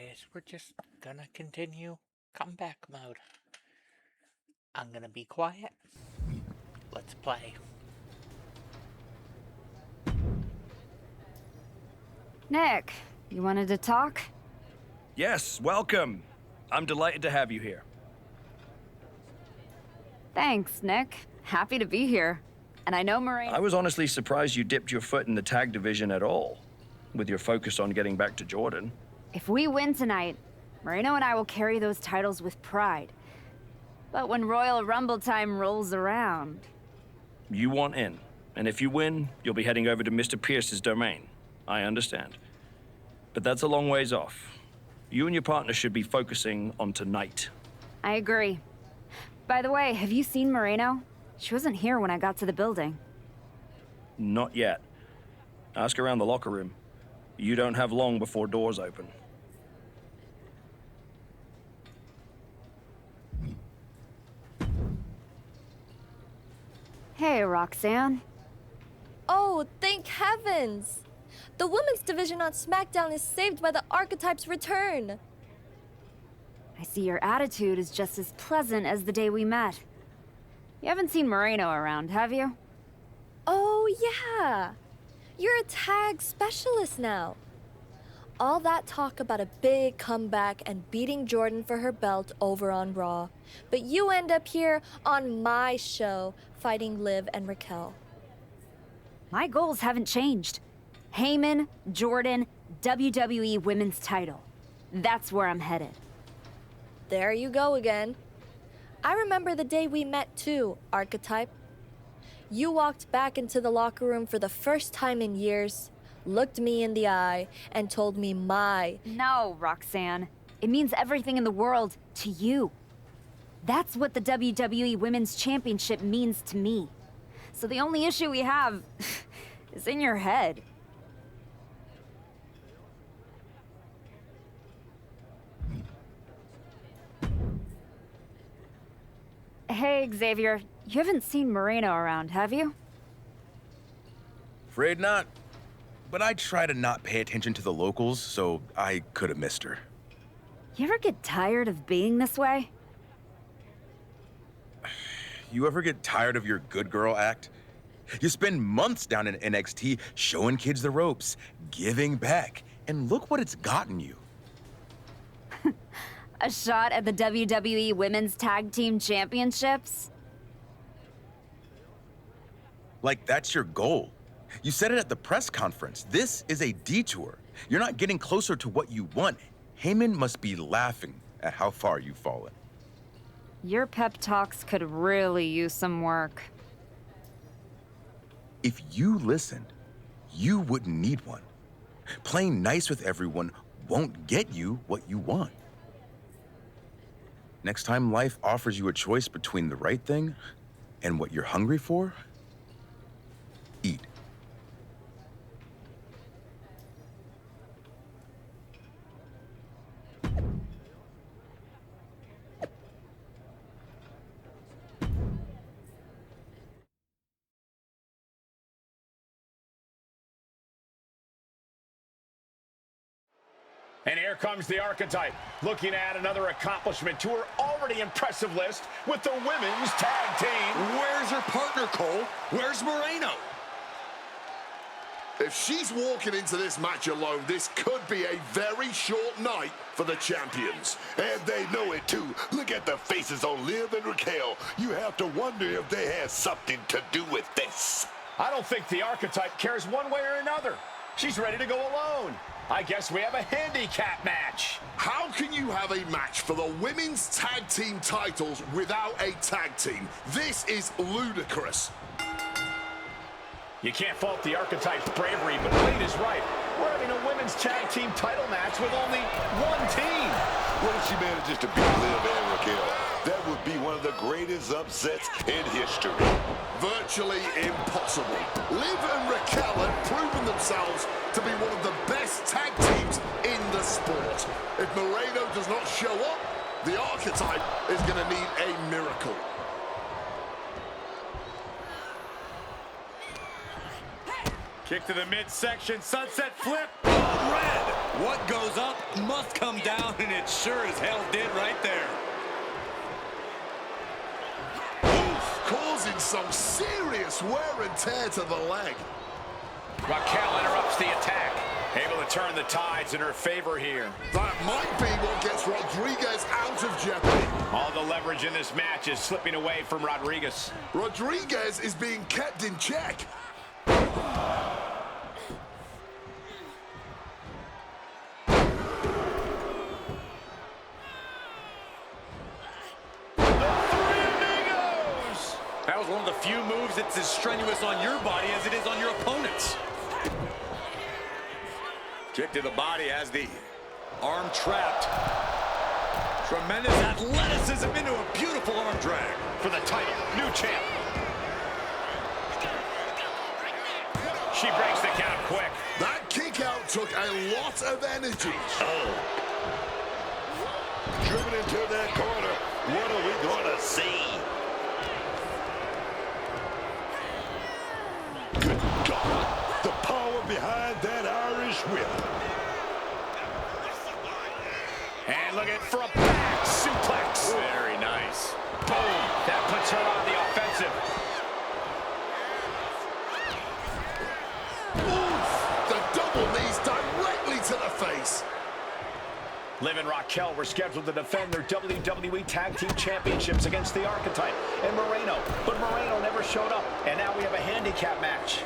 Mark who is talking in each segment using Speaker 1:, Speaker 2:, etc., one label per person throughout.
Speaker 1: guys. We're just gonna continue comeback mode. I'm gonna be quiet. Let's play.
Speaker 2: Nick, you wanted to talk?
Speaker 3: Yes, welcome. I'm delighted to have you here.
Speaker 2: Thanks, Nick. Happy to be here. And I know Moreno...
Speaker 3: I was honestly surprised you dipped your foot in the tag division at all, with your focus on getting back to Jordan.
Speaker 2: If we win tonight, Moreno and I will carry those titles with pride. But when Royal Rumble time rolls around...
Speaker 3: You want in, and if you win, you'll be heading over to Mr. Pierce's domain. I understand. But that's a long ways off. You and your partner should be focusing on tonight.
Speaker 2: I agree. By the way, have you seen Moreno? She wasn't here when I got to the building.
Speaker 3: Not yet. Ask around the locker room. You don't have long before doors open.
Speaker 2: Hey, Roxanne.
Speaker 4: Oh, thank heavens! The women's division on SmackDown is saved by the Archetype's return.
Speaker 2: I see your attitude is just as pleasant as the day we met. You haven't seen Moreno around, have you?
Speaker 4: Oh, yeah. You're a tag specialist now. All that talk about a big comeback and beating Jordan for her belt over on Raw. But you end up here on my show fighting Liv and Raquel.
Speaker 2: My goals haven't changed. Heyman, Jordan, WWE Women's title. That's where I'm headed.
Speaker 4: There you go again. I remember the day we met too, Archetype. You walked back into the locker room for the first time in years, looked me in the eye, and told me
Speaker 2: No, Roxanne. It means everything in the world to you. That's what the WWE Women's Championship means to me. So the only issue we have is in your head. Hey, Xavier. You haven't seen Moreno around, have you?
Speaker 5: Afraid not. But I try to not pay attention to the locals, so I could have missed her.
Speaker 2: You ever get tired of being this way?
Speaker 5: You ever get tired of your good girl act? You spend months down in NXT showing kids the ropes, giving back, and look what it's gotten you.
Speaker 2: A shot at the WWE Women's Tag Team Championships?
Speaker 5: Like that's your goal. You said it at the press conference. This is a detour. You're not getting closer to what you want. Heyman must be laughing at how far you've fallen.
Speaker 2: Your pep talks could really use some work.
Speaker 5: If you listened, you wouldn't need one. Playing nice with everyone won't get you what you want. Next time life offers you a choice between the right thing and what you're hungry for, eat.
Speaker 6: And here comes the Archetype, looking to add another accomplishment to her already impressive list with the women's tag team.
Speaker 7: Where's her partner, Cole? Where's Moreno?
Speaker 8: If she's walking into this match alone, this could be a very short night for the champions. And they know it too. Look at the faces on Liv and Raquel. You have to wonder if they had something to do with this.
Speaker 6: I don't think the Archetype cares one way or another. She's ready to go alone. I guess we have a handicap match.
Speaker 8: How can you have a match for the women's tag team titles without a tag team? This is ludicrous.
Speaker 6: You can't fault the Archetype's bravery, but Wade is right. We're having a women's tag team title match with only one team.
Speaker 8: What if she manages to beat Liv and Raquel? That would be one of the greatest upsets in history. Virtually impossible. Liv and Raquel have proven themselves to be one of the best tag teams in the sport. If Moreno does not show up, the Archetype is going to need a miracle.
Speaker 6: Kick to the midsection, sunset flip. Red.
Speaker 7: What goes up must come down, and it sure as hell did right there.
Speaker 8: Oof, causing some serious wear and tear to the leg.
Speaker 6: Raquel interrupts the attack. Able to turn the tides in her favor here.
Speaker 8: That might be what gets Rodriguez out of jeopardy.
Speaker 6: All the leverage in this match is slipping away from Rodriguez.
Speaker 8: Rodriguez is being kept in check.
Speaker 7: That was one of the few moves that's as strenuous on your body as it is on your opponent's. Kick to the body as the arm trapped. Tremendous athleticism into a beautiful arm drag.
Speaker 6: For the title, new champ. She breaks the count quick.
Speaker 8: That kick out took a lot of energy.
Speaker 9: Driven into that corner. What are we going to see? Good God. The power behind that Irish whip.
Speaker 6: And look at for a back suplex. Very nice. Boom. That puts her on the offensive.
Speaker 8: Oof, the double knees directly to the face.
Speaker 6: Liv and Raquel were scheduled to defend their WWE Tag Team Championships against the Archetype and Moreno, but Moreno never showed up, and now we have a handicap match.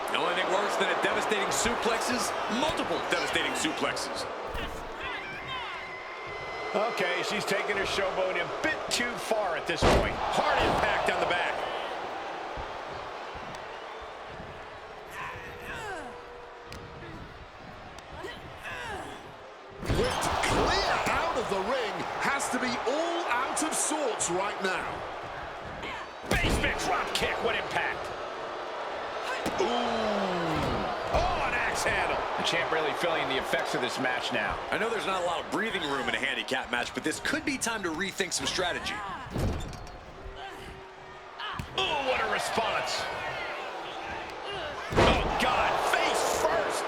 Speaker 7: The only thing worse than a devastating suplex is multiple devastating suplexes.
Speaker 6: Okay, she's taking her showboat a bit too far at this point. Hard impact on the back.
Speaker 8: Whipped clear out of the ring, has to be all out of sorts right now.
Speaker 6: Basement drop kick, what impact. Ooh. Oh, an axe handle. The champ really feeling the effects of this match now.
Speaker 7: I know there's not a lot of breathing room in a handicap match, but this could be time to rethink some strategy.
Speaker 6: Oh, what a response. Oh, God, face first.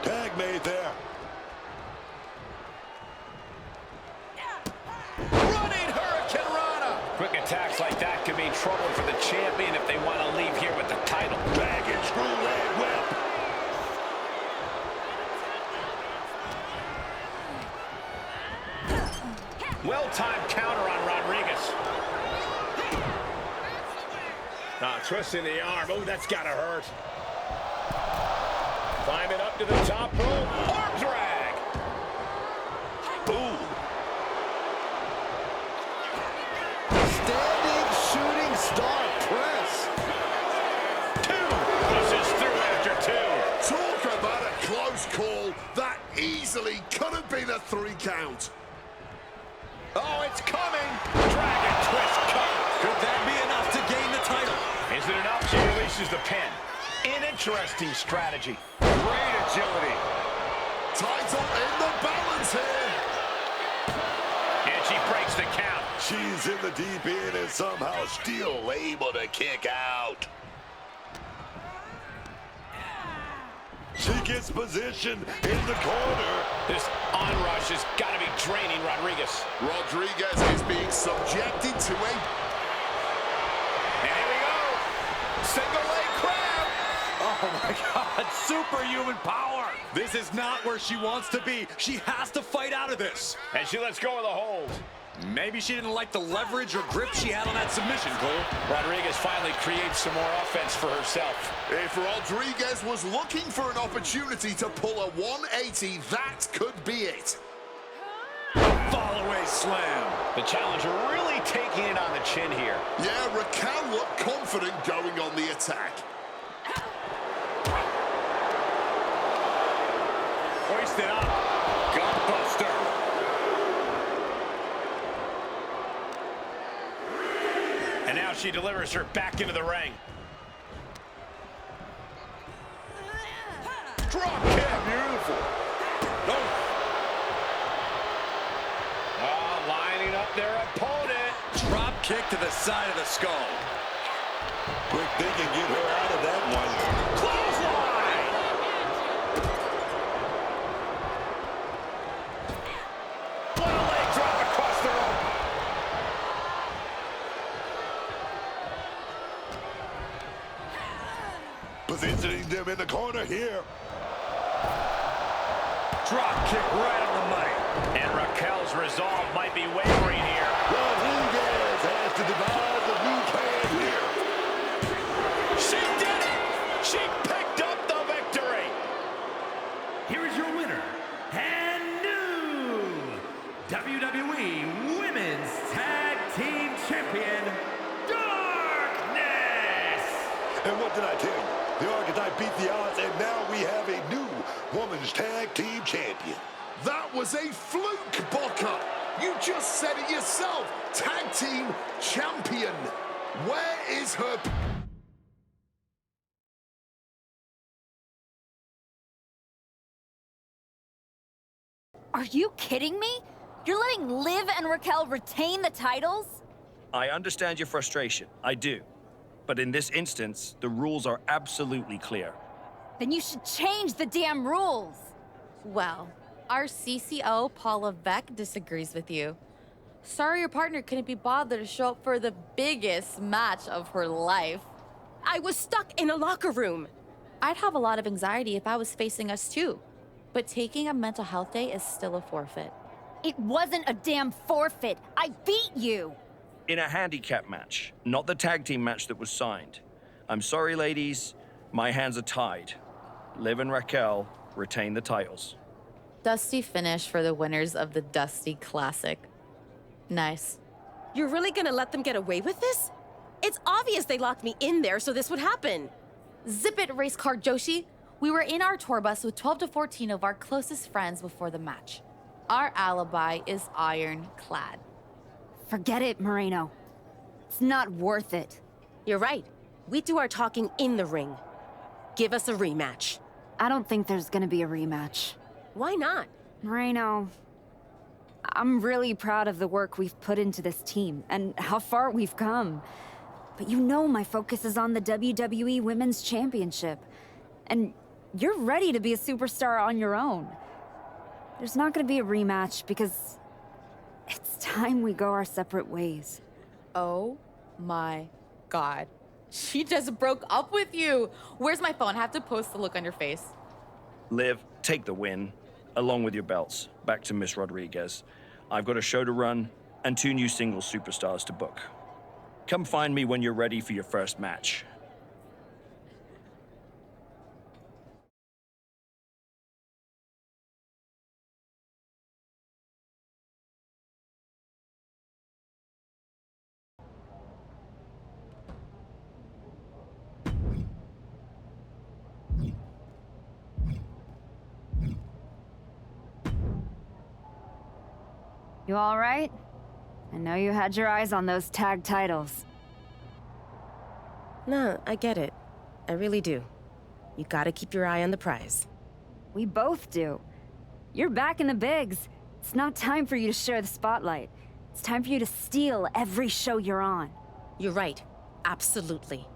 Speaker 9: Tag made there.
Speaker 6: Running Hurricane Rana. Quick attacks like that could mean trouble for the champion if they want to leave here with the title.
Speaker 9: Dragon screw leg whip.
Speaker 6: Well-timed counter on Rodriguez. Twisting the arm. Oh, that's gotta hurt. Climbing up to the top rope. Arm drag. Ooh.
Speaker 8: Standing shooting star press.
Speaker 6: Two. Pushes through after two.
Speaker 8: Talk about a close call. That easily could have been a 3 count.
Speaker 6: Oh, it's coming. Dragon twist cover.
Speaker 7: Could that be enough to gain the title?
Speaker 6: Is it enough? She releases the pin. An interesting strategy. Great agility.
Speaker 8: Title in the balance here.
Speaker 6: And she breaks the count.
Speaker 9: She's in the deep end and somehow still able to kick out. She gets positioned in the corner.
Speaker 6: This onrush has got to be draining Rodriguez.
Speaker 8: Rodriguez is being subjected to a...
Speaker 6: And here we go. Single leg crab.
Speaker 7: Oh my God, superhuman power. This is not where she wants to be. She has to fight out of this.
Speaker 6: And she lets go of the hold.
Speaker 7: Maybe she didn't like the leverage or grip she had on that submission, Cole.
Speaker 6: Rodriguez finally creates some more offense for herself.
Speaker 8: If Rodriguez was looking for an opportunity to pull a 180, that could be it.
Speaker 7: Fall-away slam.
Speaker 6: The challenger really taking it on the chin here.
Speaker 8: Yeah, Raquel looked confident going on the attack.
Speaker 6: Hoisted up.
Speaker 7: Gutbuster.
Speaker 6: And now she delivers her back into the ring. Drop kick. their opponent.
Speaker 7: Drop kick to the side of the skull. Quick thinking, get her out of that one.
Speaker 6: Clothesline! What a leg drop across the rope.
Speaker 9: Positioning them in the corner here.
Speaker 6: Drop kick right on the money. And Raquel's resolve might be wavering here.
Speaker 9: Rodriguez has to divide the new plan here.
Speaker 6: She did it! She picked up the victory!
Speaker 10: Here is your winner, and new WWE Women's Tag Team Champion, Darkness!
Speaker 9: And what did I tell you? The Archetype beat the odds, and now we have a new Women's Tag Team Champion.
Speaker 11: That was a fluke, Booker. You just said it yourself. Tag Team Champion. Where is her...
Speaker 2: Are you kidding me? You're letting Liv and Raquel retain the titles?
Speaker 3: I understand your frustration. I do. But in this instance, the rules are absolutely clear.
Speaker 2: Then you should change the damn rules.
Speaker 12: Well, our CCO, Paula Beck, disagrees with you. Sorry your partner couldn't be bothered to show up for the biggest match of her life.
Speaker 13: I was stuck in a locker room.
Speaker 12: I'd have a lot of anxiety if I was facing us too. But taking a mental health day is still a forfeit.
Speaker 2: It wasn't a damn forfeit. I beat you.
Speaker 3: In a handicap match, not the tag team match that was signed. I'm sorry, ladies. My hands are tied. Liv and Raquel retain the titles.
Speaker 12: Dusty finish for the winners of the Dusty Classic. Nice.
Speaker 13: You're really gonna let them get away with this? It's obvious they locked me in there so this would happen.
Speaker 12: Zip it, race car Joshi. We were in our tour bus with 12 to 14 of our closest friends before the match. Our alibi is ironclad.
Speaker 2: Forget it, Moreno. It's not worth it.
Speaker 13: You're right. We do our talking in the ring. Give us a rematch.
Speaker 2: I don't think there's gonna be a rematch.
Speaker 13: Why not?
Speaker 2: Moreno, I'm really proud of the work we've put into this team and how far we've come. But you know my focus is on the WWE Women's Championship. And you're ready to be a superstar on your own. There's not gonna be a rematch because it's time we go our separate ways.
Speaker 12: Oh my God. She just broke up with you. Where's my phone? I have to post the look on your face.
Speaker 3: Liv, take the win, along with your belts, back to Miss Rodriguez. I've got a show to run and 2 new single superstars to book. Come find me when you're ready for your first match.
Speaker 2: You all right? I know you had your eyes on those tag titles.
Speaker 13: No, I get it. I really do. You gotta keep your eye on the prize.
Speaker 2: We both do. You're back in the bigs. It's not time for you to share the spotlight. It's time for you to steal every show you're on.
Speaker 13: You're right. Absolutely.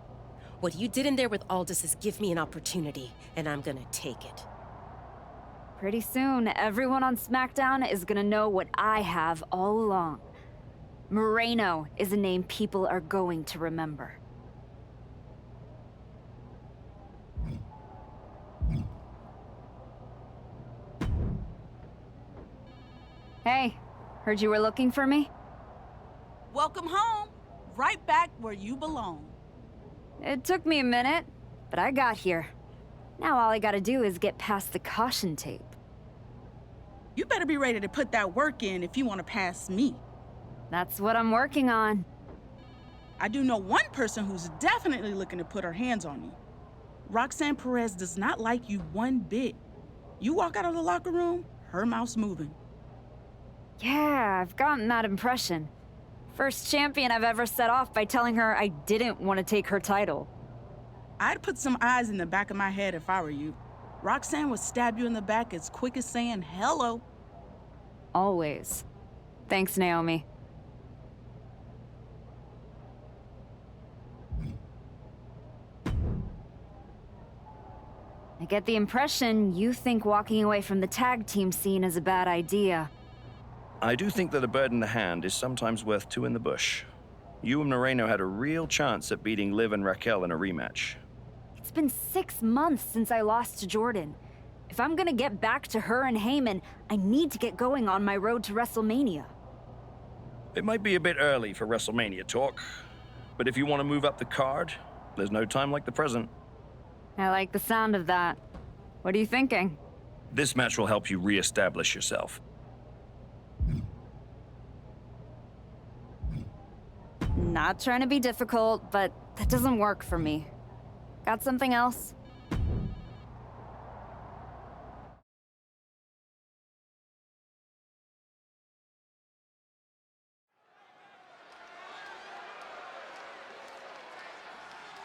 Speaker 13: What you did in there with Aldous is give me an opportunity, and I'm gonna take it.
Speaker 2: Pretty soon, everyone on SmackDown is gonna know what I have all along. Moreno is a name people are going to remember. Hey, heard you were looking for me?
Speaker 14: Welcome home. Right back where you belong.
Speaker 2: It took me a minute, but I got here. Now all I gotta do is get past the caution tape.
Speaker 14: You better be ready to put that work in if you want to pass me.
Speaker 2: That's what I'm working on.
Speaker 14: I do know one person who's definitely looking to put her hands on you. Roxanne Perez does not like you one bit. You walk out of the locker room, her mouth's moving.
Speaker 2: Yeah, I've gotten that impression. First champion I've ever set off by telling her I didn't want to take her title.
Speaker 14: I'd put some eyes in the back of my head if I were you. Roxanne would stab you in the back as quick as saying hello.
Speaker 2: Always. Thanks, Naomi. get the impression you think walking away from the tag team scene is a bad idea.
Speaker 3: I do think that a bird in the hand is sometimes worth two in the bush. You and Moreno had a real chance at beating Liv and Raquel in a rematch.
Speaker 2: It's been 6 months since I lost to Jordan. If I'm gonna get back to her and Heyman, I need to get going on my road to WrestleMania.
Speaker 3: It might be a bit early for WrestleMania talk, but if you want to move up the card, there's no time like the present.
Speaker 2: I like the sound of that. What are you thinking?
Speaker 3: This match will help you re-establish yourself.
Speaker 2: Not trying to be difficult, but that doesn't work for me. Got something else?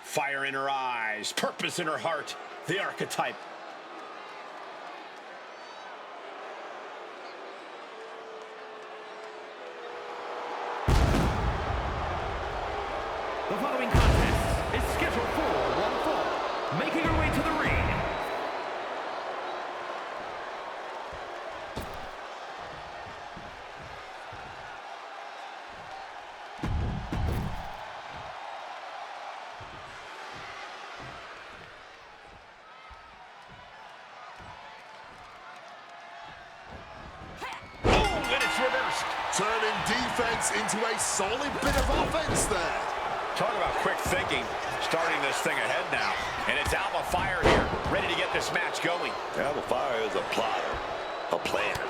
Speaker 6: Fire in her eyes, purpose in her heart, the archetype.
Speaker 10: The following contest is scheduled for one fall. Making her way to the ring.
Speaker 11: Turning defense into a solid bit of offense there.
Speaker 6: Talk about quick thinking, starting this thing ahead now. And it's Alba Fire here, ready to get this match going.
Speaker 9: Alba Fire is a plotter, a planner.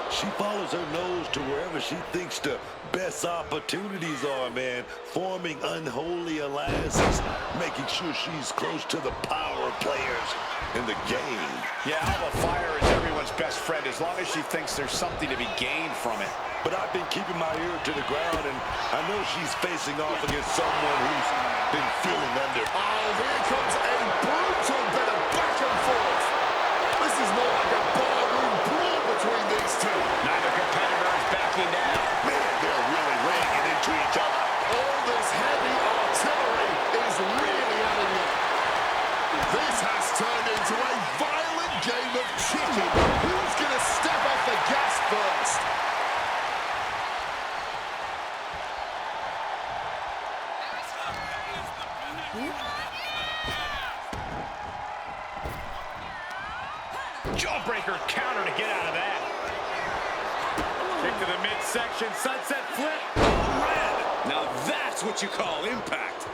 Speaker 9: She follows her nose to wherever she thinks the best opportunities are, man. Forming unholy alliances, making sure she's close to the power players in the game.
Speaker 6: Yeah, Alba Fire is everyone's best friend as long as she thinks there's something to be gained from it.
Speaker 9: But I've been keeping my ear to the ground, and I know she's facing off against someone who's been feeling under.
Speaker 11: Oh, here comes a brutal bit of back and forth. This is more like a barroom brawl between these two.
Speaker 6: Neither competitor is backing down.
Speaker 9: Man, they're really laying into each other.
Speaker 11: All this heavy artillery is really adding up. This has turned into a violent game of chicken. Who's going to step off the gas first?
Speaker 6: Jawbreaker counter to get out of that. Kick to the midsection, sunset flip.
Speaker 7: Red. Now that's what you call impact.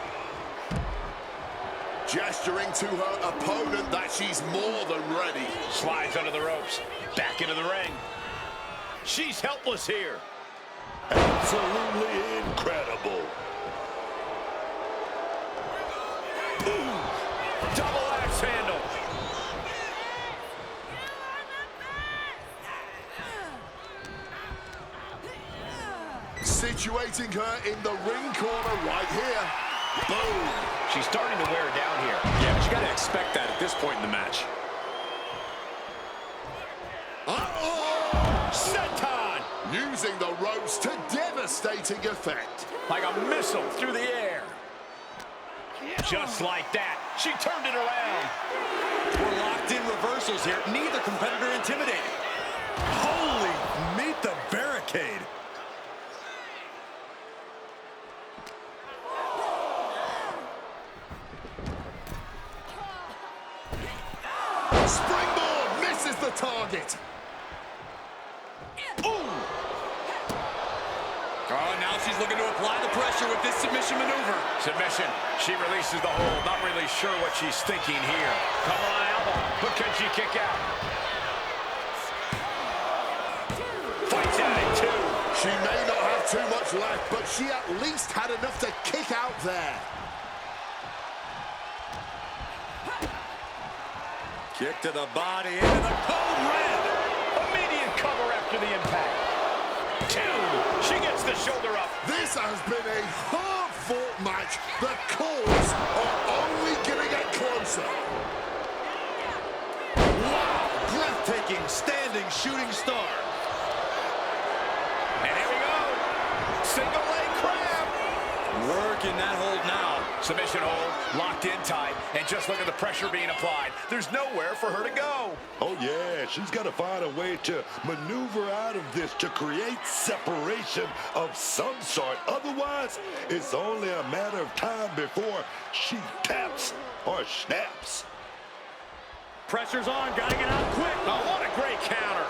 Speaker 11: Gesturing to her opponent that she's more than ready.
Speaker 6: Slides under the ropes, back into the ring. She's helpless here.
Speaker 9: Absolutely incredible.
Speaker 6: Double axe handle.
Speaker 11: Situating her in the ring corner right here. Boom.
Speaker 6: She's starting to wear down here.
Speaker 7: Yeah, but you got to expect that at this point in the match.
Speaker 11: Uh-oh!
Speaker 6: Senton!
Speaker 11: Using the ropes to devastating effect.
Speaker 6: Like a missile through the air. Just like that, she turned it around.
Speaker 7: We're locked in reversals here. Neither competitor intimidated. Holy, meet the barricade.
Speaker 11: Springboard misses the target.
Speaker 7: Ooh. Oh, now she's looking to apply the pressure with this submission maneuver.
Speaker 6: Submission. She releases the hold. Not really sure what she's thinking here. Cover on elbow. But can she kick out? Fights out in two.
Speaker 11: She may not have too much left, but she at least had enough to kick out there.
Speaker 7: Kick to the body into the cold red.
Speaker 6: Immediate cover after the impact. Two. She gets the shoulder up.
Speaker 11: This has been a hard-fought match. The calls are only going to get closer.
Speaker 7: Wow, breathtaking standing shooting star.
Speaker 6: And here we go. Single leg crab.
Speaker 7: Working that hold now.
Speaker 6: Submission hold, locked in tight, and just look at the pressure being applied. There's nowhere for her to go.
Speaker 9: Oh, yeah, she's got to find a way to maneuver out of this to create separation of some sort. Otherwise, it's only a matter of time before she taps or snaps.
Speaker 10: Pressure's on, gotta get out quick.
Speaker 6: Oh, what a great counter.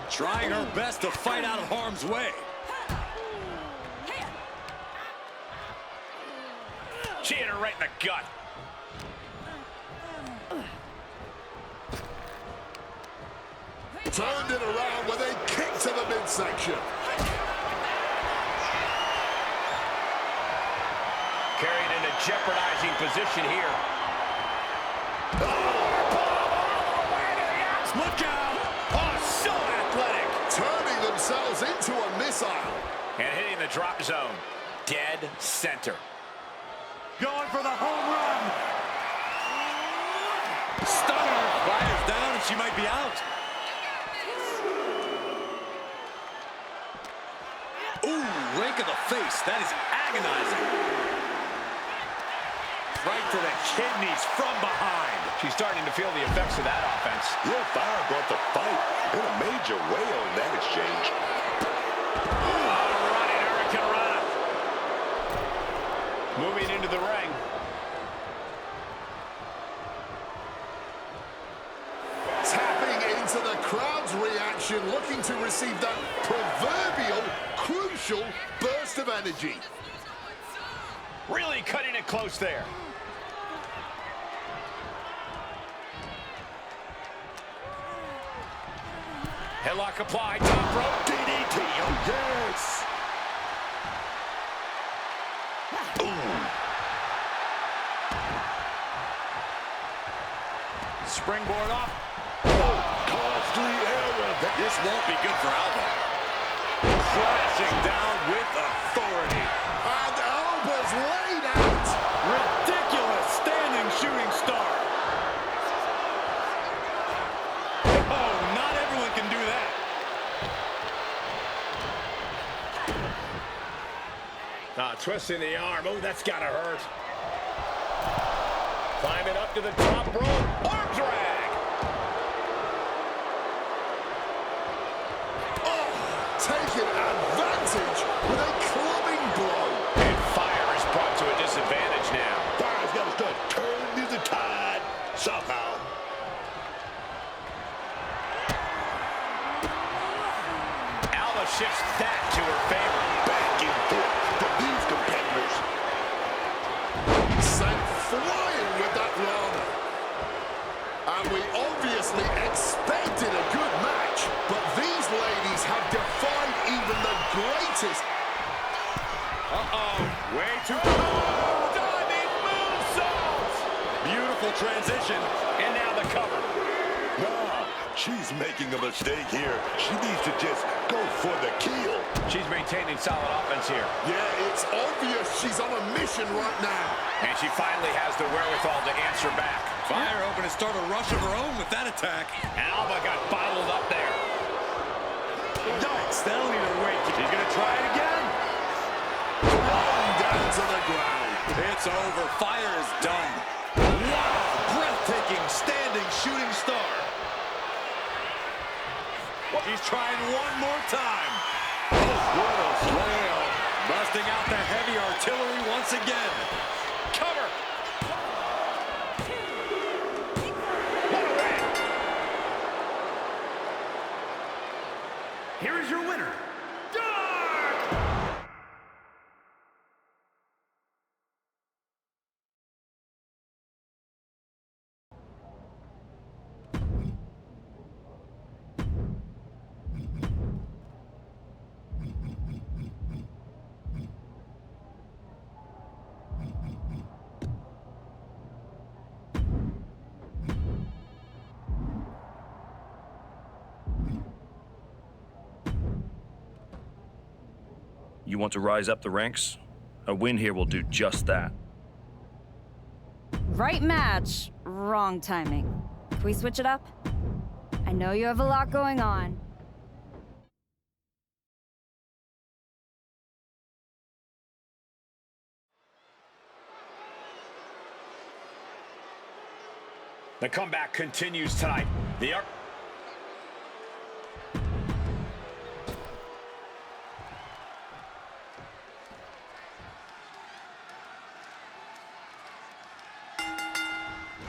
Speaker 7: Trying her best to fight out of harm's way.
Speaker 6: She hit her right in the gut.
Speaker 11: Turned it around with a kick to the midsection.
Speaker 6: Carried in a jeopardizing position here.
Speaker 7: Look out!
Speaker 6: Oh, so athletic.
Speaker 11: Turning themselves into a missile.
Speaker 6: And hitting the drop zone. Dead center.
Speaker 10: Going for the home run.
Speaker 7: Stunner! Fire's down and she might be out. Ooh, rake of the face. That is agonizing.
Speaker 6: Right to the kidneys from behind. She's starting to feel the effects of that offense.
Speaker 9: Yeah, Fire brought the fight in a major way on that exchange.
Speaker 6: Running Hurricane Rana. Moving into the ring.
Speaker 11: Tapping into the crowd's reaction, looking to receive that proverbial, crucial burst of energy.
Speaker 6: Really cutting it close there. Headlock applied, top rope, DDT.
Speaker 9: Oh, yes!
Speaker 6: Springboard off.
Speaker 9: Costly error.
Speaker 7: This won't be good for Alba.
Speaker 6: Crashing down with authority.
Speaker 11: And Alba's laid out.
Speaker 7: Ridiculous standing shooting star.
Speaker 6: Oh, not everyone can do that. Twisting the arm. Oh, that's gotta hurt. Climbing up to the top rope. Arm drag.
Speaker 11: Oh, taking advantage with a clubbing blow.
Speaker 6: And Fire is brought to a disadvantage now.
Speaker 9: Fire's got to start turning the tide somehow.
Speaker 6: Alba shifts that to her favor.
Speaker 9: Back and forth for these competitors.
Speaker 11: Sent flying with that Lana. And we obviously expected a good match, but these ladies have defied even the greatest.
Speaker 6: Uh-oh. Way too close. Diving moonsault.
Speaker 7: Beautiful transition.
Speaker 6: And now the cover.
Speaker 9: No, she's making a mistake here. She needs to just go for the kill.
Speaker 6: She's maintaining solid offense here.
Speaker 11: Yeah, it's obvious she's on a mission right now.
Speaker 6: And she finally has the wherewithal to answer back.
Speaker 7: Fire hoping to start a rush of her own with that attack.
Speaker 6: And Alba got bottled up there.
Speaker 7: Yikes, that'll need her weight.
Speaker 6: She's going to try it again.
Speaker 11: Down to the ground.
Speaker 7: It's over. Fire is done. Wow, breathtaking standing shooting star. She's trying one more time. Oh, what a slam. Busting out the heavy artillery once again.
Speaker 6: Cover.
Speaker 10: Here is your winner, Dark!
Speaker 3: You want to rise up the ranks? A win here will do just that.
Speaker 2: Right match, wrong timing. Can we switch it up? I know you have a lot going on.
Speaker 6: The comeback continues tonight.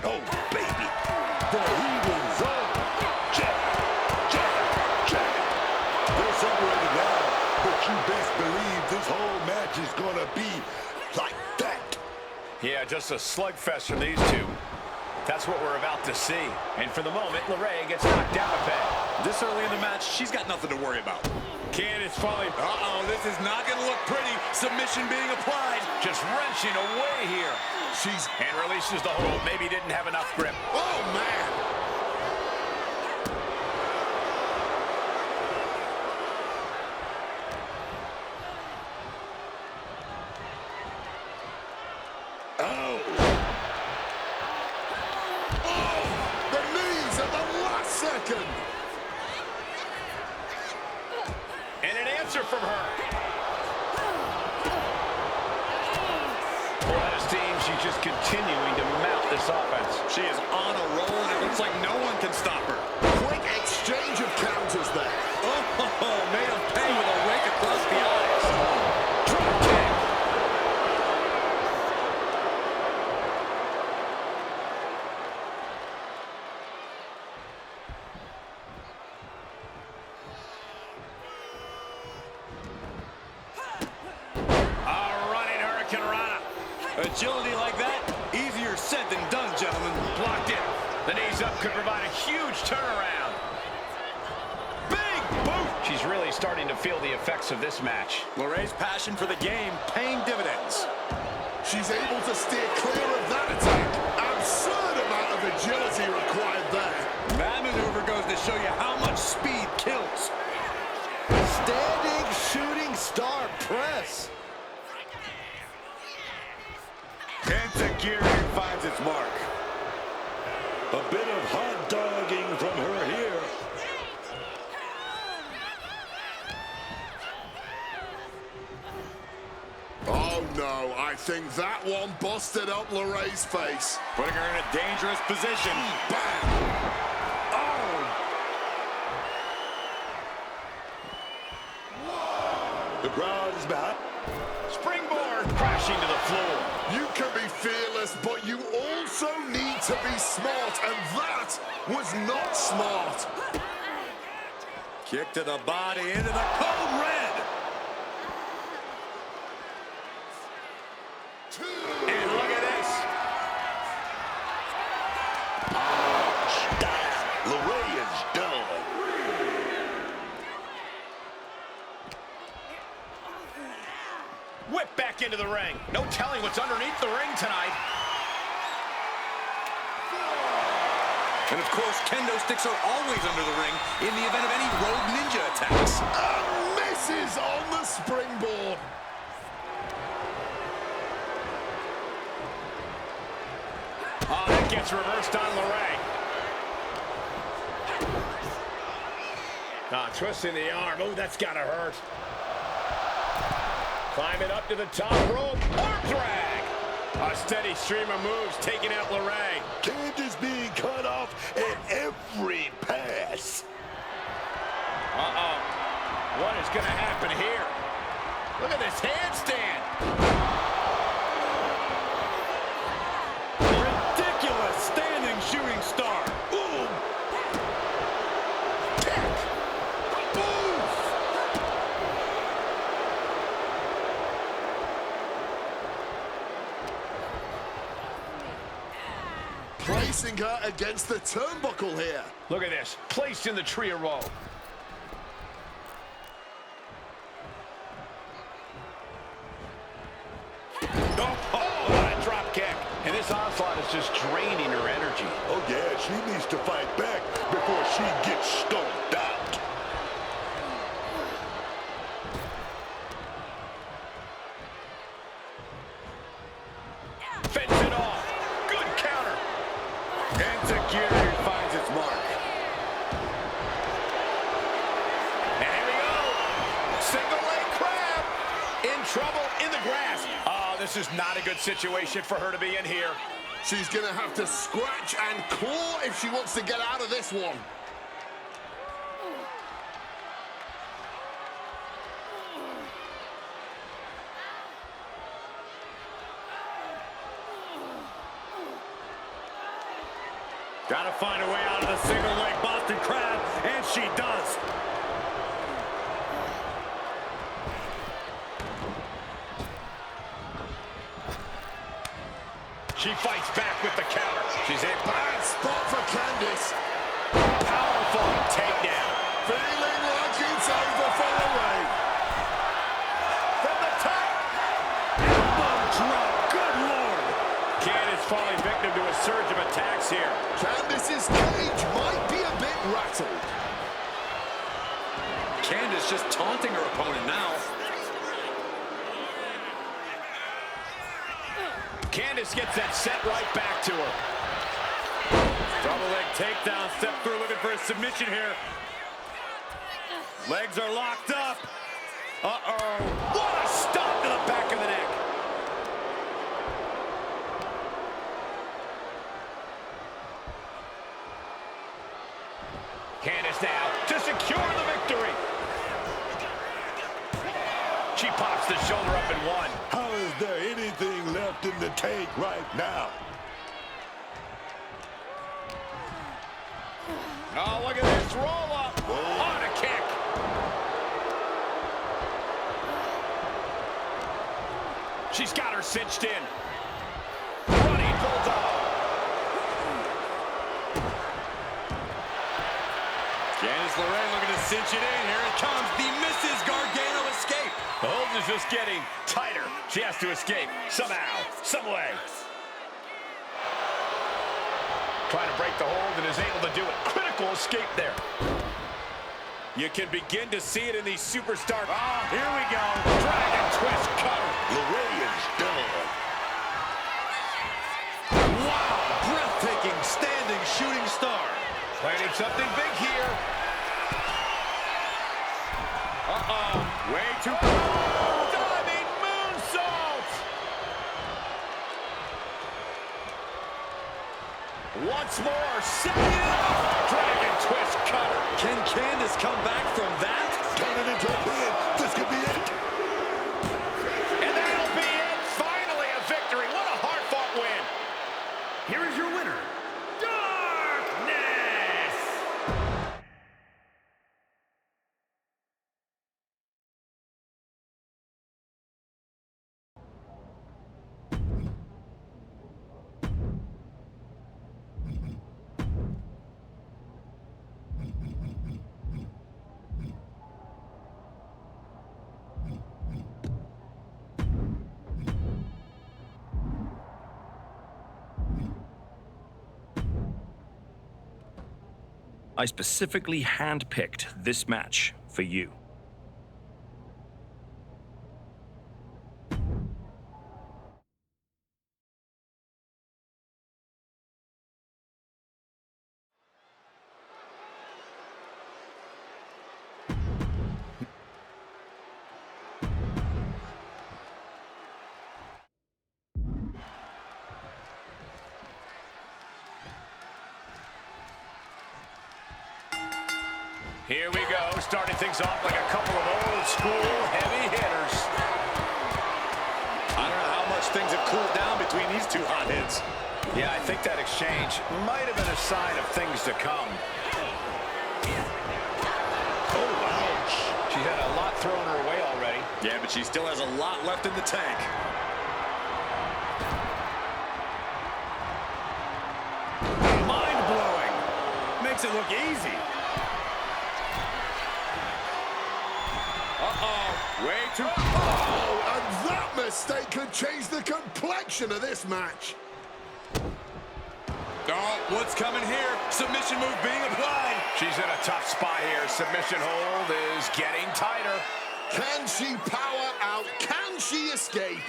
Speaker 9: Oh, baby. The heat is on. Jab, jab, jab. They're separated now, but you best believe this whole match is going to be like that.
Speaker 6: Yeah, just a slugfest from these two. That's what we're about to see. And for the moment, LeRae gets knocked down a peg.
Speaker 7: This early in the match, she's got nothing to worry about.
Speaker 6: Candace falling.
Speaker 7: Uh-oh, this is not going to look pretty. Submission being applied.
Speaker 6: Just wrenching away here. And releases the hold. Maybe didn't have enough grip.
Speaker 11: Oh, man.
Speaker 9: Oh.
Speaker 11: Oh, the knees at the last second.
Speaker 6: And an answer from her. Well, this team, she's just continuing to mount this offense.
Speaker 7: She is on a roll, and it looks like no one can stop her.
Speaker 11: Quick exchange of counters there.
Speaker 7: Oh, made him pay with a rake across the eyes.
Speaker 6: Drop kick. A running Hurricane Rana.
Speaker 7: Agility like that, easier said than done, gentlemen.
Speaker 6: Blocked it. The knees up could provide a huge turnaround. Big boot. She's really starting to feel the effects of this match.
Speaker 7: LeRae's passion for the game paying dividends.
Speaker 11: She's able to steer clear of that attack. Absurd amount of agility required there.
Speaker 7: That maneuver goes to show you how much speed kills.
Speaker 9: Standing shooting star press.
Speaker 7: Enzuigiri finds its mark.
Speaker 9: A bit of hot dogging from her here.
Speaker 11: Oh, no. I think that one busted up LeRae's face.
Speaker 7: Putting her in a dangerous position.
Speaker 11: Bang!
Speaker 9: Oh! The crowd is behind.
Speaker 6: Springboard crashing to the floor.
Speaker 11: You can be fearless, but you also need to be smart, and that was not smart.
Speaker 7: Kick to the body, into the code red.
Speaker 6: And look at this.
Speaker 9: LeRae is done.
Speaker 6: Whip back into the ring. No telling what's underneath the ring tonight.
Speaker 7: And of course, kendo sticks are always under the ring in the event of any rogue ninja attacks.
Speaker 11: Misses on the springboard.
Speaker 6: Oh, that gets reversed on LeRae. Twisting the arm. Oh, that's gotta hurt. Climbing up to the top rope. Arm drag. A steady stream of moves taking out LeRae.
Speaker 9: Candace being cut off at every pass.
Speaker 6: Uh-oh. What is gonna happen here? Look at this handstand.
Speaker 7: Ridiculous standing shooting star.
Speaker 9: Boom.
Speaker 11: Kick. Move. Placing her against the turnbuckle here.
Speaker 6: Look at this. Placed in the tree of woe. Oh, what a drop kick. And this onslaught is just draining her energy.
Speaker 9: Oh, yeah, she needs to fight back before she gets stomped out.
Speaker 6: Fends it off. Good counter.
Speaker 7: Enzuigiri finds its mark.
Speaker 6: And here we go. Single leg crab. In trouble in the grass. Oh, this is not a good situation for her to be in here.
Speaker 11: She's gonna have to scratch and claw if she wants to get out of this one.
Speaker 7: Gotta find a way out of the single leg Boston Crab, and she does. She fights back with the counter. She's a
Speaker 11: bad spot for Candice.
Speaker 7: Powerful takedown.
Speaker 11: Feeling like it's over for the way.
Speaker 7: From the top. Elbow drop. Good Lord. Candice falling victim to a surge of attacks here.
Speaker 11: Candice's cage might be a bit rattled.
Speaker 7: Candice just taunting her opponent now. Candice gets that set right back to her. Double leg takedown, step through, looking for a submission here. Legs are locked up. Uh-oh. What a stop to the back of the neck. Candice now to secure the victory. She pops the shoulder up in one.
Speaker 9: How is there anything left in the tank right now?
Speaker 7: Oh, look at this roll up. On a kick. She's got her cinched in. Running bulldog. Candice LeRae looking to cinch it in. Here it comes. The Mrs. Gargano escape. The hold is just getting tighter. She has to escape somehow, some way. Trying to break the hold and is able to do it. Critical escape there. You can begin to see it in these superstars. Oh, here we go. Dragon twist cutter.
Speaker 9: LeRae is done.
Speaker 7: Wow, breathtaking standing shooting star. Planning something big here. Uh-oh, way too close. Diving moonsault. Once more, set it up. Dragon twist cutter. Can Candice come back from that?
Speaker 9: Turn it into a pin. This could be it.
Speaker 7: And that'll be it. Finally a victory. What a hard-fought win.
Speaker 10: Here is your winner, Darkness!
Speaker 3: I specifically handpicked this match for you.
Speaker 7: Here we go, starting things off like a couple of old-school heavy hitters. I don't know how much things have cooled down between these two hotheads. Yeah, I think that exchange might have been a sign of things to come. Oh, ouch. She had a lot thrown her way already. Yeah, but she still has a lot left in the tank. Mind-blowing. Makes it look easy. Uh-oh, way too...
Speaker 11: Oh, and that mistake could change the complexion of this match.
Speaker 7: Oh, what's coming here? Submission move being applied. She's in a tough spot here. Submission hold is getting tighter.
Speaker 11: Can she power out? Can she escape?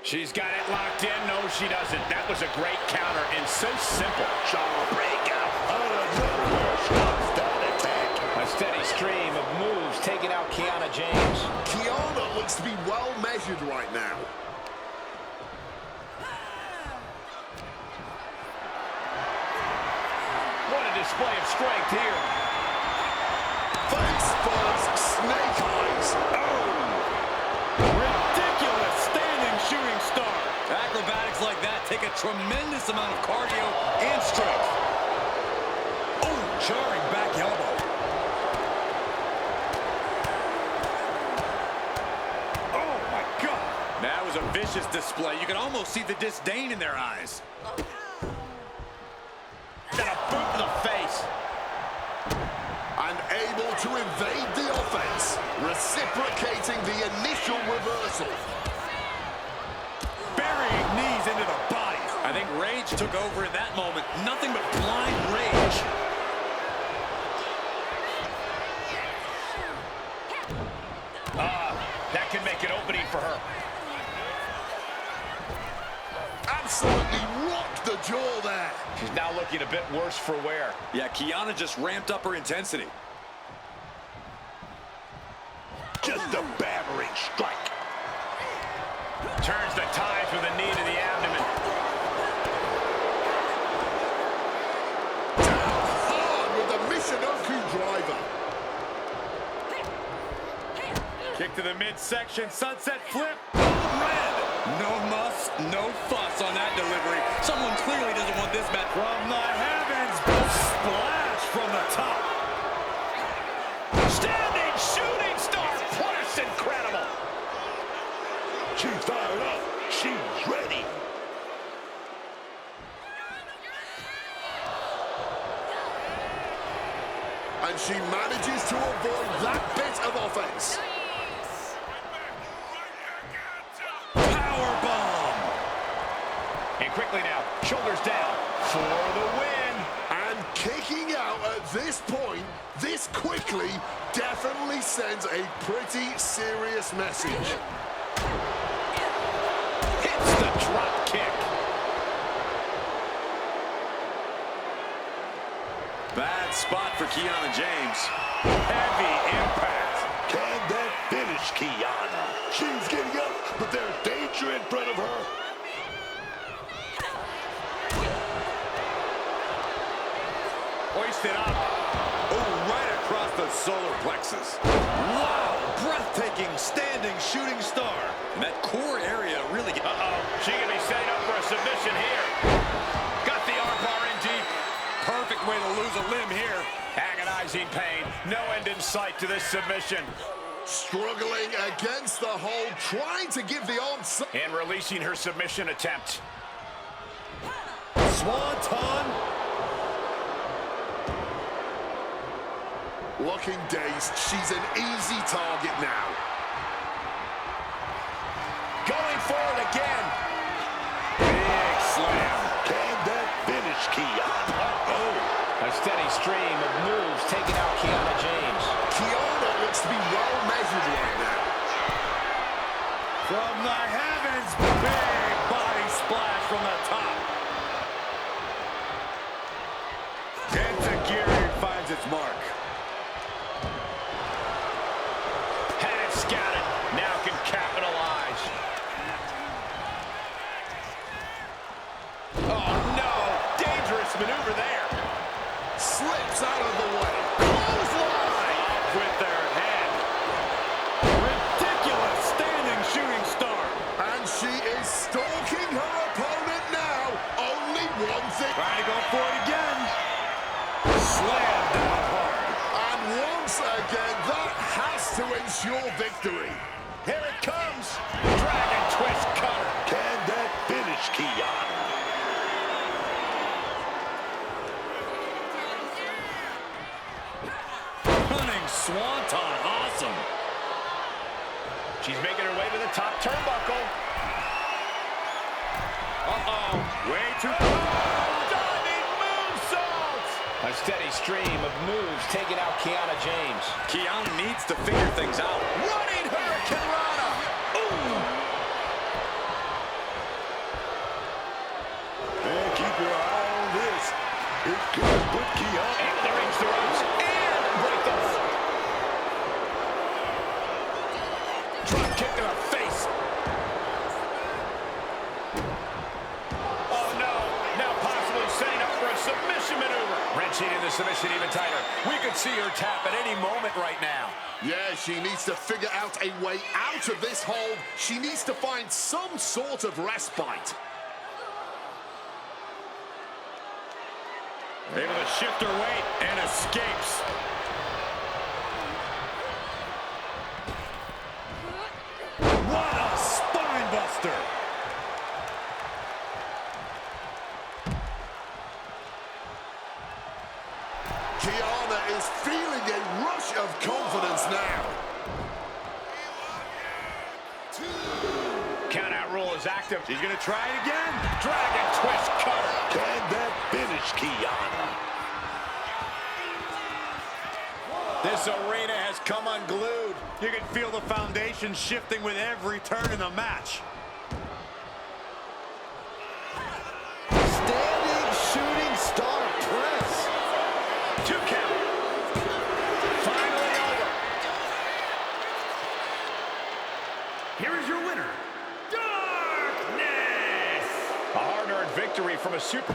Speaker 7: She's got it locked in. No, she doesn't. That was a great counter and so simple.
Speaker 9: Jawbreaker. Out of nowhere, stops that attack.
Speaker 6: A steady stream of moves taking out Kiana James.
Speaker 11: Kiana looks to be well measured right now.
Speaker 6: display of strength here.
Speaker 11: Face first, snake eyes.
Speaker 7: Oh! Ridiculous standing shooting star.
Speaker 10: Acrobatics like that take a tremendous amount of cardio and strength. Oh, jarring back elbow.
Speaker 7: Oh, my God. That was a vicious display. You can almost see the disdain in their eyes.
Speaker 6: And a boot to the face.
Speaker 11: And able to evade the offense, reciprocating the initial reversal.
Speaker 7: Burying knees into the body. I think rage took over in that moment. Nothing but blind rage.
Speaker 6: That can make an opening for her.
Speaker 11: Absolutely rocked the jaw there.
Speaker 6: She's now looking a bit worse for wear.
Speaker 7: Yeah, Kiana just ramped up her intensity.
Speaker 9: Just a battering strike.
Speaker 6: Turns the tide with a knee to the abdomen.
Speaker 11: Down hard with the Michinoku driver.
Speaker 7: Kick to the midsection, sunset flip. Red. No muss, no fuss on that delivery. Someone clearly doesn't want this match. From the heavens, splash from the top.
Speaker 6: Standing shooting star. Plus incredible.
Speaker 9: She's fired up. She's ready.
Speaker 11: And she manages to avoid that bit of offense.
Speaker 7: Powerbomb.
Speaker 6: And quickly now, shoulders down for the win.
Speaker 11: And kicking out at this point, this quickly, definitely sends a pretty serious message.
Speaker 6: Hits the drop kick.
Speaker 7: Bad spot for Kiana James. Heavy impact.
Speaker 9: Can that finish Kiana? She's getting up, but there's danger in front of her.
Speaker 7: Hoisted up. Oh, right across the solar plexus. Wow, breathtaking standing shooting star. And that core area really...
Speaker 6: Uh-oh, she can be setting up for a submission here. Got the armbar in deep.
Speaker 7: Perfect way to lose a limb here.
Speaker 6: Agonizing pain. No end in sight to this submission.
Speaker 11: Struggling against the hold, trying to give the arm...
Speaker 6: And releasing her submission attempt.
Speaker 7: Swanton.
Speaker 11: Looking dazed, she's an easy target now.
Speaker 6: Going forward again.
Speaker 7: Big slam.
Speaker 9: Can that finish Kiana?
Speaker 6: A steady stream of moves taking out Kiana James.
Speaker 11: Kiana looks to be well measured right now.
Speaker 7: From the heavens, big body splash from the top. Enziguri finds its mark.
Speaker 6: Had it scouted. Now can capitalize. Oh no! Dangerous maneuver there.
Speaker 11: Slips out of the way. Clothesline!
Speaker 7: With their head. Ridiculous standing shooting star.
Speaker 11: And she is stalking her opponent now. Only one thing.
Speaker 7: Trying to go for it again. Slam down hard.
Speaker 11: And once again, that has to ensure victory.
Speaker 6: Here it comes. Dragon twist cutter.
Speaker 9: Can that finish Kiana?
Speaker 7: Running swanton. Awesome.
Speaker 6: She's making her way to the top turnbuckle.
Speaker 7: Uh-oh. Way too...
Speaker 6: Diving moonsault! A steady stream of moves taking out Kiana James.
Speaker 7: Kiana needs to figure things out.
Speaker 6: Running Hurricane Rana! Ooh!
Speaker 9: And keep your eye on this. It could put Kiana...
Speaker 6: Able to reach the ropes and break the hold. Drop kick to the face. Oh no, now possibly setting up for a submission maneuver. Wrench Cinching in the submission even tighter. We could see her tap at any moment right now.
Speaker 11: Yeah, she needs to figure out a way out of this hold. She needs to find some sort of respite.
Speaker 10: Able to shift her weight and escapes. What a spine buster!
Speaker 11: Kiana is feeling a rush of confidence now.
Speaker 6: Countout rule is active.
Speaker 10: She's gonna try it again.
Speaker 6: Dragon twist cutter.
Speaker 9: Can that finish Kiana?
Speaker 10: This arena has come unglued. You can feel the foundation shifting with every turn in the match.
Speaker 9: Standing shooting star press.
Speaker 6: 2 count. Finally over.
Speaker 10: Here is your winner, Darkness!
Speaker 6: A hard-earned victory from a super...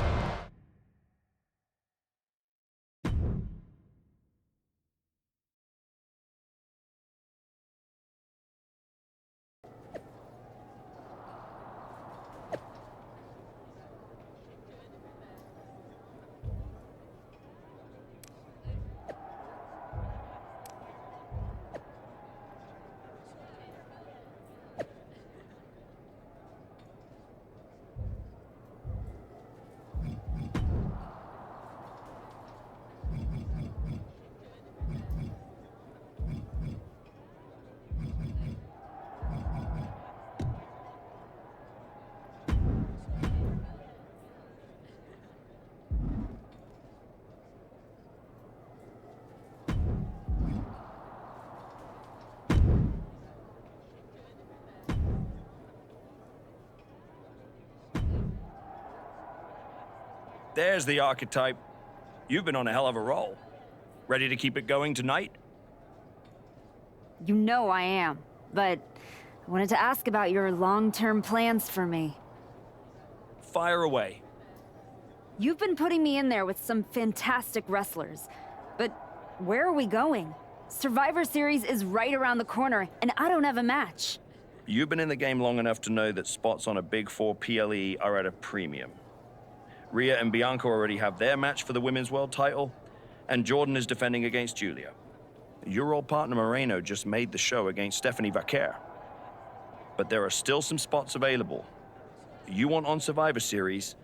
Speaker 3: There's the archetype. You've been on a hell of a roll. Ready to keep it going tonight?
Speaker 2: You know I am, but I wanted to ask about your long-term plans for me.
Speaker 3: Fire away.
Speaker 2: You've been putting me in there with some fantastic wrestlers, but where are we going? Survivor Series is right around the corner, and I don't have a match.
Speaker 3: You've been in the game long enough to know that spots on a Big 4 PLE are at a premium. Rhea and Bianca already have their match for the Women's World title, and Jordan is defending against Julia. Your old partner Moreno just made the show against Stephanie Vaquer. But there are still some spots available. You want on Survivor Series,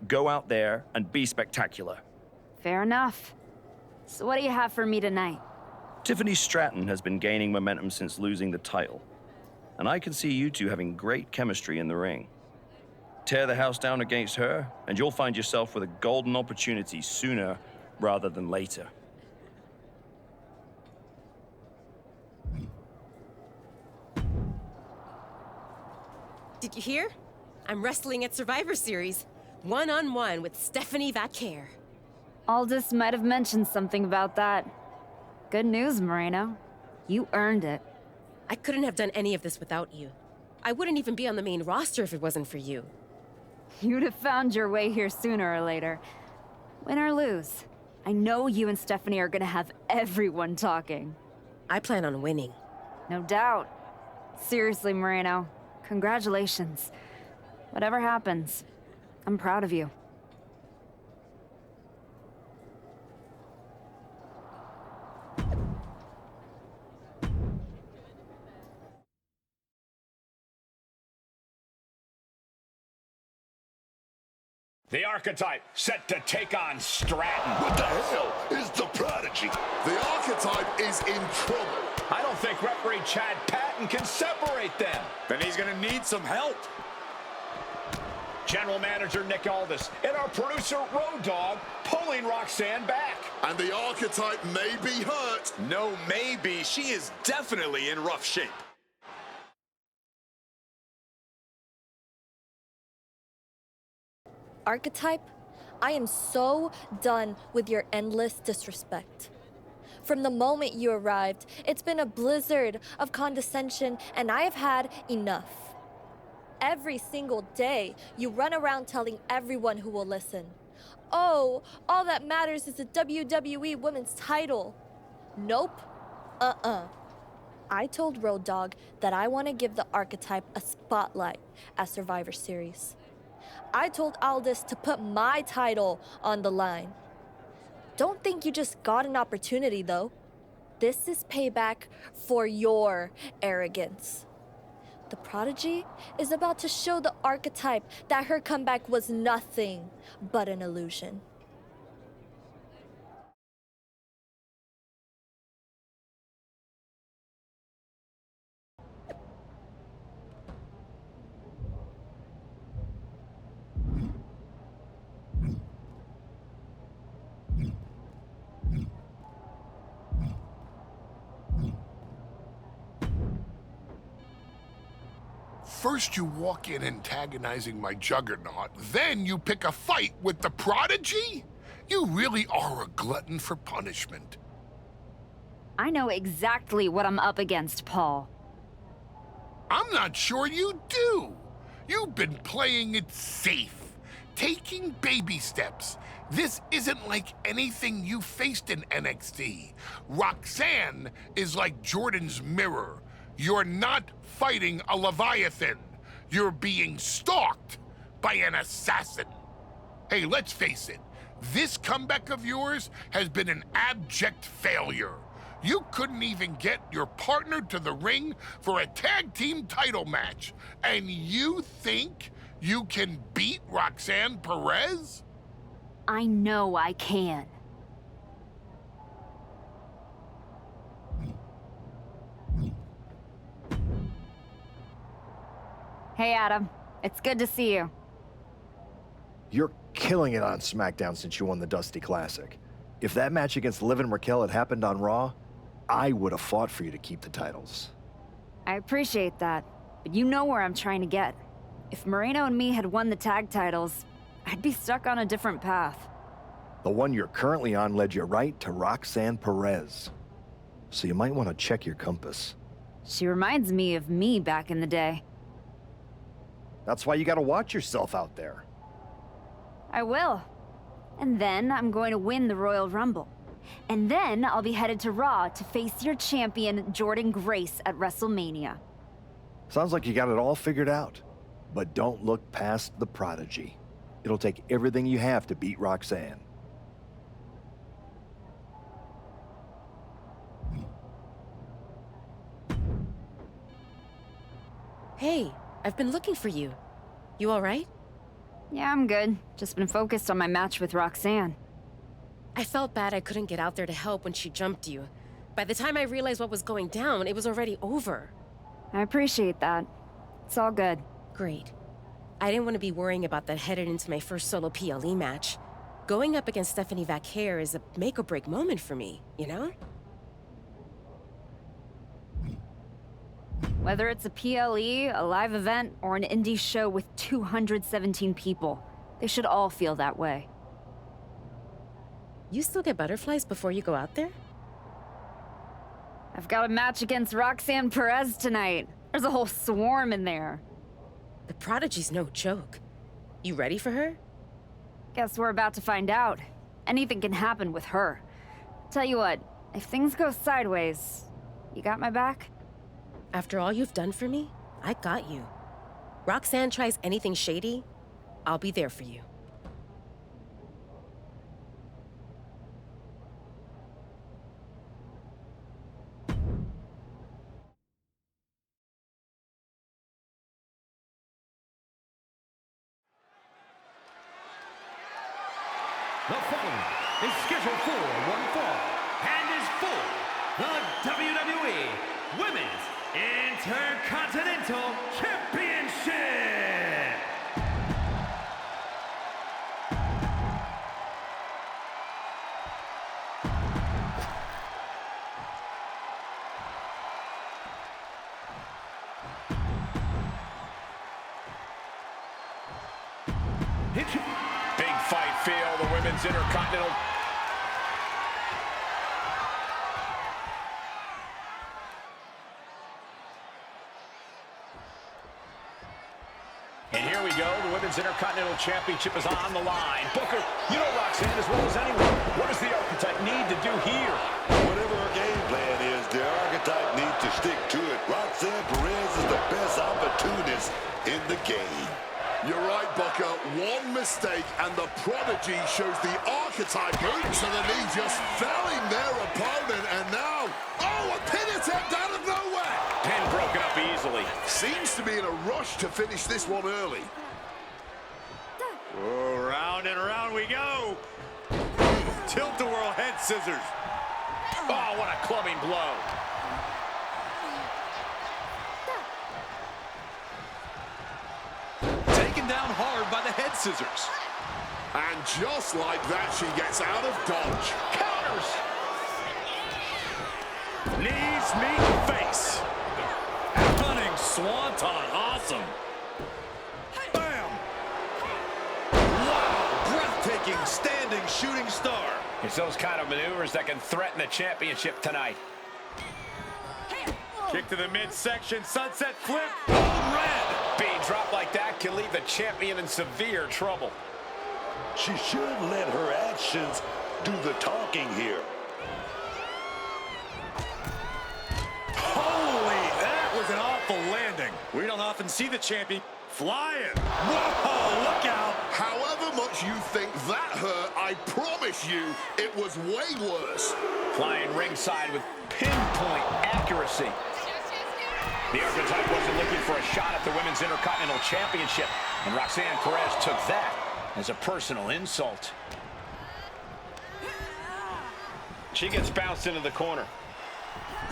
Speaker 3: go out there and be spectacular.
Speaker 2: Fair enough. So what do you have for me tonight?
Speaker 3: Tiffany Stratton has been gaining momentum since losing the title, and I can see you two having great chemistry in the ring. Tear the house down against her, and you'll find yourself with a golden opportunity sooner rather than later.
Speaker 13: Did you hear? I'm wrestling at Survivor Series, one-on-one with Stephanie Vaquer.
Speaker 2: Aldous might have mentioned something about that. Good news, Moreno. You earned it.
Speaker 13: I couldn't have done any of this without you. I wouldn't even be on the main roster if it wasn't for you.
Speaker 2: You'd have found your way here sooner or later. Win or lose, I know you and Stephanie are gonna have everyone talking.
Speaker 13: I plan on winning.
Speaker 2: No doubt. Seriously, Moreno, congratulations. Whatever happens, I'm proud of you.
Speaker 6: The Archetype set to take on Stratton.
Speaker 8: What the hell is the Prodigy?
Speaker 11: The Archetype is in trouble.
Speaker 6: I don't think referee Chad Patton can separate them.
Speaker 10: Then he's gonna need some help.
Speaker 6: General Manager Nick Aldis and our producer Road Dogg pulling Roxanne back.
Speaker 11: And the Archetype may be hurt.
Speaker 10: No, maybe. She is definitely in rough shape.
Speaker 4: Archetype, I am so done with your endless disrespect. From the moment you arrived, it's been a blizzard of condescension, and I have had enough. Every single day, you run around telling everyone who will listen, oh, all that matters is the WWE Women's title. Nope. I told Road Dogg that I want to give the archetype a spotlight at Survivor Series. I told Aldis to put my title on the line. Don't think you just got an opportunity, though. This is payback for your arrogance. The Prodigy is about to show the archetype that her comeback was nothing but an illusion.
Speaker 11: First you walk in antagonizing my juggernaut, then you pick a fight with the Prodigy? You really are a glutton for punishment.
Speaker 2: I know exactly what I'm up against, Paul.
Speaker 11: I'm not sure you do. You've been playing it safe, taking baby steps. This isn't like anything you faced in NXT. Roxanne is like Jordan's mirror. You're not fighting a Leviathan. You're being stalked by an assassin. Hey, let's face it. This comeback of yours has been an abject failure. You couldn't even get your partner to the ring for a tag team title match. And you think you can beat Roxanne Perez?
Speaker 2: I know I can. Hey, Adam. It's good to see you.
Speaker 15: You're killing it on SmackDown since you won the Dusty Classic. If that match against Liv and Raquel had happened on Raw, I would have fought for you to keep the titles.
Speaker 2: I appreciate that, but you know where I'm trying to get. If Moreno and me had won the tag titles, I'd be stuck on a different path.
Speaker 15: The one you're currently on led you right to Roxanne Perez. So you might want to check your compass.
Speaker 2: She reminds me of me back in the day.
Speaker 15: That's why you gotta watch yourself out there.
Speaker 2: I will. And then I'm going to win the Royal Rumble. And then I'll be headed to Raw to face your champion, Jordan Grace, at WrestleMania.
Speaker 15: Sounds like you got it all figured out. But don't look past the Prodigy. It'll take everything you have to beat Roxanne.
Speaker 13: Hey, I've been looking for you. You all right?
Speaker 2: Yeah, I'm good. Just been focused on my match with Roxanne.
Speaker 13: I felt bad I couldn't get out there to help when she jumped you. By the time I realized what was going down, it was already over.
Speaker 2: I appreciate that. It's all good.
Speaker 13: Great. I didn't want to be worrying about that headed into my first solo PLE match. Going up against Stephanie Vaquer is a make-or-break moment for me, you know?
Speaker 2: Whether it's a PLE, a live event, or an indie show with 217 people, they should all feel that way.
Speaker 13: You still get butterflies before you go out there?
Speaker 2: I've got a match against Roxanne Perez tonight. There's a whole swarm in there.
Speaker 13: The Prodigy's no joke. You ready for her?
Speaker 2: Guess we're about to find out. Anything can happen with her. Tell you what, if things go sideways, you got my back?
Speaker 13: After all you've done for me, I got you. Roxanne tries anything shady, I'll be there for you.
Speaker 10: The following is scheduled for one fall and is for the WWE Women's Intercontinental Championship.
Speaker 6: Big fight feel, the Women's Intercontinental. And here we go. The Women's Intercontinental Championship is on the line. Booker, you know Roxanne as well as anyone. What does the Archetype need to do here?
Speaker 9: Whatever her game plan is, the Archetype needs to stick to it. Roxanne Perez is the best opportunist in the game.
Speaker 11: You're right, Booker. One mistake, and the Prodigy shows the Archetype boot to the knee, just felling their opponent. And now, oh, a pin attempt out of nowhere.
Speaker 6: Pin broken up easily.
Speaker 11: Seems to be in a rush to finish this one early.
Speaker 7: Oh, round and round we go. Tilt-a-whirl head scissors.
Speaker 6: Oh, what a clubbing blow.
Speaker 7: Taken down hard by the head scissors.
Speaker 11: And just like that, she gets out of dodge.
Speaker 6: Counters.
Speaker 7: Knees meet face. Running swanton, awesome. Bam! Wow, breathtaking standing shooting star.
Speaker 6: It's those kind of maneuvers that can threaten the championship tonight.
Speaker 7: Kick to the midsection, sunset flip, red.
Speaker 6: Being dropped like that can leave the champion in severe trouble.
Speaker 9: She should let her actions do the talking here.
Speaker 7: Holy, that was an awful landing. We don't often see the champion flying. Whoa, look out.
Speaker 11: However much you think that hurt, I promise you it was way worse.
Speaker 6: Flying ringside with pinpoint accuracy. The Archetype wasn't looking for a shot at the Women's Intercontinental Championship, and Roxanne Perez took that as a personal insult. She gets bounced into the corner.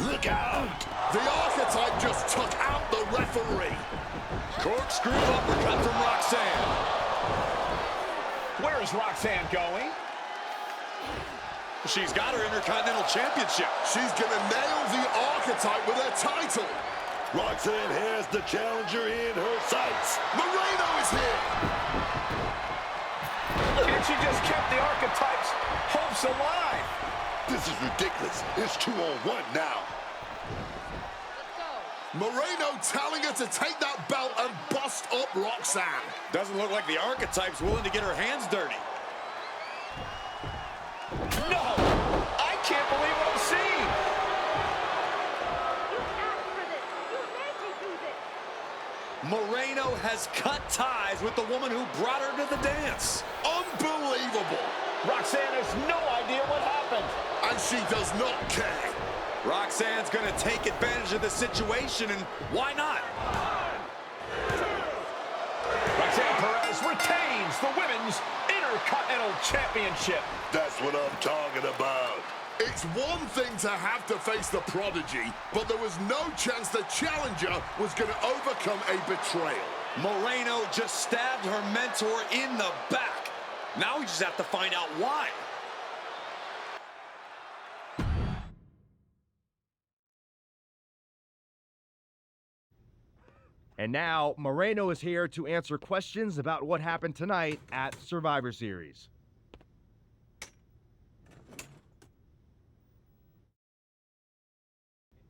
Speaker 11: Look out! The Archetype just took out the referee.
Speaker 7: Corkscrew uppercut from Roxanne.
Speaker 6: Where is Roxanne going?
Speaker 7: She's got her Intercontinental Championship.
Speaker 11: She's gonna nail the Archetype with her title.
Speaker 9: Roxanne has the challenger in her sights.
Speaker 11: Moreno is here.
Speaker 6: And she just kept the Archetype's hopes alive.
Speaker 9: This is ridiculous. It's 2-on-1 now.
Speaker 11: Moreno telling her to take that belt and bust up Roxanne.
Speaker 7: Doesn't look like the Archetype's willing to get her hands dirty.
Speaker 6: No! I can't believe what I'm seeing!
Speaker 7: Moreno has cut ties with the woman who brought her to the dance.
Speaker 11: Unbelievable.
Speaker 6: Roxanne has no idea what happened.
Speaker 11: And she does not care.
Speaker 7: Roxanne's gonna take advantage of the situation, and why not?
Speaker 6: Roxanne Perez retains the Women's Intercontinental Championship.
Speaker 9: That's what I'm talking about.
Speaker 11: It's one thing to have to face the Prodigy, but there was no chance the challenger was going to overcome a betrayal.
Speaker 7: Moreno just stabbed her mentor in the back. Now we just have to find out why.
Speaker 16: And now, Moreno is here to answer questions about what happened tonight at Survivor Series.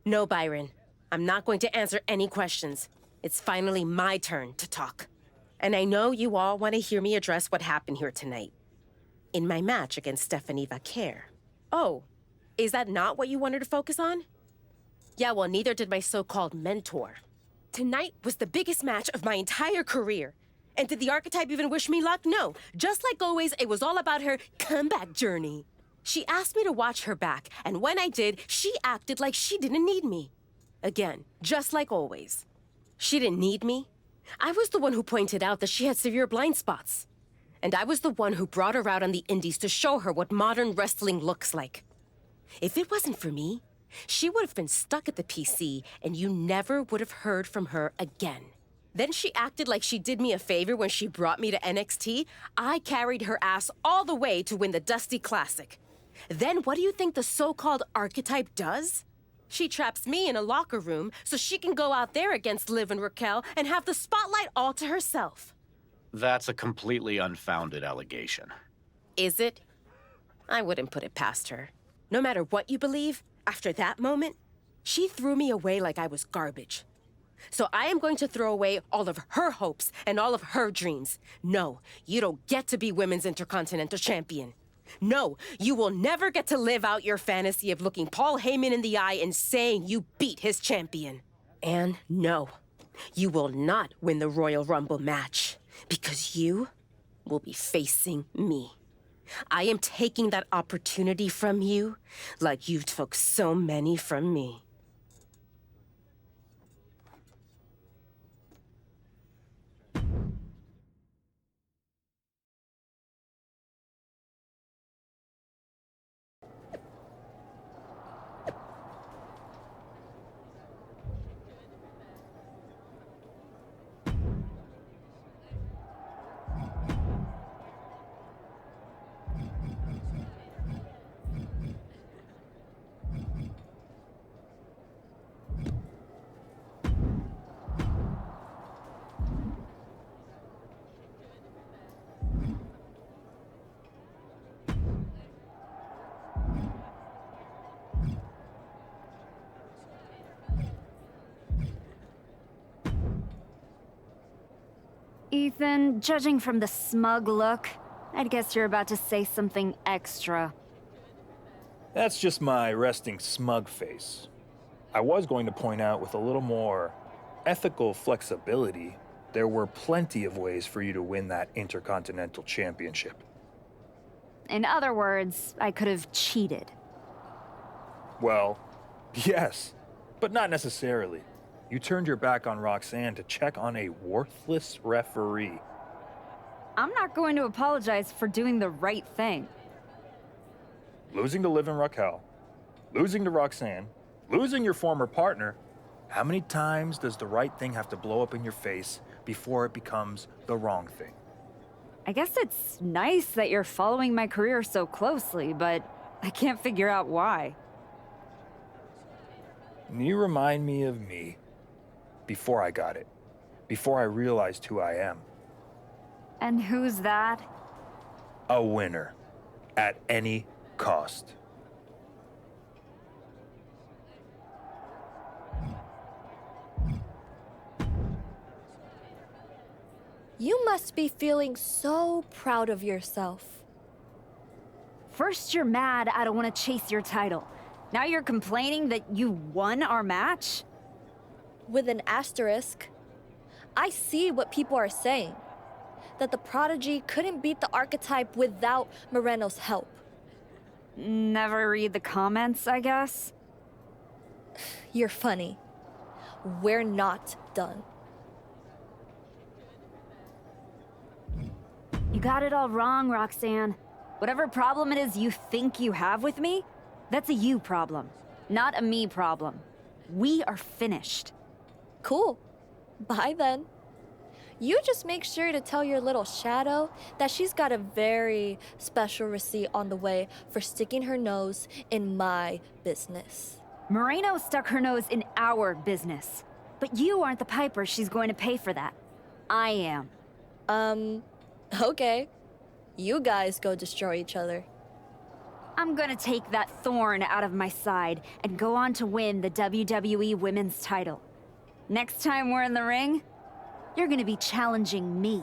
Speaker 13: No, Byron. I'm not going to answer any questions. It's finally my turn to talk. And I know you all want to hear me address what happened here tonight. In my match against Stephanie Vaquer. Oh, is that not what you wanted to focus on? Yeah, well, neither did my so-called mentor. Tonight was the biggest match of my entire career. And did the Archetype even wish me luck? No. Just like always, it was all about her comeback journey. She asked me to watch her back, and when I did, she acted like she didn't need me. Again, just like always. She didn't need me. I was the one who pointed out that she had severe blind spots. And I was the one who brought her out on the indies to show her what modern wrestling looks like. If it wasn't for me, she would have been stuck at the PC, and you never would have heard from her again. Then she acted like she did me a favor when she brought me to NXT. I carried her ass all the way to win the Dusty Classic. Then what do you think the so-called Archetype does? She traps me in a locker room so she can go out there against Liv and Raquel and have the spotlight all to herself.
Speaker 17: That's a completely unfounded allegation.
Speaker 13: Is it? I wouldn't put it past her. No matter what you believe, after that moment, she threw me away like I was garbage. So I am going to throw away all of her hopes and all of her dreams. No, you don't get to be Women's Intercontinental Champion. No, you will never get to live out your fantasy of looking Paul Heyman in the eye and saying you beat his champion. And no, you will not win the Royal Rumble match because you will be facing me. I am taking that opportunity from you like you took so many from me.
Speaker 2: Ethan, judging from the smug look, I'd guess you're about to say something extra.
Speaker 18: That's just my resting smug face. I was going to point out with a little more ethical flexibility, there were plenty of ways for you to win that Intercontinental Championship.
Speaker 2: In other words, I could have cheated.
Speaker 18: Well, yes, but not necessarily. You turned your back on Roxanne to check on a worthless referee.
Speaker 2: I'm not going to apologize for doing the right thing.
Speaker 18: Losing to Liv and Raquel, losing to Roxanne, losing your former partner. How many times does the right thing have to blow up in your face before it becomes the wrong thing?
Speaker 2: I guess it's nice that you're following my career so closely, but I can't figure out why.
Speaker 18: You remind me of me. Before I got it. Before I realized who I am.
Speaker 2: And who's that?
Speaker 18: A winner. At any cost.
Speaker 4: You must be feeling so proud of yourself.
Speaker 2: First you're mad I don't want to chase your title. Now you're complaining that you won our match?
Speaker 4: With an asterisk. I see what people are saying. That the Prodigy couldn't beat the Archetype without Moreno's help.
Speaker 2: Never read the comments, I guess?
Speaker 4: You're funny. We're not done.
Speaker 2: You got it all wrong, Roxanne. Whatever problem it is you think you have with me, that's a you problem, not a me problem. We are finished.
Speaker 4: Cool. Bye then. You just make sure to tell your little shadow that she's got a very special receipt on the way for sticking her nose in my business.
Speaker 2: Moreno stuck her nose in our business. But you aren't the piper she's going to pay for that. I am.
Speaker 4: Okay. You guys go destroy each other.
Speaker 2: I'm gonna take that thorn out of my side and go on to win the WWE Women's title. Next time we're in the ring, you're gonna be challenging me.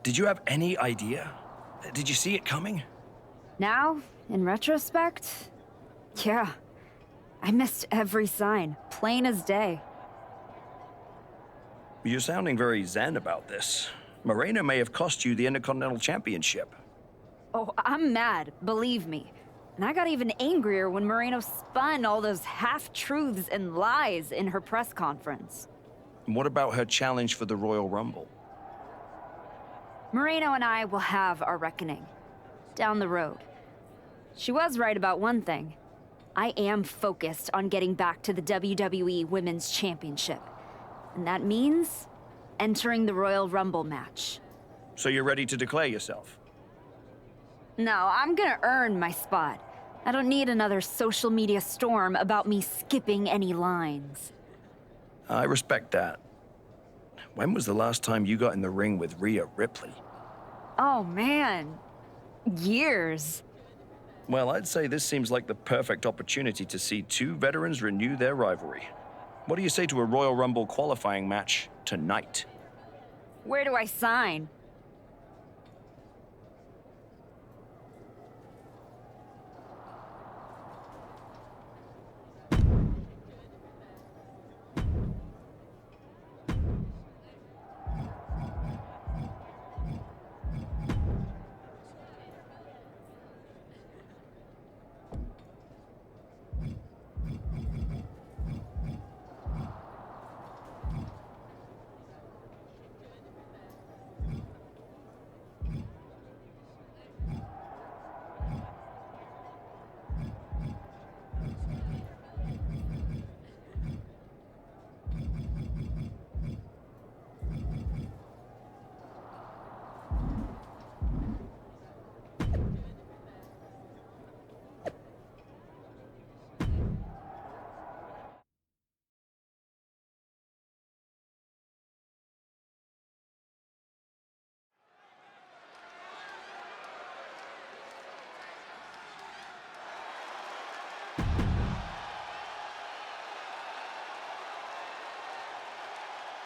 Speaker 3: Did you have any idea? Did you see it coming?
Speaker 2: Now, in retrospect, yeah. I missed every sign, plain as day.
Speaker 3: You're sounding very zen about this. Moreno may have cost you the Intercontinental Championship.
Speaker 2: Oh, I'm mad, believe me. And I got even angrier when Moreno spun all those half-truths and lies in her press conference.
Speaker 3: And what about her challenge for the Royal Rumble?
Speaker 2: Moreno and I will have our reckoning. Down the road. She was right about one thing. I am focused on getting back to the WWE Women's Championship. And that means entering the Royal Rumble match.
Speaker 3: So you're ready to declare yourself?
Speaker 2: No, I'm gonna earn my spot. I don't need another social media storm about me skipping any lines.
Speaker 3: I respect that. When was the last time you got in the ring with Rhea Ripley?
Speaker 2: Oh, man. Years.
Speaker 3: Well, I'd say this seems like the perfect opportunity to see two veterans renew their rivalry. What do you say to a Royal Rumble qualifying match tonight?
Speaker 2: Where do I sign?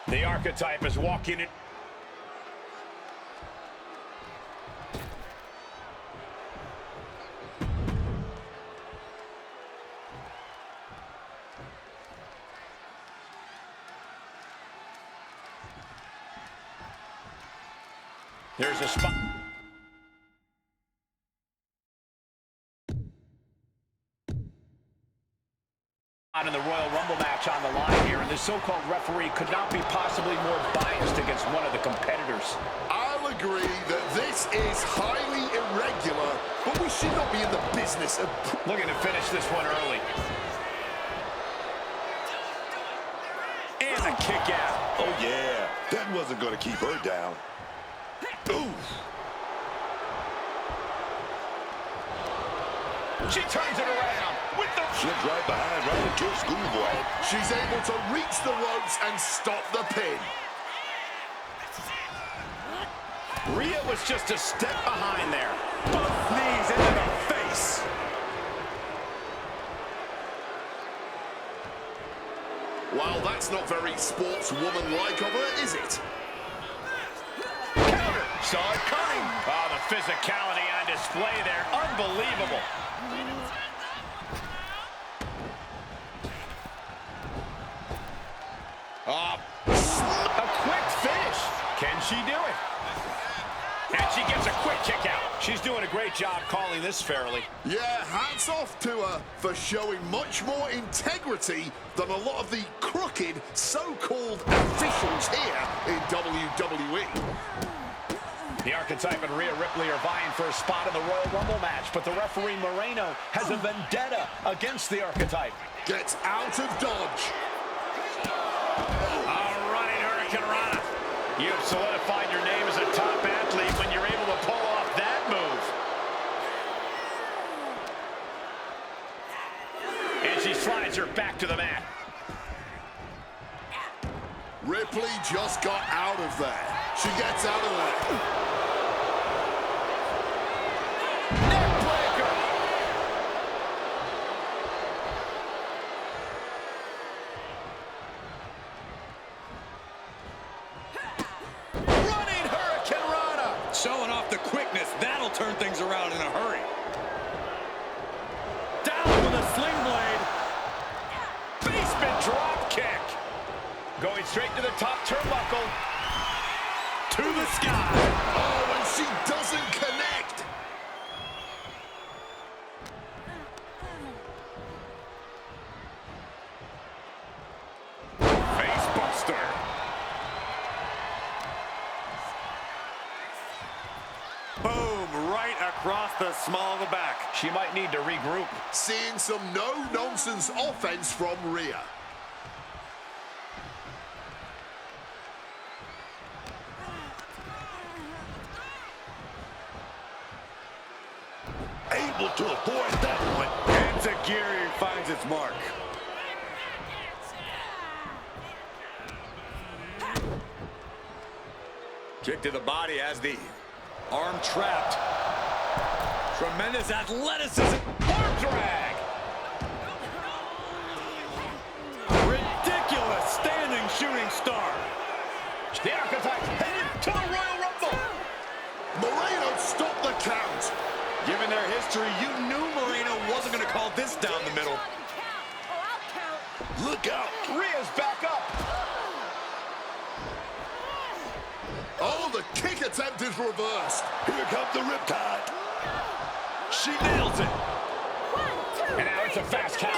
Speaker 6: The archetype is walking in. There's a spot. In the Royal Rumble match on the line here, and the so-called referee could not be possibly more biased against one of the competitors.
Speaker 11: I'll agree that this is highly irregular, but we should not be in the business of
Speaker 6: looking to finish this one early. And a kick out.
Speaker 9: Oh, yeah. That wasn't going to keep her down. Ooh.
Speaker 6: She turns it around with the...
Speaker 9: Slipped right behind, right into a schoolboy.
Speaker 11: She's able to reach the ropes and stop the pin.
Speaker 6: Rhea was just a step behind there. Both knees into the face.
Speaker 11: Well, that's not very sportswoman-like of her, is it?
Speaker 6: Counter. Saw it coming. Oh, the physicality on display there. Unbelievable. A quick finish. Can she do it? And she gets a quick kick out. She's doing a great job calling this fairly.
Speaker 11: Yeah, hats off to her for showing much more integrity than a lot of the crooked so-called officials here in WWE.
Speaker 6: The Archetype and Rhea Ripley are vying for a spot in the Royal Rumble match, but the referee Moreno has a vendetta against the Archetype.
Speaker 11: Gets out of dodge.
Speaker 6: A running Hurricane Rana. You've solidified your name as a top athlete when you're able to pull off that move. And she slides her back to the mat.
Speaker 11: Ripley just got out of there. She gets out of there.
Speaker 6: Neckbreaker. Running Hurricane Rana.
Speaker 10: Showing off the quickness. That'll turn things around in a hurry. Down with a sling blade.
Speaker 6: Basement drop kick. Going straight to the top turnbuckle. To the sky.
Speaker 11: Oh, and she doesn't connect.
Speaker 6: Face buster.
Speaker 10: Boom, right across the small of the back.
Speaker 6: She might need to regroup.
Speaker 11: Seeing some no-nonsense offense from Rhea.
Speaker 9: Able to avoid that one.
Speaker 10: Enziguri finds its mark. Kick to the body as the arm trapped. Tremendous athleticism. Arm drag. Ridiculous standing shooting star.
Speaker 6: The Archetype headed to the Royal Rumble.
Speaker 11: Moreno stopped the count.
Speaker 10: Given their history, you knew Moreno wasn't going to call this down the middle.
Speaker 9: Look out.
Speaker 6: Rhea's back up.
Speaker 11: Oh, the kick attempt is reversed.
Speaker 9: Here comes the Riptide.
Speaker 10: She nails it.
Speaker 6: And now it's a fast count.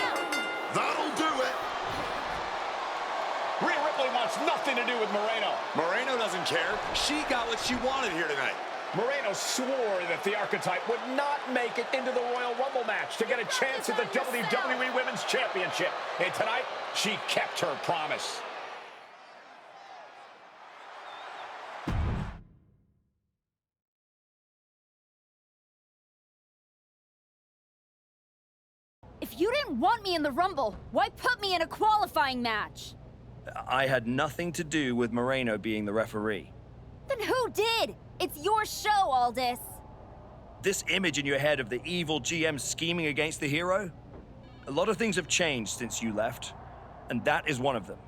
Speaker 11: That'll do it.
Speaker 6: Rhea Ripley wants nothing to do with Moreno.
Speaker 10: Moreno doesn't care. She got what she wanted here tonight.
Speaker 6: Moreno swore that the Archetype would not make it into the Royal Rumble match to get a chance at the WWE Women's Championship. And tonight, she kept her promise.
Speaker 2: If you didn't want me in the Rumble, why put me in a qualifying match?
Speaker 3: I had nothing to do with Moreno being the referee.
Speaker 2: Then who did? It's your show, Aldous.
Speaker 3: This image in your head of the evil GM scheming against the hero? A lot of things have changed since you left, and that is one of them.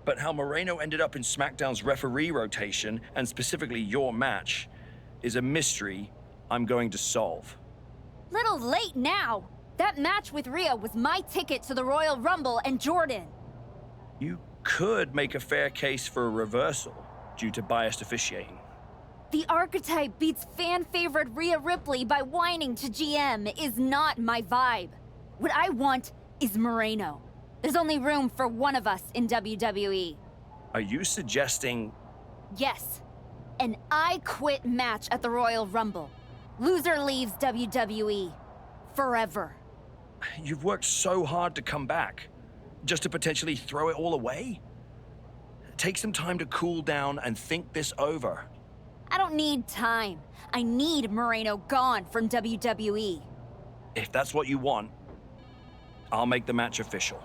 Speaker 3: But how Moreno ended up in SmackDown's referee rotation, and specifically your match, is a mystery I'm going to solve.
Speaker 2: Little late now. That match with Rhea was my ticket to the Royal Rumble and Jordan.
Speaker 3: You could make a fair case for a reversal due to biased officiating.
Speaker 2: The Archetype beats fan-favorite Rhea Ripley by whining to GM is not my vibe. What I want is Moreno. There's only room for one of us in WWE.
Speaker 3: Are you suggesting...
Speaker 2: Yes. An I Quit match at the Royal Rumble. Loser leaves WWE. Forever.
Speaker 3: You've worked so hard to come back, just to potentially throw it all away? Take some time to cool down and think this over.
Speaker 2: I don't need time. I need Moreno gone from WWE.
Speaker 3: If that's what you want, I'll make the match official.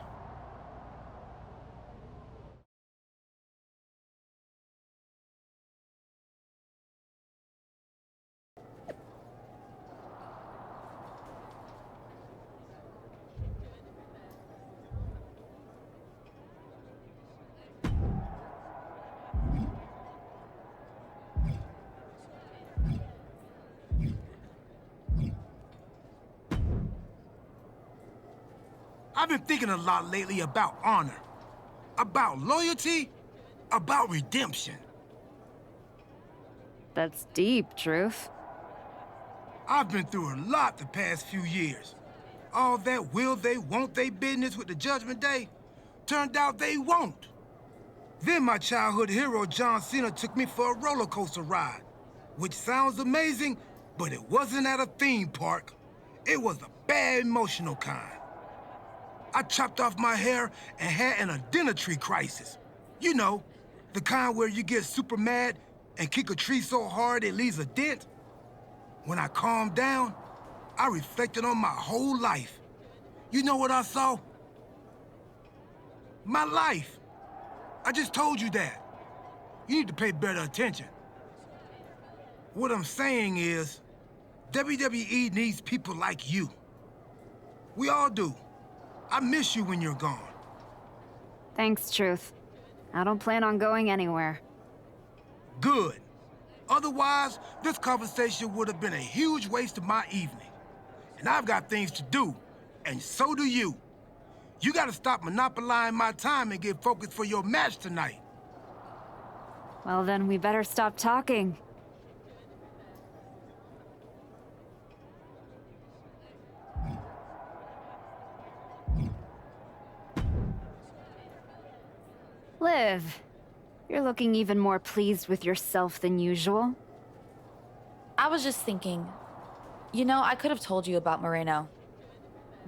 Speaker 19: I've been thinking a lot lately about honor, about loyalty, about redemption.
Speaker 2: That's deep, Truth.
Speaker 19: I've been through a lot the past few years. All that will they, won't they business with the Judgment Day turned out they won't. Then my childhood hero John Cena took me for a roller coaster ride, which sounds amazing, but it wasn't at a theme park. It was a bad emotional kind. I chopped off my hair and had an identity crisis. You know, the kind where you get super mad and kick a tree so hard it leaves a dent. When I calmed down, I reflected on my whole life. You know what I saw? My life. I just told you that. You need to pay better attention. What I'm saying is, WWE needs people like you. We all do. I miss you when you're gone.
Speaker 2: Thanks, Truth. I don't plan on going anywhere.
Speaker 19: Good. Otherwise, this conversation would have been a huge waste of my evening. And I've got things to do, and so do you. You gotta stop monopolizing my time and get focused for your match tonight.
Speaker 2: Well, then we better stop talking. Liv, you're looking even more pleased with yourself than usual.
Speaker 12: I was just thinking, you know, I could have told you about Moreno.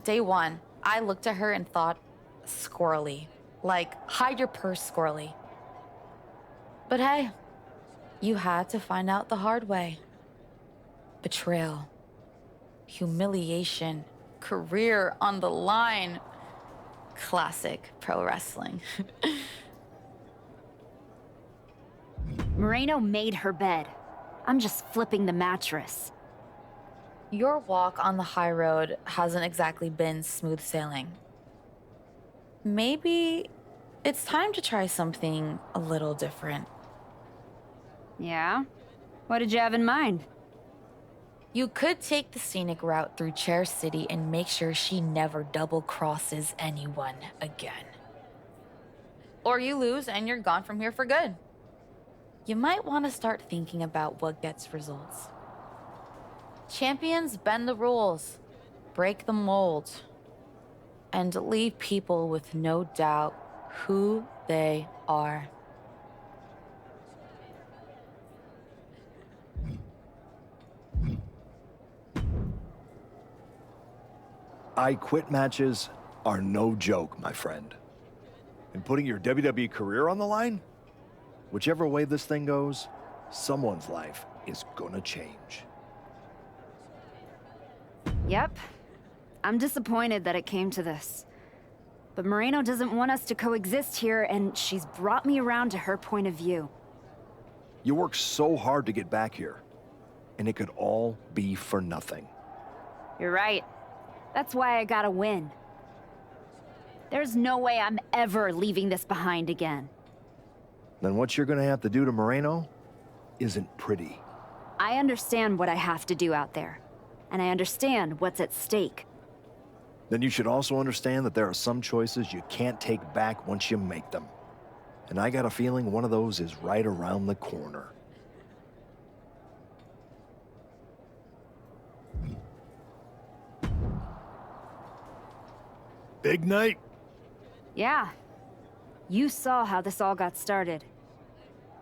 Speaker 12: Day one, I looked at her and thought, squirrely. Like, hide your purse, squirrely. But hey, you had to find out the hard way. Betrayal, humiliation, career on the line. Classic pro wrestling.
Speaker 2: Moreno made her bed. I'm just flipping the mattress.
Speaker 12: Your walk on the high road hasn't exactly been smooth sailing. Maybe it's time to try something a little different.
Speaker 2: Yeah? What did you have in mind?
Speaker 12: You could take the scenic route through Chair City and make sure she never double crosses anyone again. Or you lose and you're gone from here for good. You might want to start thinking about what gets results. Champions bend the rules, break the mold, and leave people with no doubt who they are.
Speaker 15: I quit matches are no joke, my friend. And putting your WWE career on the line? Whichever way this thing goes, someone's life is gonna change.
Speaker 2: Yep. I'm disappointed that it came to this. But Moreno doesn't want us to coexist here, and she's brought me around to her point of view.
Speaker 15: You worked so hard to get back here, and it could all be for nothing.
Speaker 2: You're right. That's why I gotta win. There's no way I'm ever leaving this behind again.
Speaker 15: Then what you're gonna have to do to Moreno isn't pretty.
Speaker 2: I understand what I have to do out there, and I understand what's at stake.
Speaker 15: Then you should also understand that there are some choices you can't take back once you make them. And I got a feeling one of those is right around the corner.
Speaker 20: Big night?
Speaker 2: Yeah. You saw how this all got started.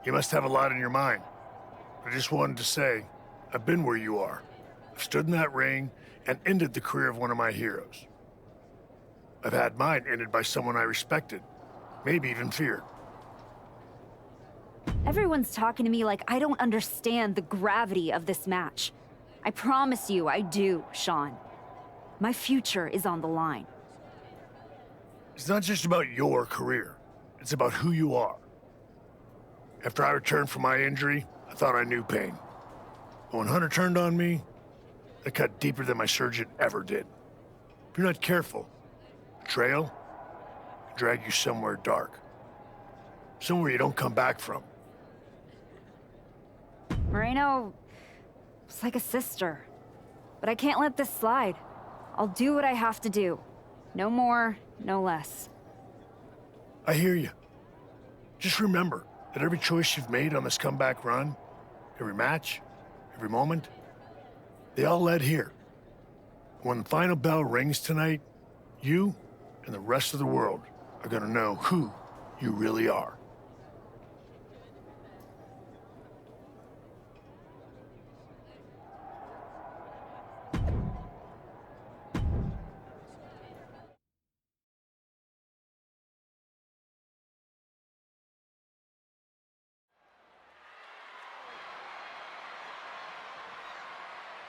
Speaker 20: You must have a lot in your mind. I just wanted to say, I've been where you are. I've stood in that ring and ended the career of one of my heroes. I've had mine ended by someone I respected, maybe even feared.
Speaker 2: Everyone's talking to me like I don't understand the gravity of this match. I promise you I do, Sean. My future is on the line.
Speaker 20: It's not just about your career. It's about who you are. After I returned from my injury, I thought I knew pain. But when Hunter turned on me, it cut deeper than my surgeon ever did. If you're not careful, the trail can drag you somewhere dark. Somewhere you don't come back from.
Speaker 2: Moreno was like a sister. But I can't let this slide. I'll do what I have to do. No more, no less.
Speaker 20: I hear you. Just remember that every choice you've made on this comeback run, every match, every moment, they all led here. When the final bell rings tonight, you and the rest of the world are gonna know who you really are.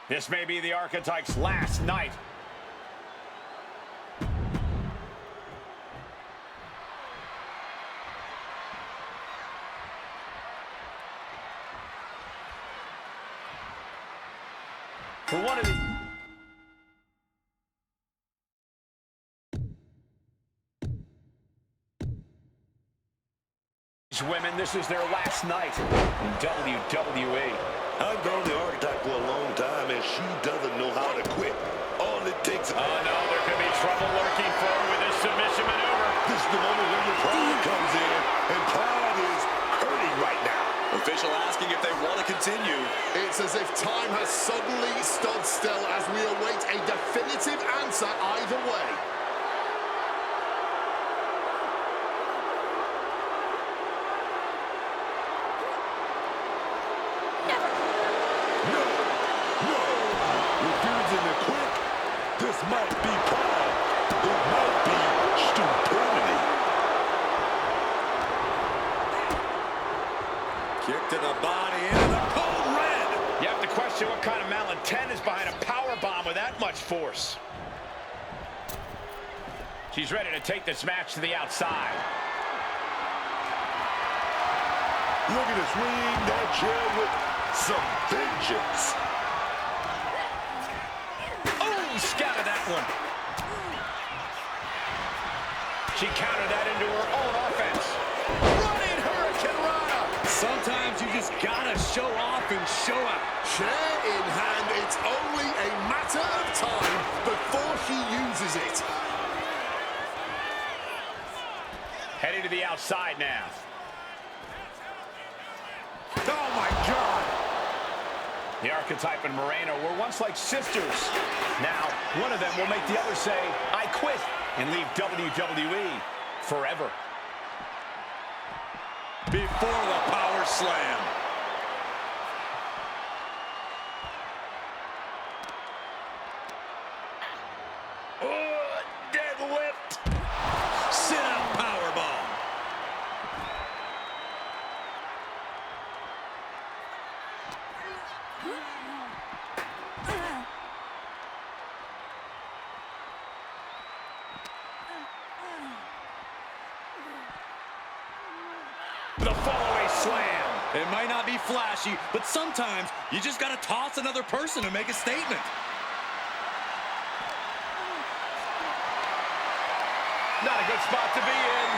Speaker 6: This may be the Archetype's last night. For one of the women, this is their last night in WWE.
Speaker 9: I've known the Archetype for a long time, and she doesn't know how to quit. All it takes is...
Speaker 6: Oh, no, there could be trouble lurking for her with this submission maneuver.
Speaker 9: This is the moment when your pride comes in, and pride is hurting right now.
Speaker 7: Official asking if they want to continue.
Speaker 11: It's as if time has suddenly stood still as we await a definitive answer either way.
Speaker 9: This might be pride. It might be stupidity.
Speaker 7: Kick to the body into the cold red.
Speaker 6: You have to question what kind of malintent is behind a power bomb with that much force. She's ready to take this match to the outside.
Speaker 9: Look at us swing that chair with some vengeance.
Speaker 6: He scouted that one. She countered that into her own offense. Running Hurricane Rana.
Speaker 10: Sometimes you just gotta show off and show out.
Speaker 11: Chair in hand, it's only a matter of time before she uses it.
Speaker 6: Heading to the outside now.
Speaker 10: Oh my God!
Speaker 6: The Archetype and Moreno were once like sisters. Now, one of them will make the other say, I quit, and leave WWE forever.
Speaker 10: Before the power slam.
Speaker 6: Oh, deadlift.
Speaker 10: Sit-out powerbomb.
Speaker 6: The follow-away slam.
Speaker 10: It might not be flashy, but sometimes you just gotta toss another person to make a statement.
Speaker 6: Not a good spot to be in.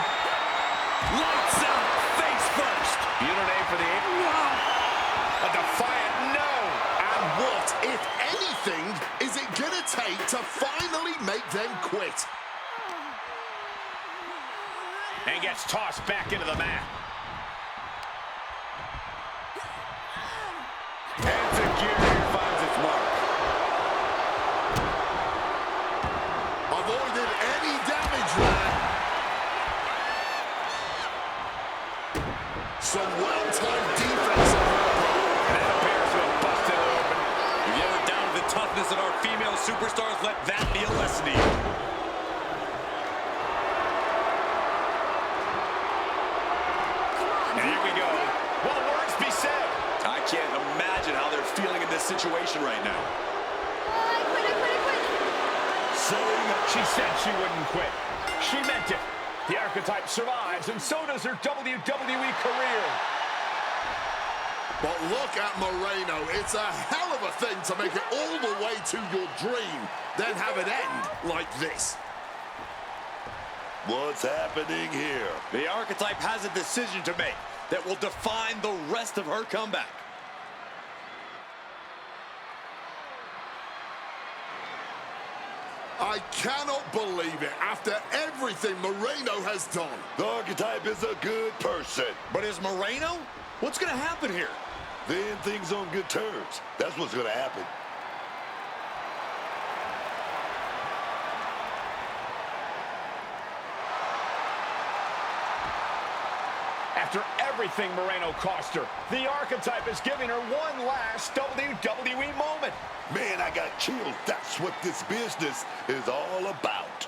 Speaker 10: Lights out, face first.
Speaker 6: Unit A for the eight. A defiant no.
Speaker 11: And what, if anything, is it gonna take to finally make them quit?
Speaker 6: And gets tossed back into the mat.
Speaker 10: Security finds its mark.
Speaker 11: Avoided any damage there. Some well-timed defense of her part.
Speaker 6: And that appears to have busted it open.
Speaker 10: If you ever doubted the toughness of our female superstars, let that be a lesson to you.
Speaker 6: And here we go. Will the words be said?
Speaker 10: I can't imagine how they're feeling in this situation right now.
Speaker 6: She said she wouldn't quit. She meant it. The Archetype survives, and so does her WWE career.
Speaker 11: But look at Moreno. It's a hell of a thing to make it all the way to your dream, then have it end like this.
Speaker 9: What's happening here?
Speaker 10: The Archetype has a decision to make that will define the rest of her comeback.
Speaker 11: I cannot believe it. After everything Moreno has done.
Speaker 9: The Archetype is a good person.
Speaker 10: But is Moreno? What's going to happen here?
Speaker 9: Then things on good terms. That's what's going to happen.
Speaker 6: After everything Moreno cost her, the Archetype is giving her one last WWE moment.
Speaker 9: Man, I got chills. That's what this business is all about.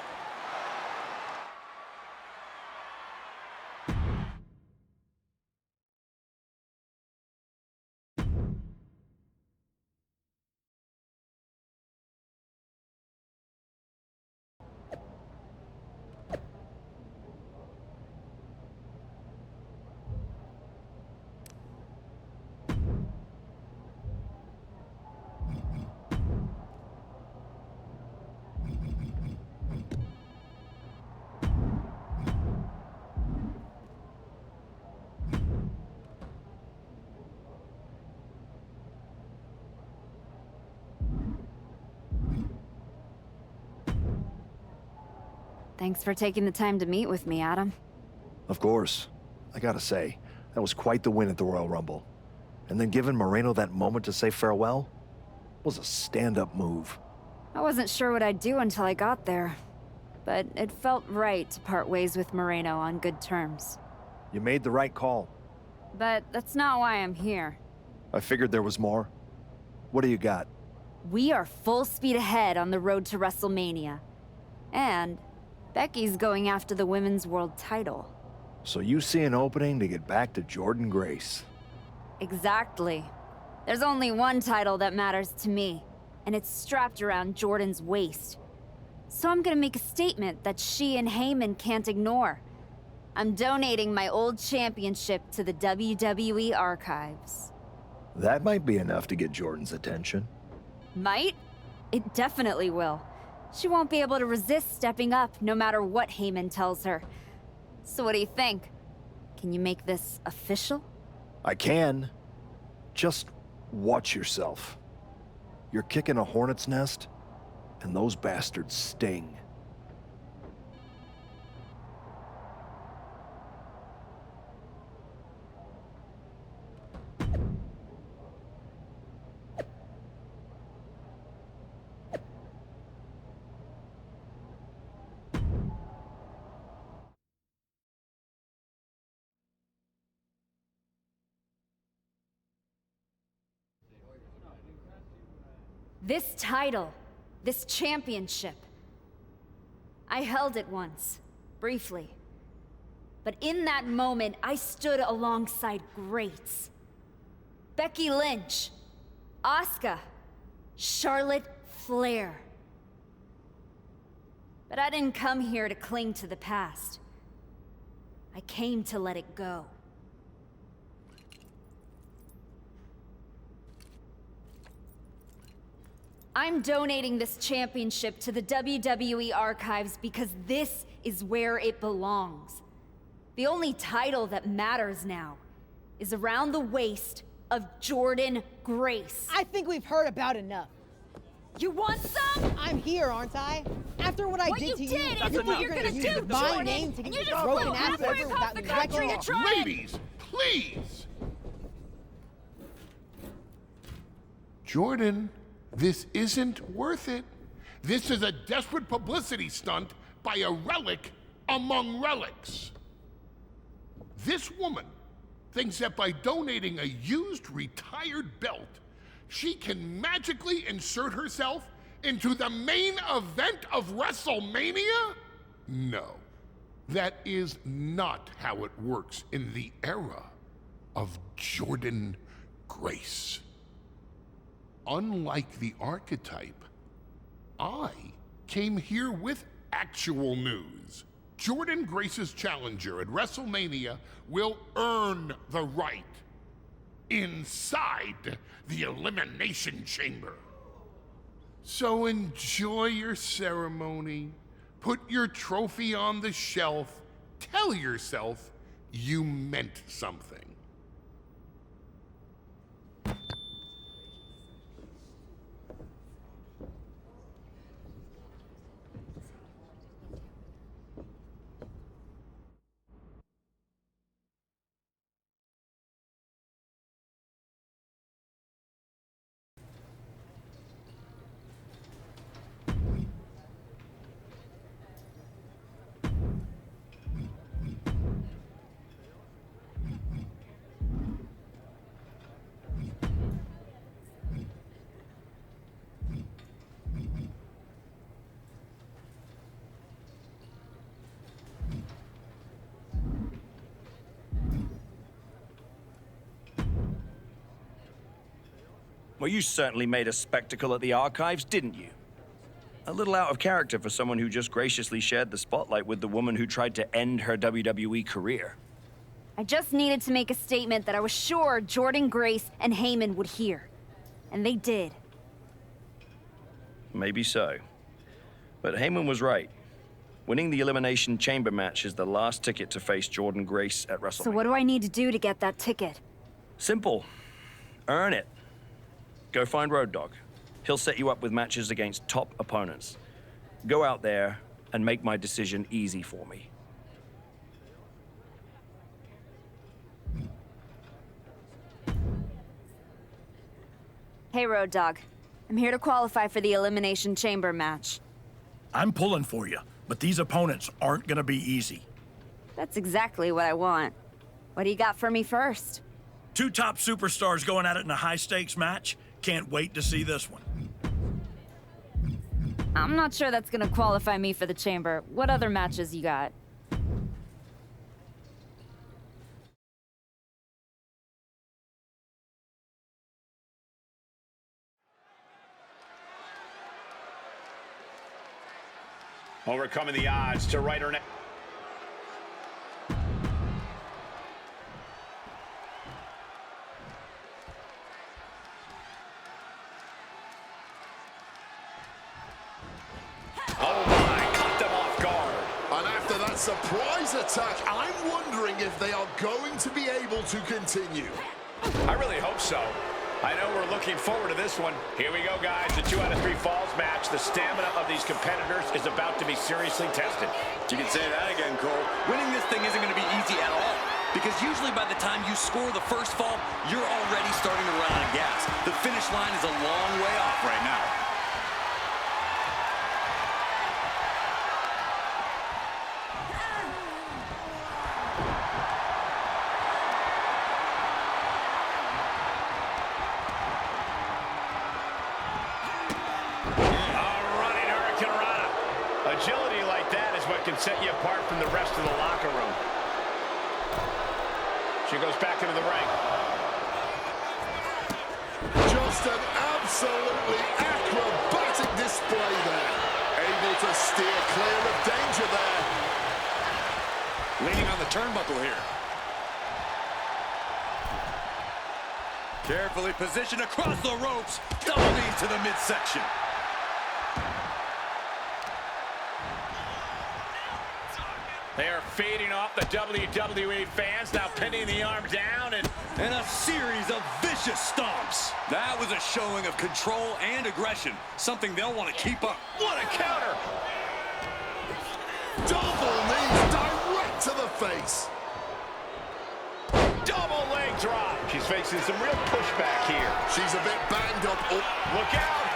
Speaker 2: Thanks for taking the time to meet with me, Adam.
Speaker 15: Of course. I gotta say, that was quite the win at the Royal Rumble. And then giving Moreno that moment to say farewell was a stand-up move.
Speaker 2: I wasn't sure what I'd do until I got there, but it felt right to part ways with Moreno on good terms.
Speaker 15: You made the right call.
Speaker 2: But that's not why I'm here.
Speaker 15: I figured there was more. What do you got?
Speaker 2: We are full speed ahead on the road to WrestleMania. And Becky's going after the Women's World title.
Speaker 15: So you see an opening to get back to Jordynne Grace.
Speaker 2: Exactly. There's only one title that matters to me, and it's strapped around Jordynne's waist. So I'm gonna make a statement that she and Heyman can't ignore. I'm donating my old championship to the WWE archives.
Speaker 15: That might be enough to get Jordynne's attention.
Speaker 2: Might? It definitely will. She won't be able to resist stepping up no matter what Heyman tells her. So what do you think? Can you make this official?
Speaker 15: I can. Just watch yourself. You're kicking a hornet's nest, and those bastards sting.
Speaker 2: This title, this championship. I held it once, briefly. But in that moment, I stood alongside greats. Becky Lynch, Asuka, Charlotte Flair. But I didn't come here to cling to the past. I came to let it go. I'm donating this championship to the WWE archives because this is where it belongs. The only title that matters now is around the waist of Jordynne Grace.
Speaker 21: I think we've heard about enough.
Speaker 2: You want some?
Speaker 21: I'm here, aren't I? After what I did to you,
Speaker 2: you think what you're gonna do,
Speaker 21: my
Speaker 2: Jordynne?
Speaker 21: name to
Speaker 2: And
Speaker 21: get
Speaker 2: you just
Speaker 21: broken
Speaker 2: blew
Speaker 21: ass
Speaker 2: halfway
Speaker 21: over
Speaker 2: across
Speaker 21: without
Speaker 2: the
Speaker 21: me
Speaker 2: country
Speaker 21: wrecking
Speaker 2: to
Speaker 21: it.
Speaker 2: try and...
Speaker 11: Ladies, please! Jordan, this isn't worth it. This is a desperate publicity stunt by a relic among relics. This woman thinks that by donating a used retired belt, she can magically insert herself into the main event of WrestleMania? No, that is not how it works in the era of Jordynne Grace. Unlike the archetype, I came here with actual news. Jordynne Grace's challenger at WrestleMania will earn the right inside the Elimination Chamber. So enjoy your ceremony, put your trophy on the shelf, tell yourself you meant something.
Speaker 3: Well, you certainly made a spectacle at the archives, didn't you? A little out of character for someone who just graciously shared the spotlight with the woman who tried to end her WWE career.
Speaker 2: I just needed to make a statement that I was sure Jordynne Grace and Heyman would hear. And they did.
Speaker 3: Maybe so. But Heyman was right. Winning the Elimination Chamber match is the last ticket to face Jordynne Grace at WrestleMania.
Speaker 2: So what do I need to do to get that ticket?
Speaker 3: Simple. Earn it. Go find Road Dogg. He'll set you up with matches against top opponents. Go out there and make my decision easy for me.
Speaker 2: Hey, Road Dogg. I'm here to qualify for the Elimination Chamber match.
Speaker 20: I'm pulling for you, but these opponents aren't gonna be easy.
Speaker 2: That's exactly what I want. What do you got for me first?
Speaker 20: Two top superstars going at it in a high-stakes match. Can't wait to see this one.
Speaker 2: I'm not sure that's gonna qualify me for the chamber. What other matches you got?
Speaker 6: Overcoming the odds to right her neck.
Speaker 11: that surprise attack. I'm wondering if they are going to be able to continue.
Speaker 6: I really hope so. I know we're looking forward to this one. Here we go, guys. The 2 out of 3 falls match. The stamina of these competitors is about to be seriously tested.
Speaker 10: You can say that again, Cole. Winning this thing isn't going to be easy at all. Because usually by the time you score the first fall, you're already starting to run out of gas. The finish line is a long way off right now.
Speaker 6: Agility like that is what can set you apart from the rest of the locker room. She goes back into the ring.
Speaker 11: Just an absolutely acrobatic display there. Able to steer clear of danger there.
Speaker 10: Leaning on the turnbuckle here. Carefully positioned across the ropes. Double knee to the midsection.
Speaker 6: They are feeding off the WWE fans, now pinning the arm down and
Speaker 10: a series of vicious stomps. That was a showing of control and aggression, something they'll want to keep up.
Speaker 6: What a counter!
Speaker 11: Double knees direct to the face.
Speaker 6: Double leg drop. She's facing some real pushback here.
Speaker 11: She's a bit banged up. Oh.
Speaker 6: Look out!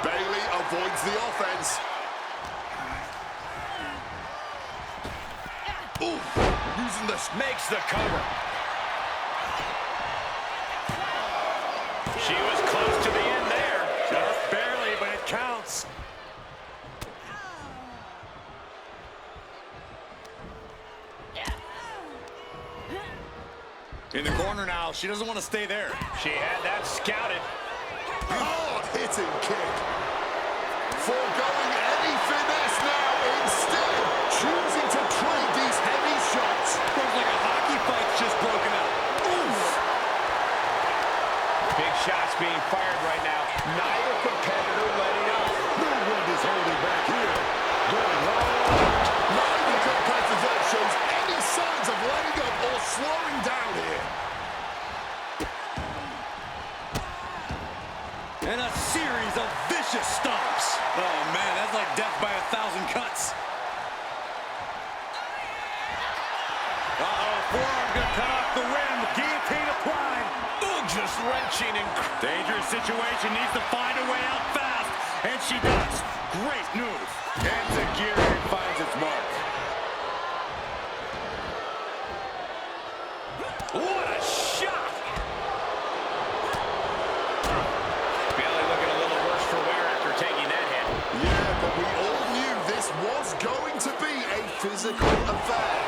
Speaker 11: Bayley avoids the offense. Ooh, using the...
Speaker 6: Makes the cover. She was close to the end there.
Speaker 10: Just barely, but it counts. In the corner now. She doesn't want to stay there.
Speaker 6: She had that scouted.
Speaker 11: Hard-hitting kick. Foregoing any finesse now, instead choosing to trade these heavy shots.
Speaker 10: Looks like a hockey fight's just broken out.
Speaker 11: Oof.
Speaker 6: Big shots being fired right now. Neither competitor letting up.
Speaker 8: No one is holding back here. Going hard.
Speaker 11: Neither competitor shows any signs of letting up or slowing down here.
Speaker 10: And a series of vicious stomps. Oh, man, that's like death by 1,000 cuts. Uh-oh, forearm gonna cut off the rim. Guillotine applied.
Speaker 6: Ooh, just wrenching and...
Speaker 10: Dangerous situation, needs to find a way out fast. And she does. Great move. And Zagiri finds its mark.
Speaker 6: What a shot! Bayley looking a little worse for wear after taking that hit.
Speaker 11: Yeah, but we all knew this was going to be a physical affair.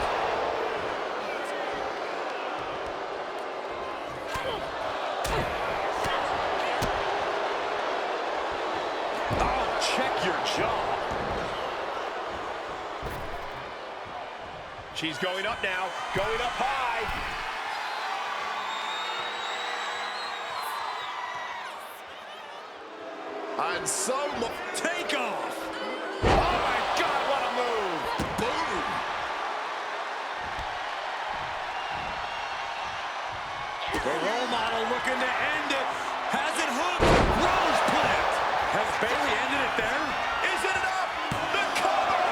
Speaker 6: Oh, check your jaw. She's going up now, going up high.
Speaker 11: And so much.
Speaker 10: Take off.
Speaker 6: Oh my God, what a move.
Speaker 11: Boom.
Speaker 10: The role model looking to end it. Has it hooked. Rose plant. Has Bayley ended it there?
Speaker 6: Is it enough? The cover.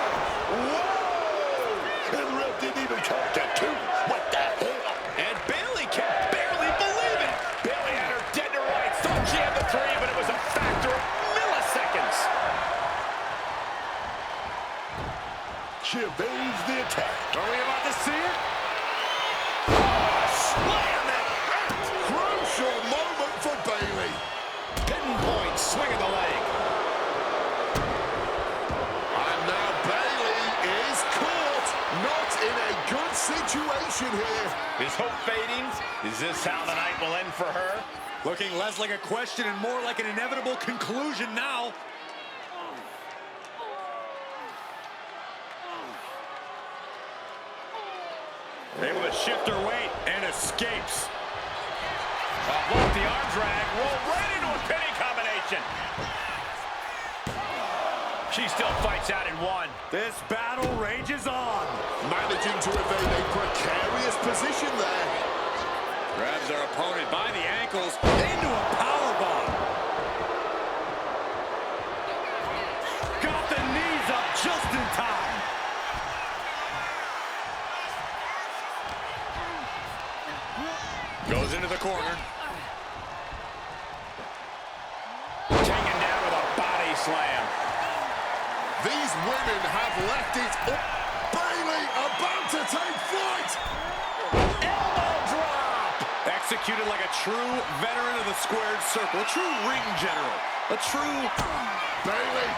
Speaker 8: Whoa! And ref didn't even count to 2. What the hell?
Speaker 6: And Bayley can barely believe it. Bayley had her dead to rights. Thought she had the 3, but it was a factor of milliseconds.
Speaker 8: She evades the attack.
Speaker 10: Are we about to see it?
Speaker 6: Slam that hurt.
Speaker 11: Crucial moment for Bayley.
Speaker 6: Pinpoint swing of the leg.
Speaker 11: And now Bayley is caught. Not in a good situation here.
Speaker 6: Is hope fading? Is this how the night will end for her?
Speaker 10: Looking less like a question and more like an inevitable conclusion now. Able to shift her weight and escapes.
Speaker 6: Off the arm drag, roll right into a pinning combination. She still fights out in one.
Speaker 7: This battle rages on.
Speaker 11: Managing to evade a precarious position there.
Speaker 7: Grabs our opponent by the ankles into a powerbomb. Got the knees up just in time. Goes into the corner.
Speaker 6: Taken down with a body slam.
Speaker 11: These women have left it up. Bayley about to take flight.
Speaker 6: Elbow drop.
Speaker 7: Executed like a true veteran of the squared circle. A true ring general. A true...
Speaker 11: Bayley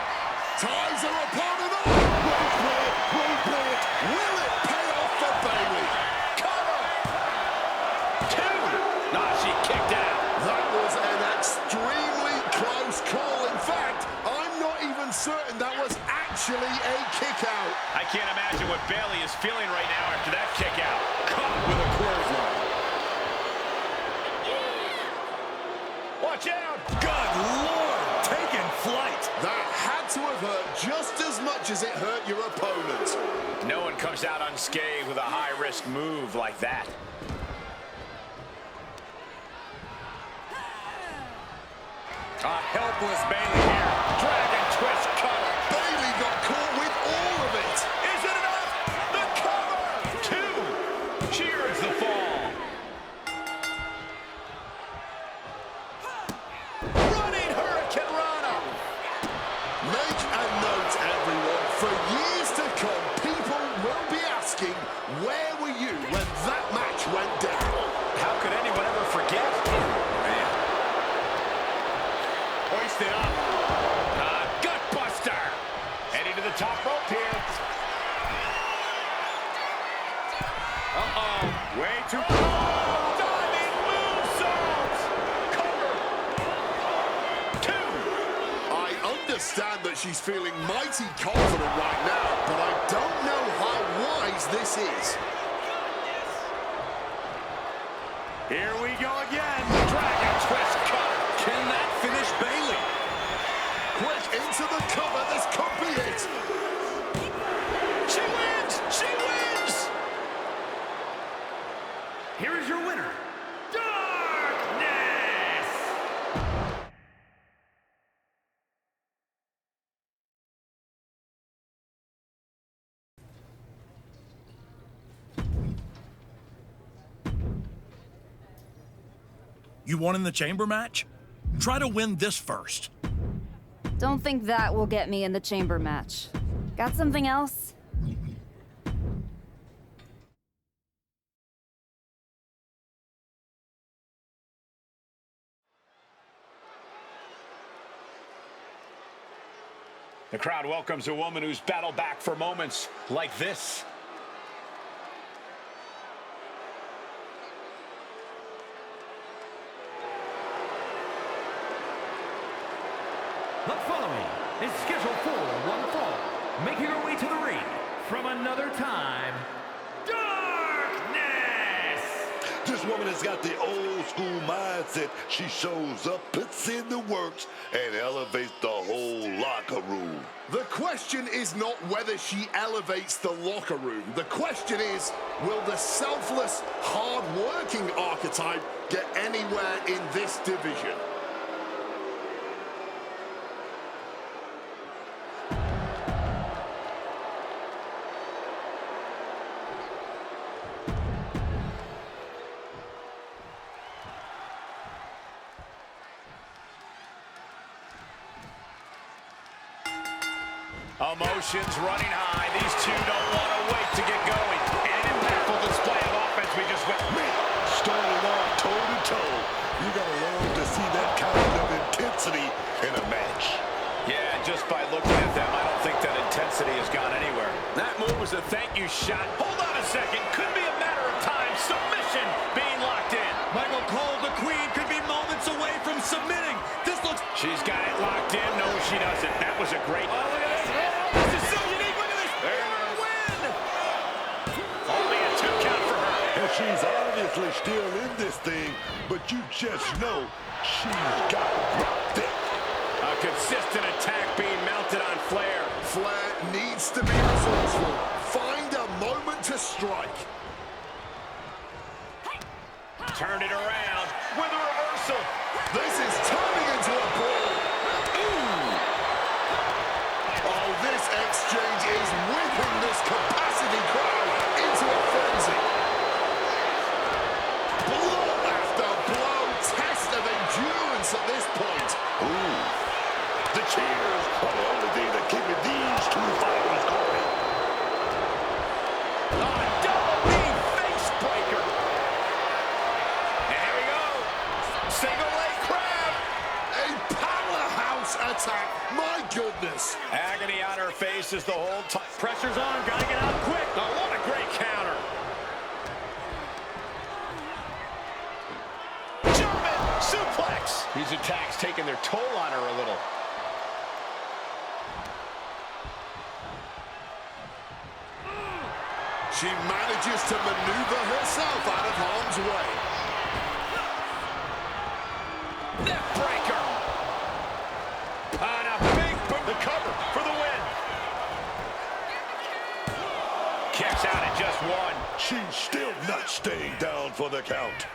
Speaker 11: ties her opponent up. Roadblock. Will it pay off for Bayley?
Speaker 6: Cover. Two. Nah, she kicked out.
Speaker 11: That was an extremely close call. In fact, I'm not even certain that was actually a kick out.
Speaker 6: I can't imagine what Bayley is feeling right now after that kick out. Caught with a clothesline. Watch out.
Speaker 7: Good Lord, taking flight.
Speaker 11: That had to have hurt just as much as it hurt your opponent.
Speaker 6: No one comes out unscathed with a high-risk move like that. A helpless Bayley here. Dragon twist cutter.
Speaker 11: Bayley got caught with all of it.
Speaker 6: Is it enough? The cover. Two. Cheers the fall. Running Hurricane Rana.
Speaker 11: Make a note, everyone. For years to come, people will be asking, where were you when that match went down?
Speaker 6: How could anyone ever forget? Man. Hoisted up. Gutbuster. Heading to the top rope here. Uh-oh. Way too close. Diving moonsault. Cover. Two.
Speaker 11: I understand that she's feeling mighty confident right now, but I don't know how wise this is.
Speaker 7: Here we go again.
Speaker 6: Dragon twist cutter.
Speaker 7: Can that finish Bayley?
Speaker 11: Quick into the cover. This could be it.
Speaker 6: She wins. She wins.
Speaker 7: Here is your winner, Darkness.
Speaker 1: You won in the chamber match? Try to win this first.
Speaker 2: Don't think that will get me in the chamber match. Got something else?
Speaker 6: The crowd welcomes a woman who's battled back for moments like this.
Speaker 22: The following is scheduled for one fall, making her way to the ring from another time, Darkness!
Speaker 9: This woman has got the old school mindset. She shows up, puts in the works, and elevates the whole locker room.
Speaker 11: The question is not whether she elevates the locker room. The question is, will the selfless, hard-working archetype get anywhere in this division?
Speaker 6: Emotions running high. These two don't want to wait to get going. And an impactful display of offense we just witnessed.
Speaker 9: Starting off toe-to-toe. You gotta love to see that kind of intensity in a match.
Speaker 6: Yeah, just by looking at them, I don't think that intensity has gone anywhere. That move was a thank you shot. Hold on a second. Could be a matter of time. Submission being locked in.
Speaker 7: Michael Cole, the queen, could be moments away from submitting. This looks...
Speaker 6: She's got it locked in. No, she doesn't. That was a great...
Speaker 7: Oh, look at this. This is so unique. Look at this.
Speaker 6: There's
Speaker 7: a win.
Speaker 6: Only a 2 count for her.
Speaker 9: And she's obviously still in this thing, but you just know she's got it.
Speaker 6: A consistent attack being mounted on Flair.
Speaker 11: Flair needs to be resourceful. Find a moment to strike.
Speaker 6: Turned it around with a reversal.
Speaker 11: This is turning into a brawl. Ooh. Oh, this exchange is whipping this capacity crowd into a frenzy. Blow after blow, test of endurance at this point.
Speaker 9: Ooh. The cheers are the only thing that keeping these two fighters going.
Speaker 6: A double knee face breaker. And here we go. Single leg crab.
Speaker 11: A powerhouse attack. My goodness.
Speaker 6: Agony on her face as the whole time. Pressure's on. Gotta get out quick. Oh, what a great counter. German suplex. These attacks taking their toll on her a little.
Speaker 11: She manages to maneuver herself out of harm's way.
Speaker 6: Neck breaker. On a big boot. The cover for the win. Kicks out at just one.
Speaker 9: She's still not staying down for the count.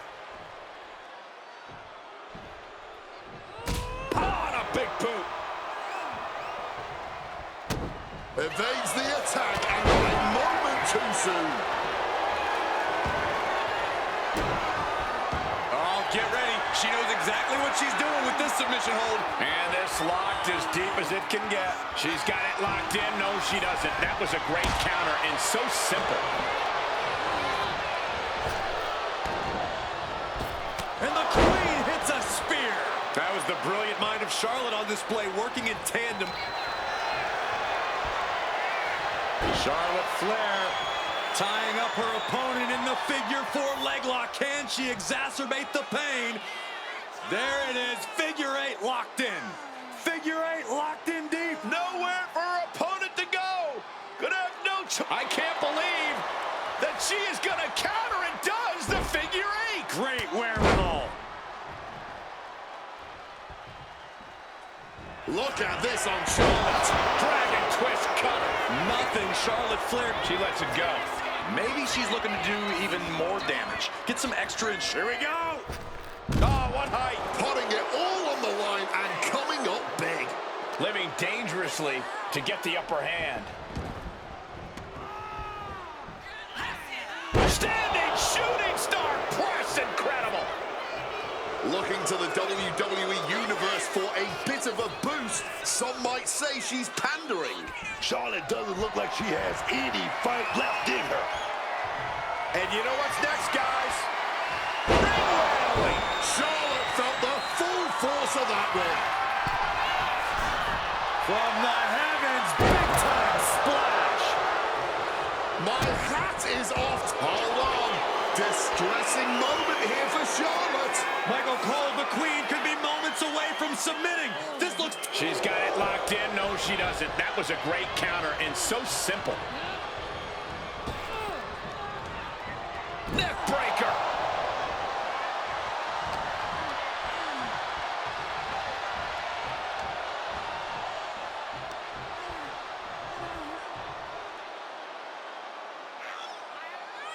Speaker 6: On a big boot.
Speaker 11: Evades the attack and a moment too soon.
Speaker 10: Oh, get ready. She knows exactly what she's doing with this submission hold.
Speaker 6: And this locked as deep as it can get. She's got it locked in. No, she doesn't. That was a great counter and so simple.
Speaker 10: And the Queen hits a spear. That was the brilliant mind of Charlotte on display, working in tandem. Charlotte Flair tying up her opponent in the figure 4 leg lock. Can she exacerbate the pain? There it is, figure 8 locked in. Figure 8 locked in deep.
Speaker 6: Nowhere for her opponent to go. Gonna have no choice. I can't believe that she is gonna counter and does the figure 8.
Speaker 10: Great wherewithal.
Speaker 11: Look at this on Charlotte.
Speaker 6: Dragon twist cutter.
Speaker 10: Nothing, Charlotte Flair.
Speaker 6: She lets it go.
Speaker 10: Maybe she's looking to do even more damage. Get some extra insurance.
Speaker 6: Here we go. Oh, what height.
Speaker 11: Putting it all on the line and coming up big.
Speaker 6: Living dangerously to get the upper hand. Standing shooting star press. Incredible.
Speaker 11: Looking to the WWE Universe for a bit of a boost. Some might say she's pandering.
Speaker 9: Charlotte doesn't look like she has any fight left in her.
Speaker 6: And you know what's next, guys? Ring rattling.
Speaker 11: Charlotte felt the full force of that one.
Speaker 10: From the heavens, big time splash.
Speaker 11: My hat is off. Hold on. Distressing moment here for Charlotte.
Speaker 10: Michael Cole, the Queen, could be moments away from submitting. This looks...
Speaker 6: She's got it locked in. No, she doesn't. That was a great counter and so simple. Neck breaker.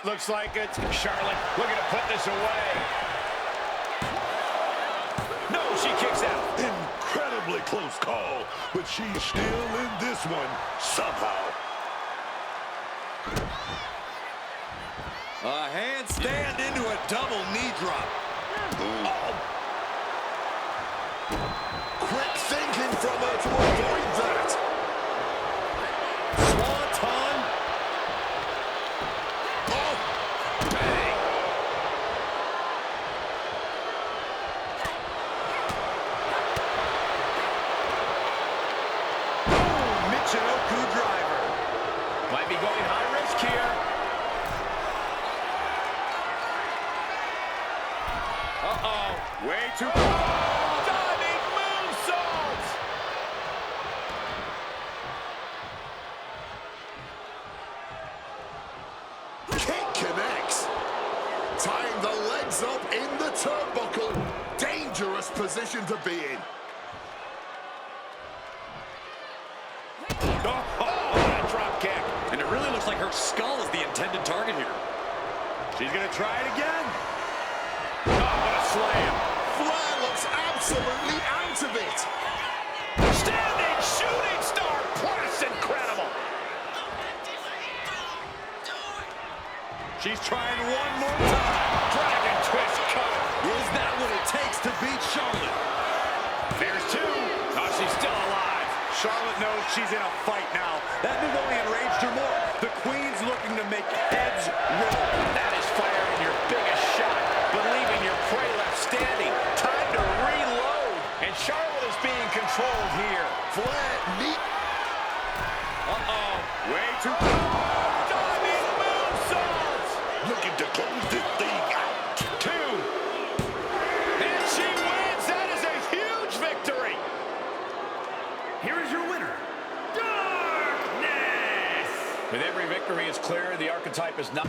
Speaker 6: Looks like it's Charlotte looking to put this away. No, she kicks out.
Speaker 9: Incredibly close call, but she's still in this one somehow.
Speaker 10: A handstand into a double knee drop.
Speaker 9: Oh.
Speaker 11: Quick thinking from her to avoid that.
Speaker 10: Swanton.
Speaker 11: Oh.
Speaker 6: Bang.
Speaker 10: Michinoku driver.
Speaker 6: Might be going high risk here. Uh-oh. Way too close. Diving moonsault.
Speaker 11: Kick connects. Tying the legs up in the turnbuckle. Dangerous position to be in.
Speaker 10: Almost like her skull is the intended target here. She's going to try it again. Oh, what a slam.
Speaker 11: Flair looks absolutely out of it.
Speaker 6: Standing shooting star press, incredible.
Speaker 10: She's trying one more time.
Speaker 6: Dragon twist cover.
Speaker 10: Is that what it takes to beat Charlotte?
Speaker 6: There's two. Oh, she's still alive.
Speaker 10: Charlotte knows she's in a fight now. That move only enraged her more. The Queen's looking to make heads roll.
Speaker 6: That is firing your biggest shot, but leaving your prey left standing. Time to reload. And Charlotte is being controlled here.
Speaker 11: Flair neat.
Speaker 10: Uh-oh. Way too
Speaker 6: Diving moonsaults.
Speaker 9: Looking to close this thing out.
Speaker 6: Two. And she wins. That is a huge victory.
Speaker 22: Here is your winner, Darkness!
Speaker 6: With every victory, it's clear the archetype is not...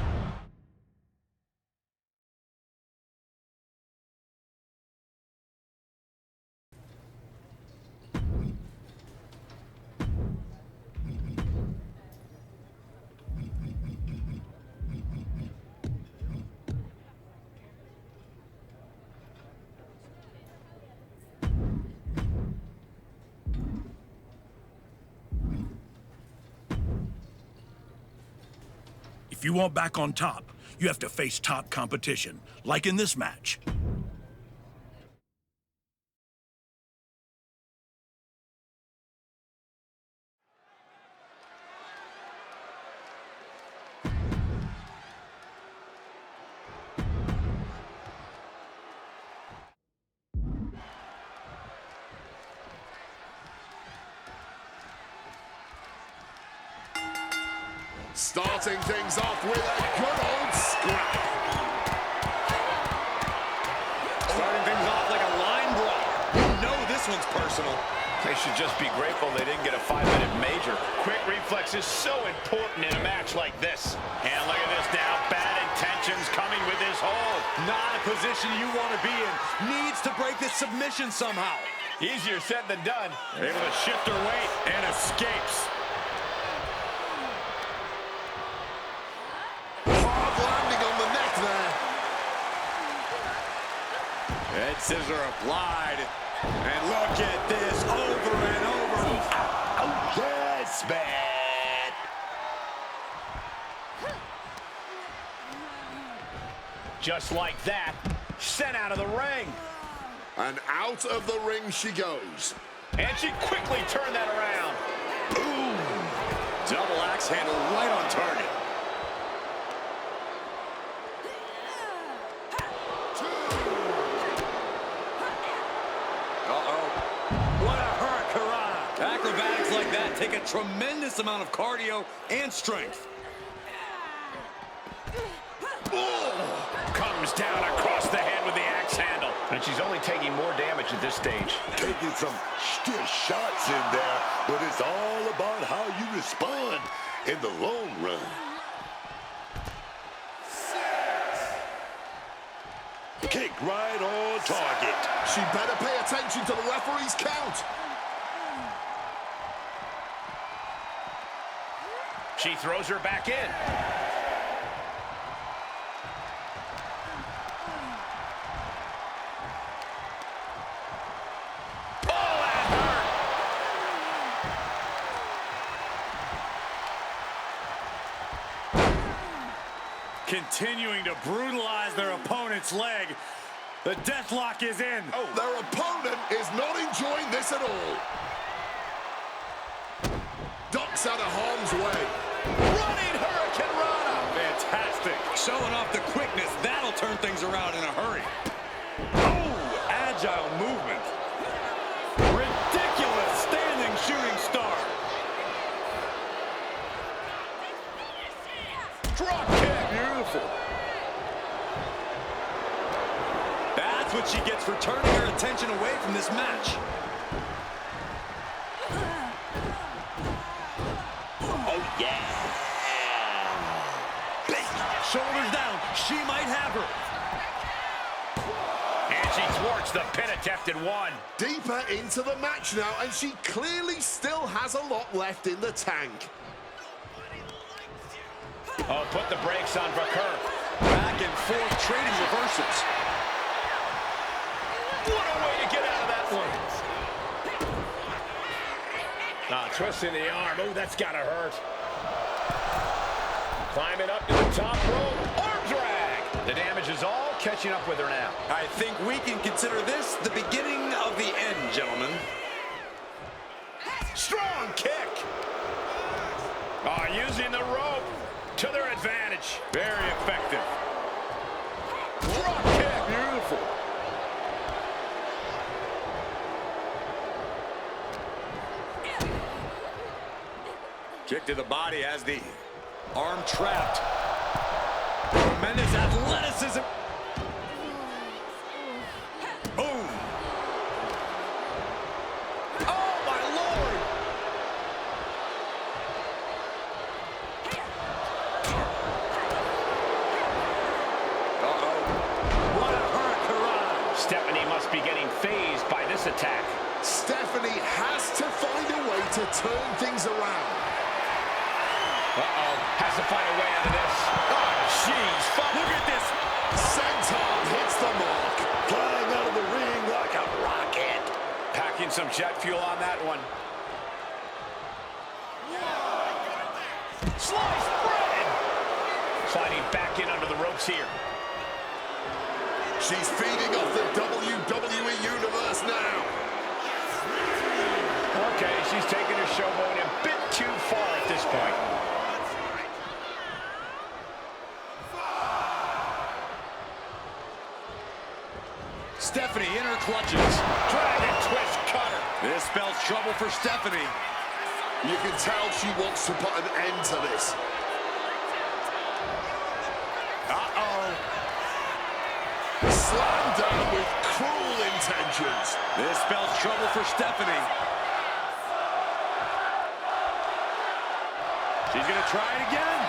Speaker 1: If you want back on top, you have to face top competition, like in this match.
Speaker 11: Starting things off with a good old scrap.
Speaker 10: Starting things off like a line brawl. You know this one's personal.
Speaker 6: They should just be grateful they didn't get a 5-minute major. Quick reflex is so important in a match like this. And look at this now. Bad intentions coming with this hold.
Speaker 10: Not a position you want to be in. Needs to break this submission somehow.
Speaker 6: Easier said than done.
Speaker 10: Able to shift her weight and escapes.
Speaker 11: Hard landing on the neck there.
Speaker 10: Head scissor applied. And look at this, over and over.
Speaker 9: Oh, yes, man.
Speaker 6: Just like that, sent out of the ring.
Speaker 11: And out of the ring she goes.
Speaker 6: And she quickly turned that around.
Speaker 10: Ooh, double axe handle right on target. Acrobatics like that take a tremendous amount of cardio and strength.
Speaker 6: Comes down across the head with the axe handle. And she's only taking more damage at this stage.
Speaker 9: Taking some stiff shots in there, but it's all about how you respond in the long run. Kick right on target.
Speaker 11: She better pay attention to the referee's count.
Speaker 6: She throws her back in. Oh, that
Speaker 10: hurt. Continuing to brutalize their opponent's leg. The deathlock is in.
Speaker 11: Oh, their opponent is not enjoying this at all. Ducks out of harm's way.
Speaker 6: Running Hurricane Rana.
Speaker 10: Fantastic. Showing off the quickness. That'll turn things around in a hurry. Oh, agile movement. Ridiculous standing shooting star.
Speaker 6: Drop kick.
Speaker 10: Beautiful. That's what she gets for turning her attention away from this match. Shoulders down. She might have her.
Speaker 6: And she thwarts the pin attempt at one.
Speaker 11: Deeper into the match now, and she clearly still has a lot left in the tank.
Speaker 6: Oh, put the brakes on Vakur.
Speaker 10: Back and forth, trading reversals.
Speaker 6: What a way to get out of that one. Twisting the arm. Oh, that's gotta hurt. Climbing up to the top rope. Arm drag. The damage is all catching up with her now.
Speaker 10: I think we can consider this the beginning of the end, gentlemen.
Speaker 6: Strong kick. Oh, using the rope to their advantage.
Speaker 10: Very effective.
Speaker 6: Drop kick.
Speaker 10: Beautiful. Kick to the body as the arm trapped. Tremendous athleticism. Boom.
Speaker 6: Oh, my Lord.
Speaker 10: Uh-oh. What a hurricane.
Speaker 6: Stephanie must be getting phased by this attack.
Speaker 11: Stephanie has to find a way to turn things around.
Speaker 6: Uh-oh. Has to find a way out of this. Oh, jeez.
Speaker 10: Look at this.
Speaker 11: Senton hits the mark.
Speaker 9: Flying out of the ring like a rocket.
Speaker 6: Packing some jet fuel on that one. Slice bread. Sliding back in under the ropes here.
Speaker 11: She's feeding off the WWE Universe now.
Speaker 6: Okay, she's taking her showboat a bit too far at this point.
Speaker 10: Stephanie in her clutches.
Speaker 6: Dragon twist cutter.
Speaker 10: This spells trouble for Stephanie.
Speaker 11: You can tell she wants to put an end to this.
Speaker 10: Uh-oh.
Speaker 11: Slam down with cruel intentions.
Speaker 10: This spells trouble for Stephanie. She's going to try it again.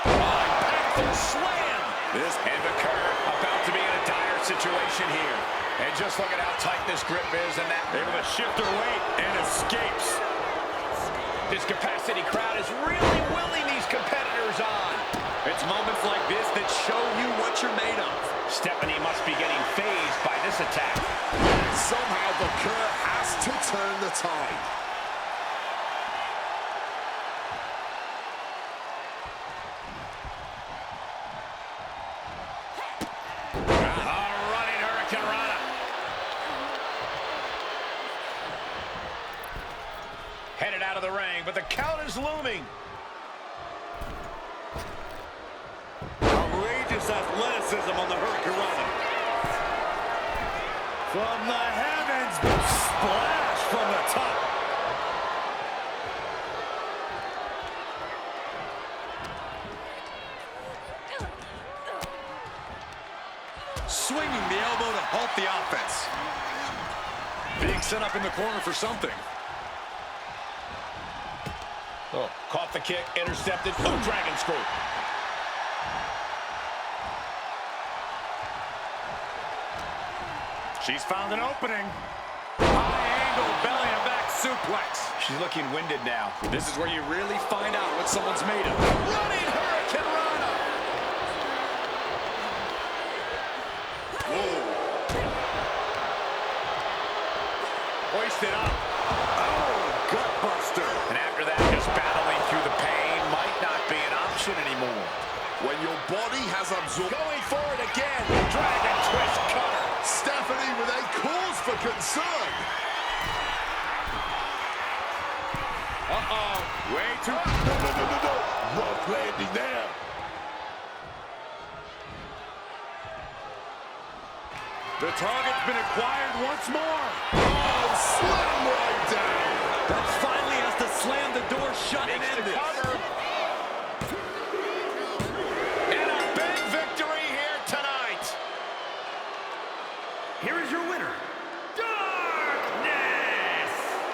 Speaker 6: Impactful slam.
Speaker 10: This
Speaker 6: and Vakur about to be in a dire situation here. And just look at how tight this grip is and that.
Speaker 10: Able to shift her weight and escapes.
Speaker 6: This capacity crowd is really willing these competitors on.
Speaker 10: It's moments like this that show you what you're made of.
Speaker 6: Stephanie must be getting phased by this attack.
Speaker 11: Somehow Vakur has to turn the tide.
Speaker 6: Running Hurricane Rana. Headed out of the ring, but the count is looming.
Speaker 10: Outrageous athleticism on the Hurricane Rana. From the heavens, splash from the top. Swinging the elbow to halt the offense. Being set up in the corner for something.
Speaker 6: Oh, caught the kick, intercepted. Oh, dragon screw.
Speaker 10: She's found an opening. High angle belly and back suplex.
Speaker 6: She's looking winded now.
Speaker 10: This is where you really find out what someone's made of.
Speaker 6: Running Hurricane Rana.
Speaker 10: Whoa. Hoisted up. Oh, gut buster.
Speaker 6: And after that, just battling through the pain might not be an option anymore.
Speaker 11: When your body has absorbed...
Speaker 6: Going for it again. Dragon twist cutter.
Speaker 11: Stephanie with a cause for concern.
Speaker 10: Uh-oh. Way too...
Speaker 9: No. Rough landing there.
Speaker 10: The target's been acquired once more.
Speaker 11: Oh, slam right down.
Speaker 10: That finally has to slam the door shut and end this.
Speaker 6: Cover. And a big victory here tonight.
Speaker 22: Here is your winner, Darkness!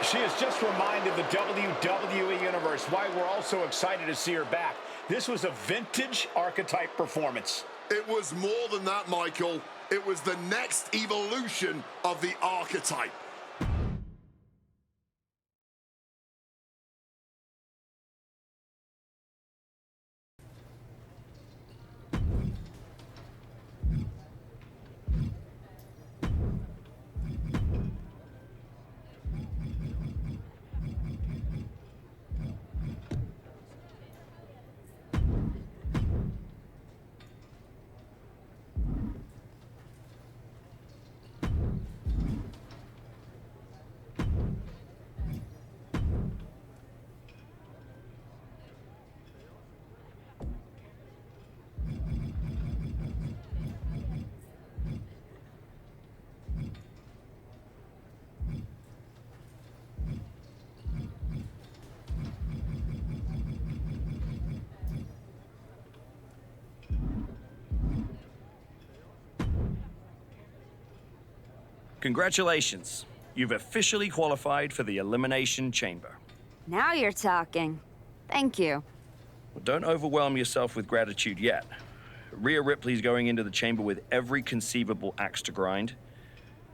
Speaker 6: She has just reminded the WWE Universe why we're all so excited to see her back. This was a vintage archetype performance.
Speaker 11: It was more than that, Michael. It was the next evolution of the archetype.
Speaker 3: Congratulations. You've officially qualified for the Elimination Chamber.
Speaker 2: Now you're talking. Thank you.
Speaker 3: Well, don't overwhelm yourself with gratitude yet. Rhea Ripley's going into the chamber with every conceivable axe to grind,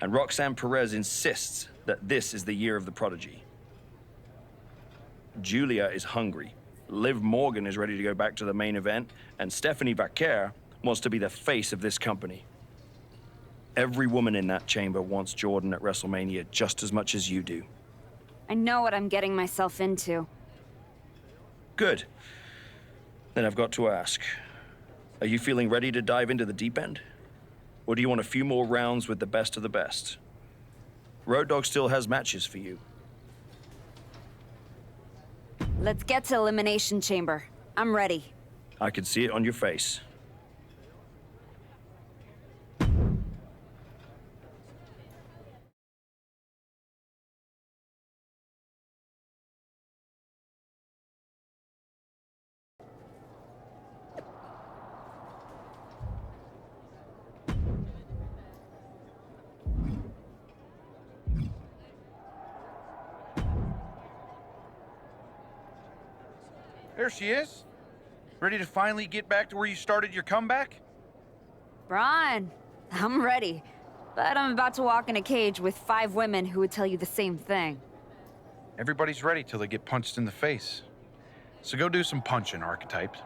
Speaker 3: and Roxanne Perez insists that this is the year of the prodigy. Julia is hungry. Liv Morgan is ready to go back to the main event, and Stephanie Vaquer wants to be the face of this company. Every woman in that chamber wants Jordan at WrestleMania just as much as you do.
Speaker 2: I know what I'm getting myself into.
Speaker 3: Good. Then I've got to ask, are you feeling ready to dive into the deep end? Or do you want a few more rounds with the best of the best? Road Dogg still has matches for you.
Speaker 2: Let's get to Elimination Chamber. I'm ready.
Speaker 3: I can see it on your face.
Speaker 5: There she is. Ready to finally get back to where you started your comeback?
Speaker 2: Braun, I'm ready. But I'm about to walk in a cage with 5 women who would tell you the same thing.
Speaker 5: Everybody's ready till they get punched in the face. So go do some punching, Archetype.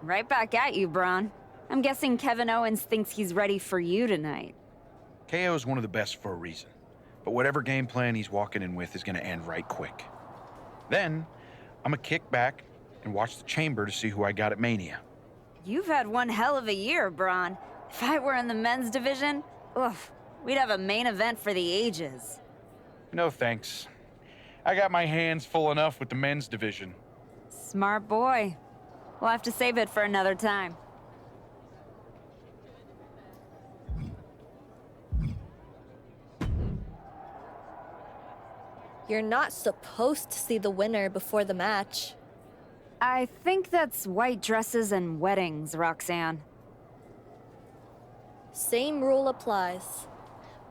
Speaker 2: Right back at you, Braun. I'm guessing Kevin Owens thinks he's ready for you tonight.
Speaker 5: KO is one of the best for a reason. But whatever game plan he's walking in with is going to end right quick. Then, I'm going to kick back and watch the chamber to see who I got at Mania.
Speaker 2: You've had one hell of a year, Braun. If I were in the men's division, oof, we'd have a main event for the ages.
Speaker 5: No thanks. I got my hands full enough with the men's division.
Speaker 2: Smart boy. We'll have to save it for another time.
Speaker 4: You're not supposed to see the winner before the match.
Speaker 2: I think that's white dresses and weddings, Roxanne.
Speaker 4: Same rule applies.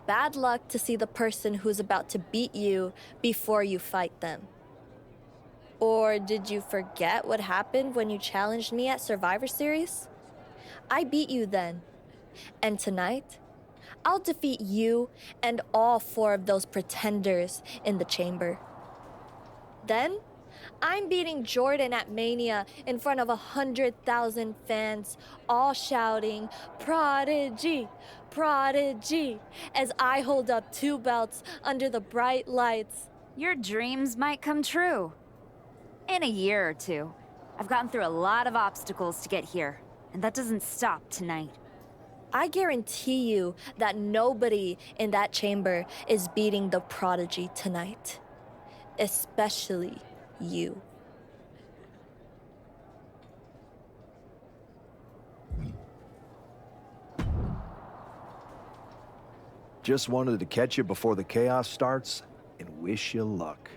Speaker 4: Bad luck to see the person who's about to beat you before you fight them. Or did you forget what happened when you challenged me at Survivor Series? I beat you then. And tonight, I'll defeat you and all 4 of those pretenders in the chamber. Then, I'm beating Jordan at Mania in front of 100,000 fans, all shouting, "Prodigy! Prodigy!" as I hold up 2 belts under the bright lights.
Speaker 2: Your dreams might come true. In a year or 2. I've gotten through a lot of obstacles to get here, and that doesn't stop tonight.
Speaker 4: I guarantee you that nobody in that chamber is beating the Prodigy tonight. Especially you.
Speaker 15: Just wanted to catch you before the chaos starts and wish you luck.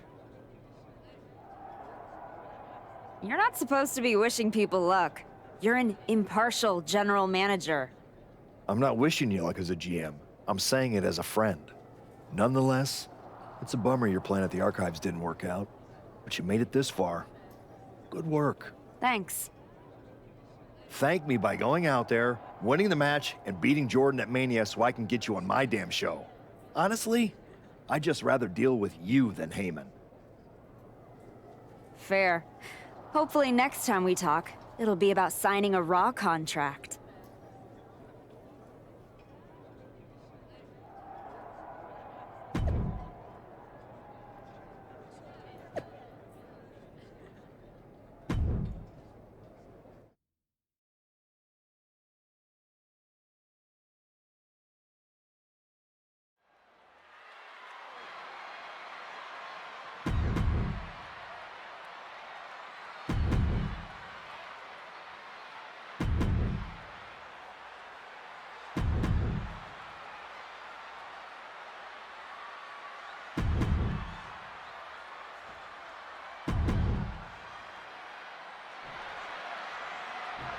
Speaker 2: You're not supposed to be wishing people luck. You're an impartial general manager.
Speaker 15: I'm not wishing you luck as a GM. I'm saying it as a friend. Nonetheless, it's a bummer your plan at the Archives didn't work out, but you made it this far. Good work.
Speaker 2: Thanks.
Speaker 15: Thank me by going out there, winning the match, and beating Jordan at Mania so I can get you on my damn show. Honestly, I'd just rather deal with you than Heyman.
Speaker 2: Fair. Hopefully next time we talk, it'll be about signing a Raw contract.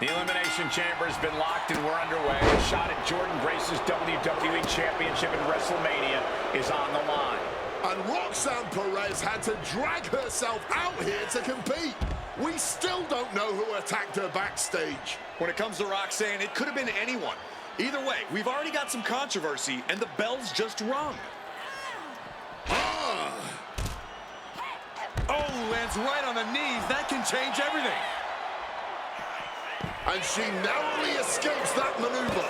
Speaker 6: The Elimination Chamber has been locked and we're underway. A shot at Jordan Grace Livis's WWE Championship in WrestleMania is on the line.
Speaker 11: And Roxanne Perez had to drag herself out here to compete. We still don't know who attacked her backstage.
Speaker 10: When it comes to Roxanne, it could have been anyone. Either way, we've already got some controversy, and the bell's just rung. Oh, lands right on the knees. That can change everything.
Speaker 11: And she narrowly escapes that maneuver.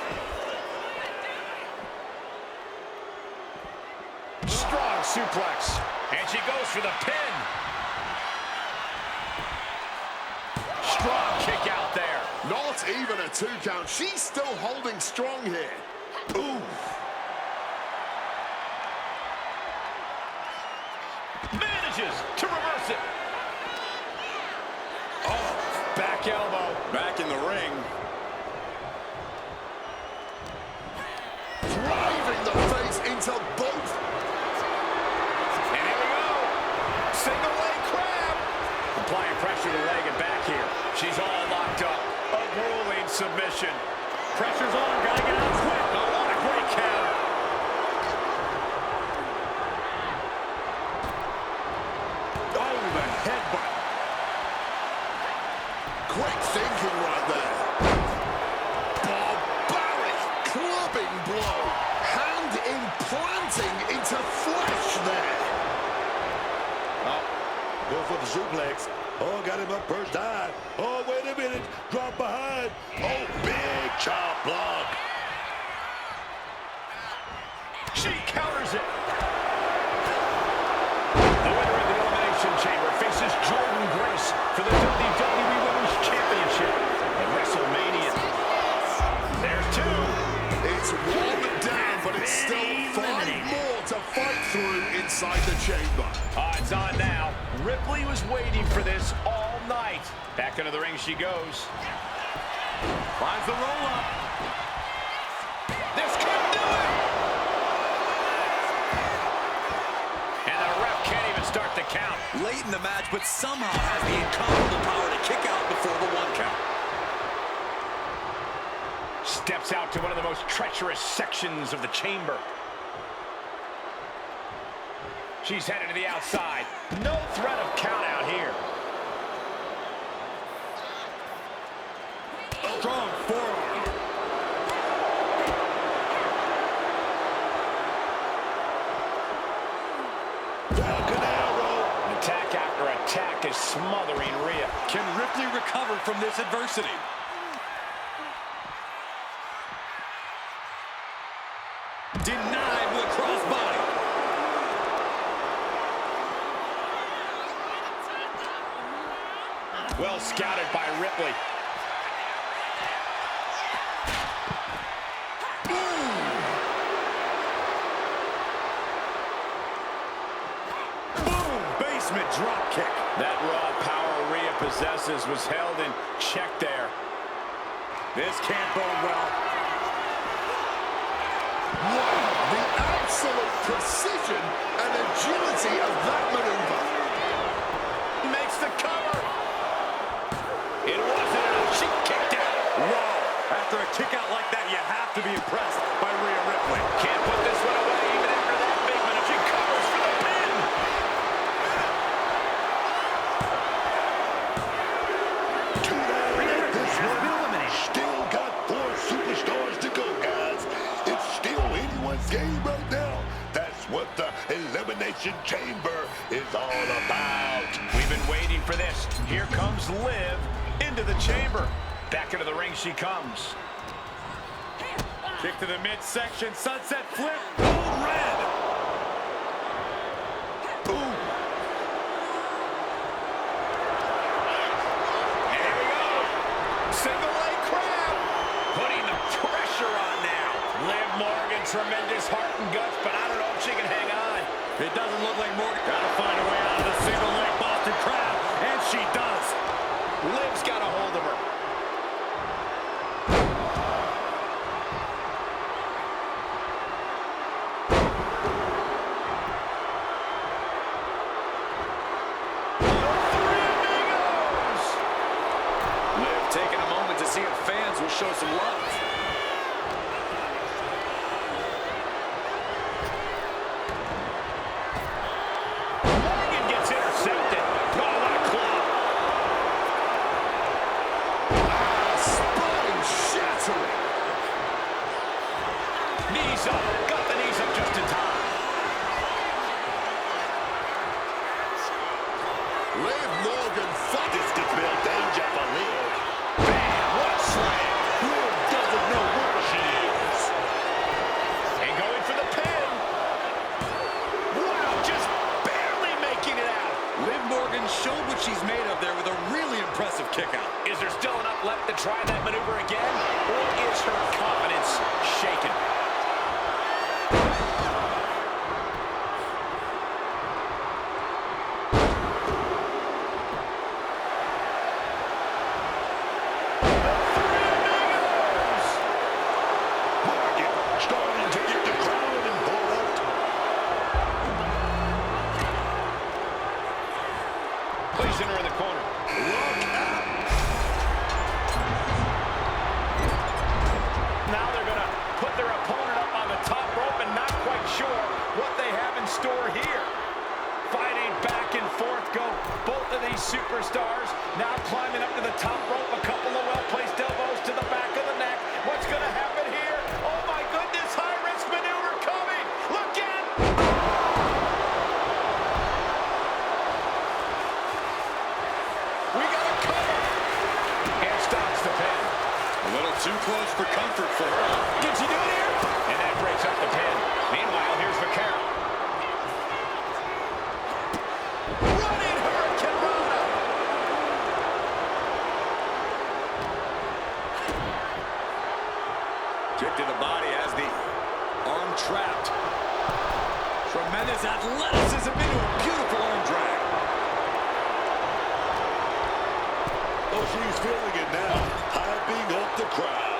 Speaker 6: Strong suplex. And she goes for the pin. Strong kick out there.
Speaker 11: Not even a 2 count. She's still holding strong here. Ooh.
Speaker 6: Manages to reverse it. Oh, back elbow.
Speaker 10: Back in the ring.
Speaker 11: Driving the face into both.
Speaker 6: And here we go. Single leg crab. Applying pressure to the leg and back here. She's all locked up. A grueling submission. Pressure's on. Gotta get out quick. Oh, what a great counter.
Speaker 11: Oh, the headbutt. Quick thinking right there. Barbaric clubbing blow. Hand implanting into flesh there.
Speaker 9: Oh, go for the suplex. Oh, got him up first dive. Oh, wait a minute. Drop behind. Oh, big chop block.
Speaker 6: She counters it. The winner of the Elimination Chamber faces Jordan Grace for the WWE Women's Championship at WrestleMania. There's 2.
Speaker 11: It's 1 down, but it's still 5 more to fight through inside the chamber.
Speaker 6: Odds on now. Ripley was waiting for this all night. Back into the ring she goes.
Speaker 10: Finds the roll-up.
Speaker 6: This could do it! And the ref can't even start the count.
Speaker 10: Late in the match, but somehow has the incomparable power to kick out before the 1 count.
Speaker 6: Steps out to one of the most treacherous sections of the chamber. She's headed to the outside. No threat of count out here.
Speaker 10: Strong forearm.
Speaker 6: Attack after attack is smothering Rhea.
Speaker 10: Can Ripley recover from this adversity? Denied with a crossbody.
Speaker 6: Well scouted by Ripley.
Speaker 10: Boom! Basement drop kick.
Speaker 6: That raw power Rhea possesses was held in check there.
Speaker 10: This can't bode well.
Speaker 11: Wow, the absolute precision and agility of that maneuver.
Speaker 6: Makes the cover. It wasn't enough. She kicked out.
Speaker 10: Whoa. After a kick out like that, you have to be impressed by Rhea Ripley.
Speaker 6: Can't put this one away even after that big one. She covers for the pin.
Speaker 9: Still got 4 superstars to go, guys. It's still anyone's game right now. That's what the Elimination Chamber is all about.
Speaker 6: We've been waiting for this. Here comes Liv into the chamber. Back into the ring she comes.
Speaker 10: Kick to the midsection, sunset flip, boom, red.
Speaker 6: Boom. And here we go. Single leg crab. Putting the pressure on now. Liv Morgan, tremendous heart and guts, but I don't know if she can hang on.
Speaker 10: It doesn't look like Morgan. Gotta find a way out of the single leg Boston Crab, and she does.
Speaker 6: Liv's got a hold of her.
Speaker 10: Liv taking a moment to see if fans will show some love.
Speaker 6: Knees up. Got the knees up just in time.
Speaker 8: Liv Morgan fought this to build danger for Liv.
Speaker 6: Bam! What a slam!
Speaker 8: Liv doesn't know where she is.
Speaker 6: And going for the pin. Wow, just barely making it out.
Speaker 10: Liv Morgan showed what she's made of there with a really impressive kick out.
Speaker 6: Is there still enough left to try that maneuver again? Or is her confidence shaken?
Speaker 8: Starting to get the crowd involved.
Speaker 6: Placing her in the corner.
Speaker 8: Look out.
Speaker 6: Now they're going to put their opponent up on the top rope and not quite sure what they have in store here. Fighting back and forth go both of these superstars. Now climbing up to the top rope. A couple of well-placed elbows to the back of the neck. What's going to happen here? Oh my goodness, high-risk maneuver coming. Look out! We got a cover. And stops the pin.
Speaker 10: A little too close for comfort for her.
Speaker 6: Did she do it here? And that breaks up the pin. Meanwhile, here's Vaquero. Running Hurricane Rana.
Speaker 10: Kick to the body as the arm trapped. Tremendous athleticism into a beautiful arm drag.
Speaker 8: Oh, she's feeling it now. Hyping up the crowd.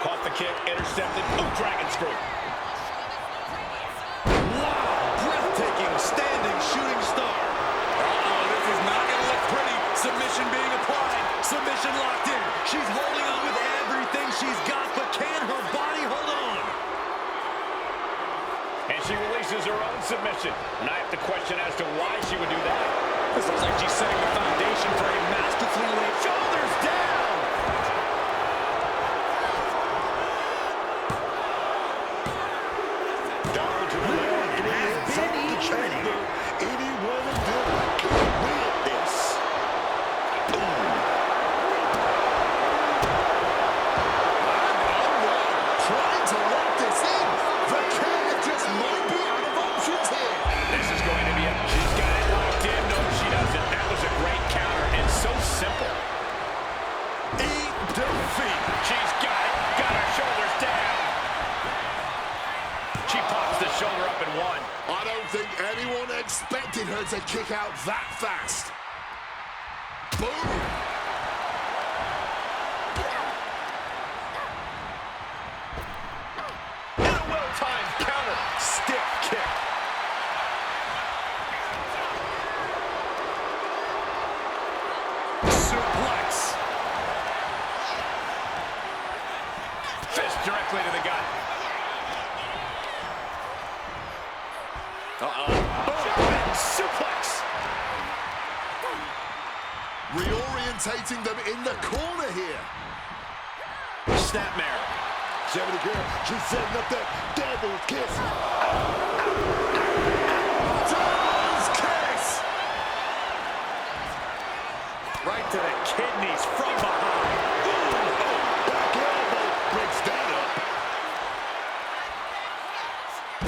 Speaker 6: Caught the kick, intercepted. Ooh, dragon screw.
Speaker 10: Wow, breathtaking standing shooting star. Uh-oh, this is not going to look pretty. Submission being applied. Submission locked in. She's holding on with everything she's got, but can her body hold on?
Speaker 6: And she releases her own submission. And I have to question as to why she would do that.
Speaker 10: This looks like she's setting the foundation for a masterfully laid shoulders down.
Speaker 8: Down to the last three inside the chamber. Any one of them could win this. Trying to lock this in. Vaquero just might be out of options here.
Speaker 6: This is going to be a... She's got it locked in. No, she doesn't. That was a great counter and so simple.
Speaker 8: Eat defeat.
Speaker 6: She's got it. Got her shoulders down. She pops the shoulder up and one.
Speaker 8: I don't think anyone expected her to kick out that fast. Boom.
Speaker 6: And a well-timed counter. Stiff kick. Suplex. Fist directly to the gut. Boom. Suplex.
Speaker 8: Reorientating them in the corner here.
Speaker 6: Snapmare.
Speaker 8: 70 girl, she's setting up that double kiss. Devil's kiss!
Speaker 6: Right to the kidneys from behind.
Speaker 8: Back elbow breaks that up.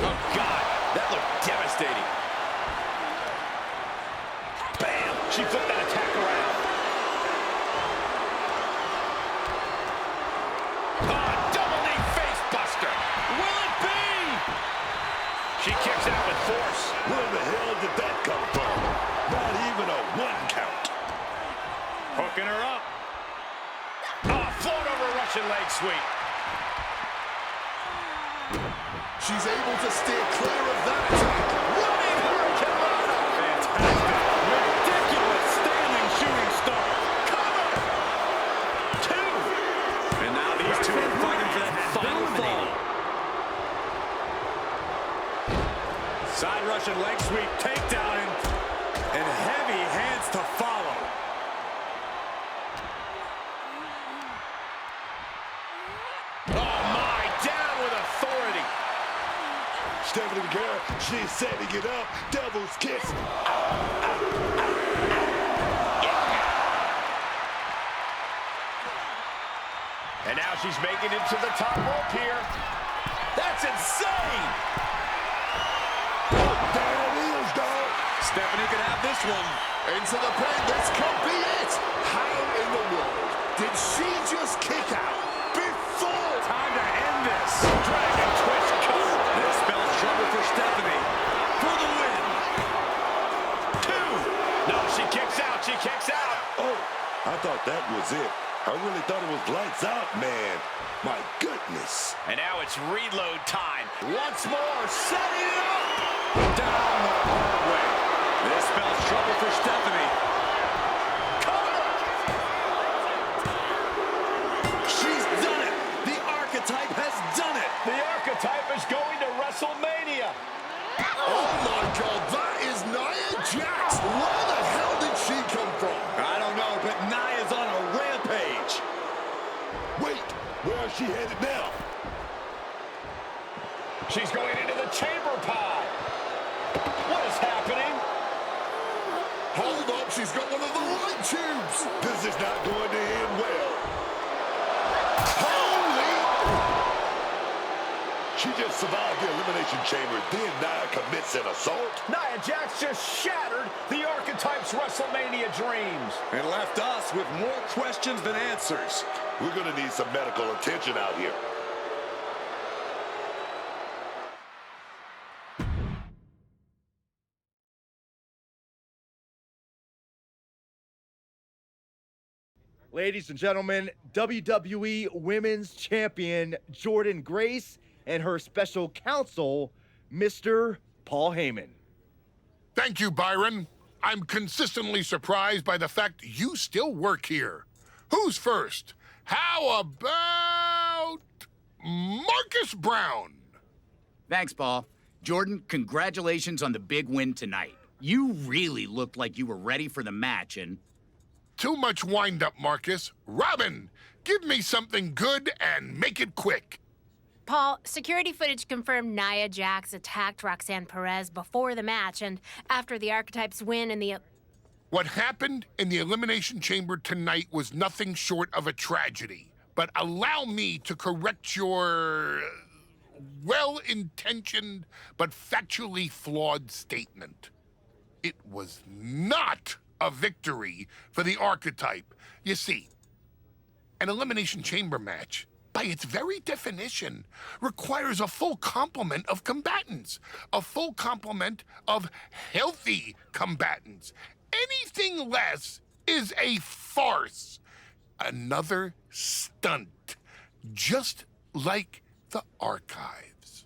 Speaker 6: Oh, God. That looked devastating. Bam. She flipped that attack around. Double knee face buster. Will it be? She kicks out with force.
Speaker 8: Where the hell did that come from? Not even a one count.
Speaker 6: Hooking her up. Oh, float over Russian leg sweep.
Speaker 8: She's able to steer clear of that attack.
Speaker 6: Running Hurricane Rana. Fantastic. Ridiculous standing shooting star. Cover. Two.
Speaker 10: And now these two are fighting for that final fall. Side Russian leg sweep, takedown, and heavy hands to follow.
Speaker 8: Stephanie McGarrett, she's setting it up. Devil's kiss.
Speaker 6: And now she's making it to the top rope here. That's insane!
Speaker 8: There it is, dog.
Speaker 10: Stephanie could have this one.
Speaker 11: Into the pin. This could be it. How in the world did she just kick out before?
Speaker 6: Time to end this. Dragon twist cover.
Speaker 10: This spells trouble for Stephanie. For the win.
Speaker 6: 2. No, she kicks out. She kicks out.
Speaker 8: Oh, I thought that was it. I really thought it was lights out, man. My goodness.
Speaker 6: And now it's reload time. Once more, setting it up. Down the hard way.
Speaker 10: This spells trouble for Stephanie.
Speaker 11: She's done it. The archetype has done it.
Speaker 6: The archetype is going to WrestleMania.
Speaker 11: Oh my God, that is Nia Jax. Where the hell did she come from?
Speaker 10: I don't know, but Nia's on a rampage.
Speaker 8: Wait, where is she headed now?
Speaker 6: She's going into the chamber pie. What is happening?
Speaker 11: Hold up, she's got one of the light tubes.
Speaker 8: This is not going to end well.
Speaker 11: Holy!
Speaker 8: She just survived the Elimination Chamber, then Nia commits an assault.
Speaker 6: Nia Jax just shattered the archetype's WrestleMania dreams.
Speaker 10: And left us with more questions than answers.
Speaker 8: We're going to need some medical attention out here.
Speaker 14: Ladies and gentlemen, WWE Women's Champion Jordynne Grace and her special counsel, Mr. Paul Heyman.
Speaker 20: Thank you, Byron. I'm consistently surprised by the fact you still work here. Who's first? How about Marcus Brown?
Speaker 17: Thanks, Paul. Jordan, congratulations on the big win tonight. You really looked like you were ready for the match, and...
Speaker 20: Too much wind-up, Marcus. Robin, give me something good and make it quick.
Speaker 16: Paul, security footage confirmed Nia Jax attacked Roxanne Perez before the match and after the Archetypes win in the...
Speaker 20: What happened in the Elimination Chamber tonight was nothing short of a tragedy. But allow me to correct your well-intentioned but factually flawed statement. It was not a victory for the Archetype. You see, an Elimination Chamber match, by its very definition, requires a full complement of combatants, a full complement of healthy combatants. Anything less is a farce, another stunt, just like the archives.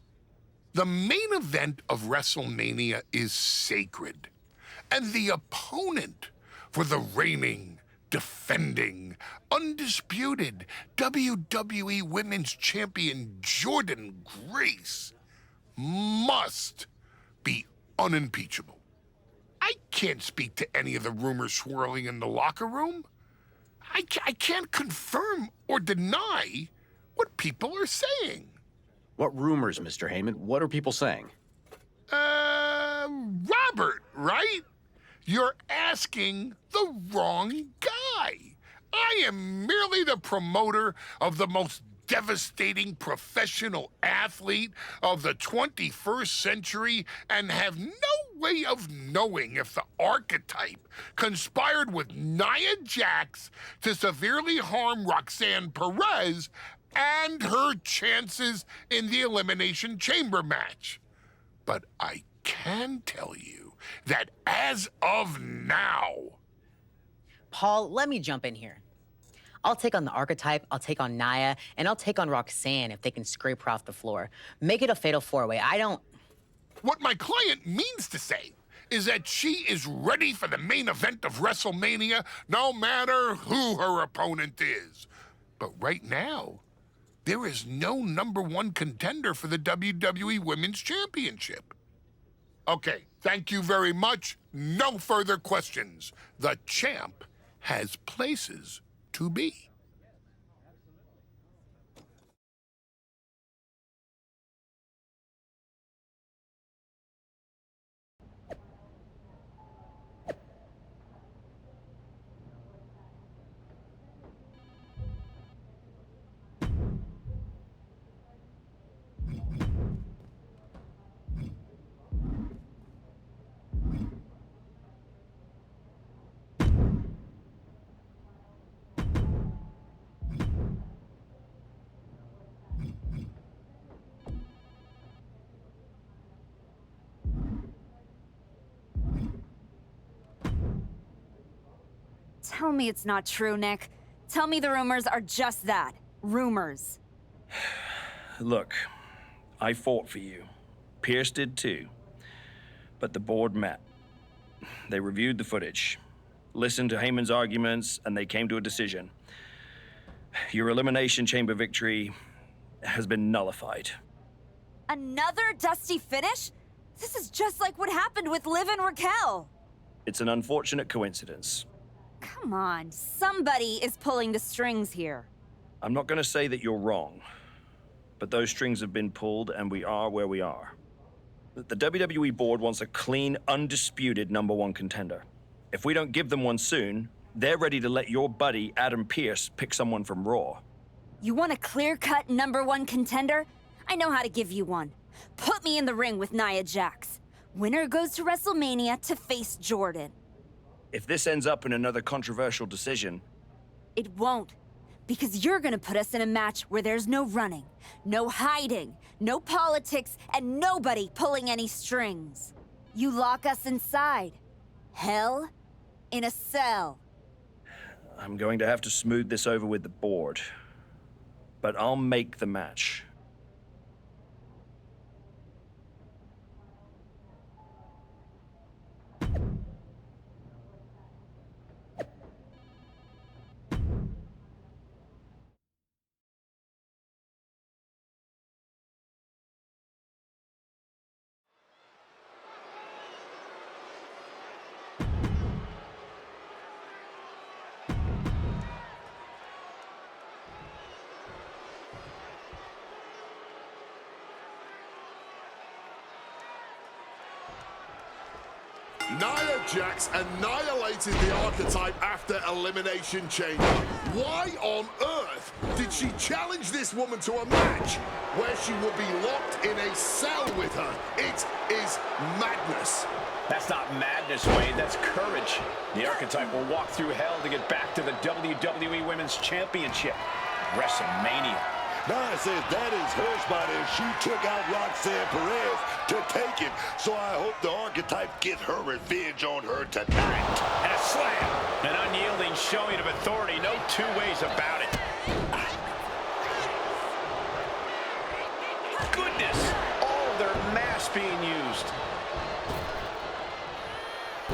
Speaker 20: The main event of WrestleMania is sacred, and the opponent for the reigning, defending, undisputed WWE Women's Champion Jordynne Grace must be unimpeachable. I can't speak to any of the rumors swirling in the locker room. I can't confirm or deny what people are saying.
Speaker 17: What rumors, Mr. Heyman? What are people saying?
Speaker 20: Robert, right? You're asking the wrong guy. I am merely the promoter of the most devastating professional athlete of the 21st century and have no way of knowing if the Archetype conspired with Nia Jax to severely harm Roxanne Perez and her chances in the Elimination Chamber match. But I can tell you that as of now...
Speaker 23: Paul, let me jump in here. I'll take on the Archetype, I'll take on Nia, and I'll take on Roxanne if they can scrape her off the floor. Make it a fatal four-way. I don't...
Speaker 20: What my client means to say is that she is ready for the main event of WrestleMania, no matter who her opponent is. But right now, there is no #1 contender for the WWE Women's Championship. Okay, thank you very much. No further questions. The champ has places to be.
Speaker 2: Tell me it's not true, Nick. Tell me the rumors are just that. Rumors.
Speaker 3: Look, I fought for you. Pierce did too. But the board met. They reviewed the footage, listened to Heyman's arguments, and they came to a decision. Your Elimination Chamber victory has been nullified.
Speaker 2: Another dusty finish? This is just like what happened with Liv and Raquel.
Speaker 3: It's an unfortunate coincidence.
Speaker 2: Come on, somebody is pulling the strings here.
Speaker 3: I'm not going to say that you're wrong, but those strings have been pulled and we are where we are. The WWE board wants a clean, undisputed #1 contender. If we don't give them one soon, they're ready to let your buddy Adam Pearce pick someone from Raw.
Speaker 2: You want a clear-cut #1 contender? I know how to give you one. Put me in the ring with Nia Jax. Winner goes to WrestleMania to face Jordan.
Speaker 3: If this ends up in another controversial decision...
Speaker 2: It won't. Because you're gonna put us in a match where there's no running, no hiding, no politics, and nobody pulling any strings. You lock us inside. Hell in a cell.
Speaker 3: I'm going to have to smooth this over with the board. But I'll make the match.
Speaker 11: Nia Jax annihilated the Archetype after Elimination Chamber. Why on earth did she challenge this woman to a match where she will be locked in a cell with her? It is madness.
Speaker 6: That's not madness, Wade. That's courage. The Archetype will walk through hell to get back to the WWE Women's Championship. WrestleMania.
Speaker 9: Nia says that is her spot, and she took out Roxanne Perez to take it. So I hope the Archetype gets her revenge on her tonight.
Speaker 6: And a slam. An unyielding showing of authority. No two ways about it. Goodness. All of their mass being used.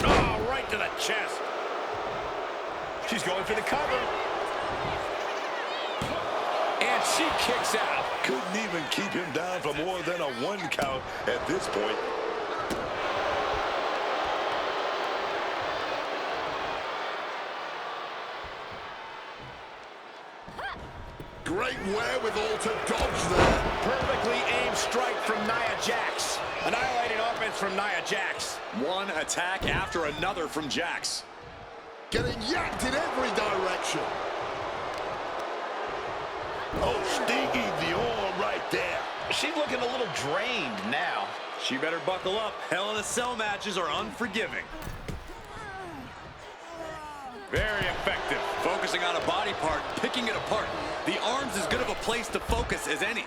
Speaker 6: Oh, right to the chest. She's going for the cover. And she kicks out.
Speaker 9: Couldn't even keep him down for more than a 1 count at this point.
Speaker 11: Great wherewithal to dodge there.
Speaker 6: Perfectly aimed strike from Nia Jax. Annihilating offense from Nia Jax.
Speaker 10: One attack after another from Jax.
Speaker 11: Getting yanked in every direction.
Speaker 9: Oh, stinging the arm right there.
Speaker 6: She's looking a little drained now.
Speaker 10: She better buckle up. Hell in a Cell matches are unforgiving. Very effective. Focusing on a body part, picking it apart. The arm's as good of a place to focus as any.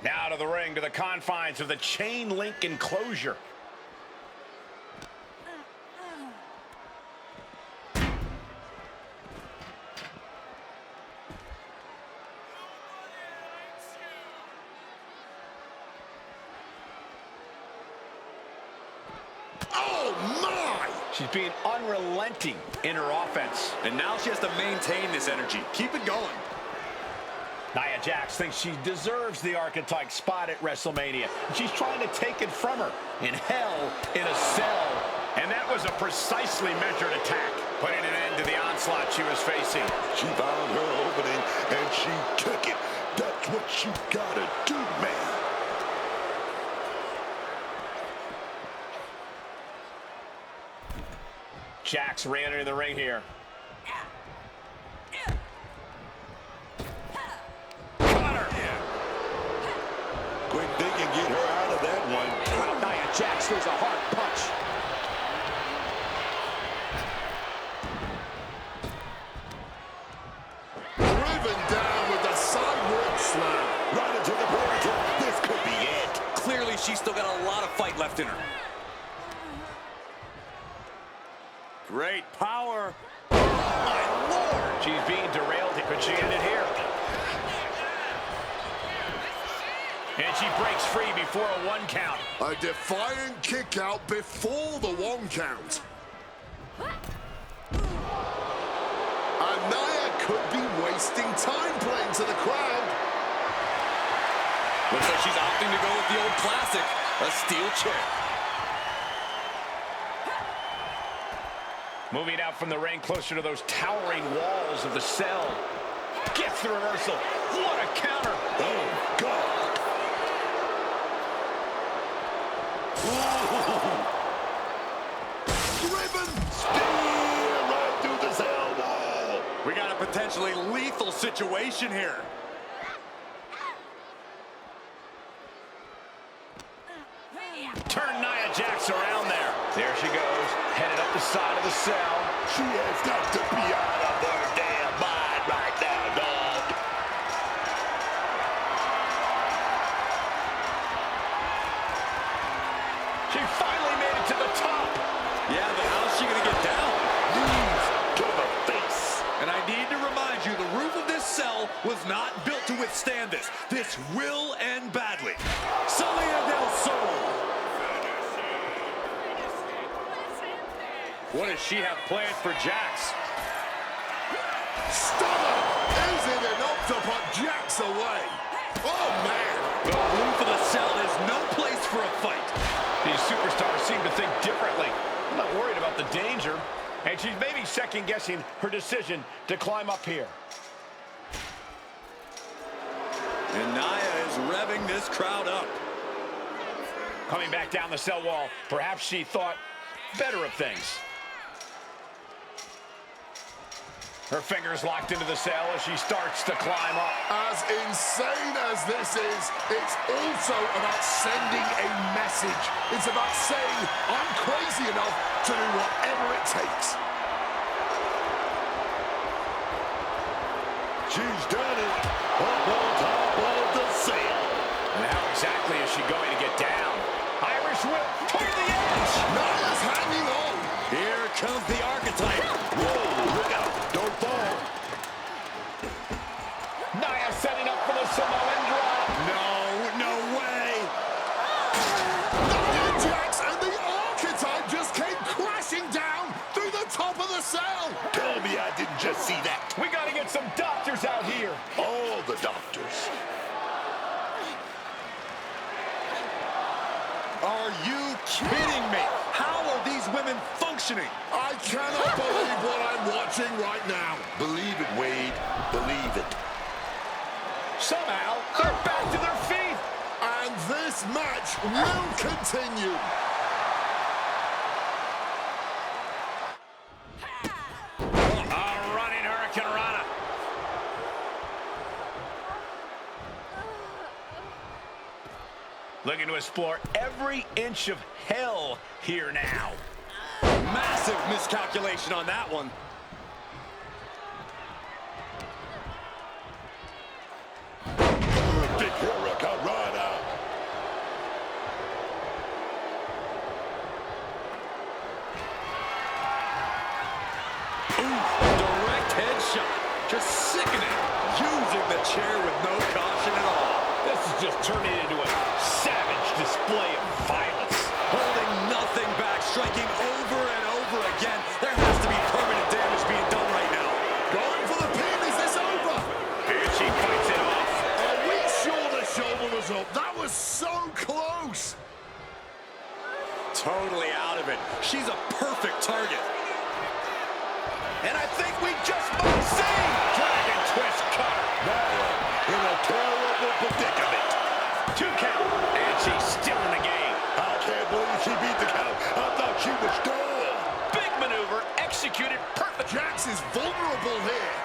Speaker 6: Now to the ring, to the confines of the chain link enclosure. She's being unrelenting in her offense.
Speaker 10: And now she has to maintain this energy. Keep it going.
Speaker 6: Nia Jax thinks she deserves the Archetype spot at WrestleMania. She's trying to take it from her. In hell, in a cell. And that was a precisely measured attack, putting an end to the onslaught she was facing.
Speaker 9: She found her opening, and she took it. That's what you gotta do, man.
Speaker 6: Jax ran into the ring here. Connor!
Speaker 9: Quick, they can get her out of that one.
Speaker 6: Nia Jax throws a hard punch.
Speaker 11: Driven down with the sidewalk slam.
Speaker 9: Right into the portal. This could be it.
Speaker 10: Clearly, she's still got a lot of fight left in her. Great power. Oh, my Lord.
Speaker 6: She's being derailed. Could she end it here? And she breaks free before a 1 count.
Speaker 11: A defiant kick out before the 1 count. And Nia could be wasting time playing to the crowd.
Speaker 10: Looks like she's opting to go with the old classic, a steel chair.
Speaker 6: Moving out from the ring closer to those towering walls of the cell. Gets the reversal. What a counter.
Speaker 9: Oh, God.
Speaker 11: Driven.
Speaker 9: Steer right through the cell wall.
Speaker 10: We got a potentially lethal situation here.
Speaker 6: Turn Nia Jax around there. There she goes, headed up the side of the cell.
Speaker 9: She has got to be out of her damn mind right now, dog.
Speaker 6: She finally made it to the top.
Speaker 10: Yeah, but how's she gonna get down?
Speaker 9: Knees to the face.
Speaker 10: And I need to remind you, the roof of this cell was not built to withstand this. This will end badly. Salida del Sol.
Speaker 6: What does she have planned for Jax?
Speaker 11: Stunner. Is it enough to put Jax away? Oh, man.
Speaker 10: The roof of the cell is no place for a fight.
Speaker 6: These superstars seem to think differently. I'm not worried about the danger. And she's maybe second-guessing her decision to climb up here.
Speaker 10: And Nia is revving this crowd up.
Speaker 6: Coming back down the cell wall, perhaps she thought better of things. Her fingers locked into the cell as she starts to climb up.
Speaker 11: As insane as this is, it's also about sending a message. It's about saying, I'm crazy enough to do whatever it takes.
Speaker 9: She's done it up on top of the cell.
Speaker 6: And how exactly is she going to get down? Irish whip toward the edge.
Speaker 11: Nia's hanging on.
Speaker 10: Here comes the archetype.
Speaker 9: Whoa, look out. Don't fall.
Speaker 6: Nia setting up for the Samoan drop.
Speaker 10: No way.
Speaker 11: Nia Jax and the archetype just came crashing down through the top of the cell.
Speaker 9: Tell me I didn't just see that.
Speaker 6: We got to get some doctors out here.
Speaker 9: All the doctors.
Speaker 10: Are you kidding me? How are these women functioning?
Speaker 11: I cannot believe what I'm watching right now.
Speaker 9: Believe it, Wade. Believe it.
Speaker 6: Somehow, they're back to their feet.
Speaker 11: And this match will continue.
Speaker 6: A running Hurricane Rana. Looking to explore every inch of hell here now.
Speaker 10: Massive miscalculation on that one.
Speaker 9: Big Hurricane Rana.
Speaker 10: Direct headshot. Just sickening. Using the chair with no caution at all.
Speaker 6: This is just turning into a savage display of violence.
Speaker 10: Holding nothing back, striking over and over again. There has to be permanent damage being done right now.
Speaker 11: Going for the pin. Is this over?
Speaker 6: And she fights it off.
Speaker 11: Are we sure the shoulder was up? That was so close.
Speaker 10: Totally out of it. She's a perfect target. And I think we just might see.
Speaker 6: Dragon twist cutter.
Speaker 9: Now in a terrible predicament.
Speaker 6: 2 count. And she's still in the game.
Speaker 9: I can't believe she beat the count. I thought she was done.
Speaker 6: Big maneuver executed perfect.
Speaker 11: Jax is vulnerable here.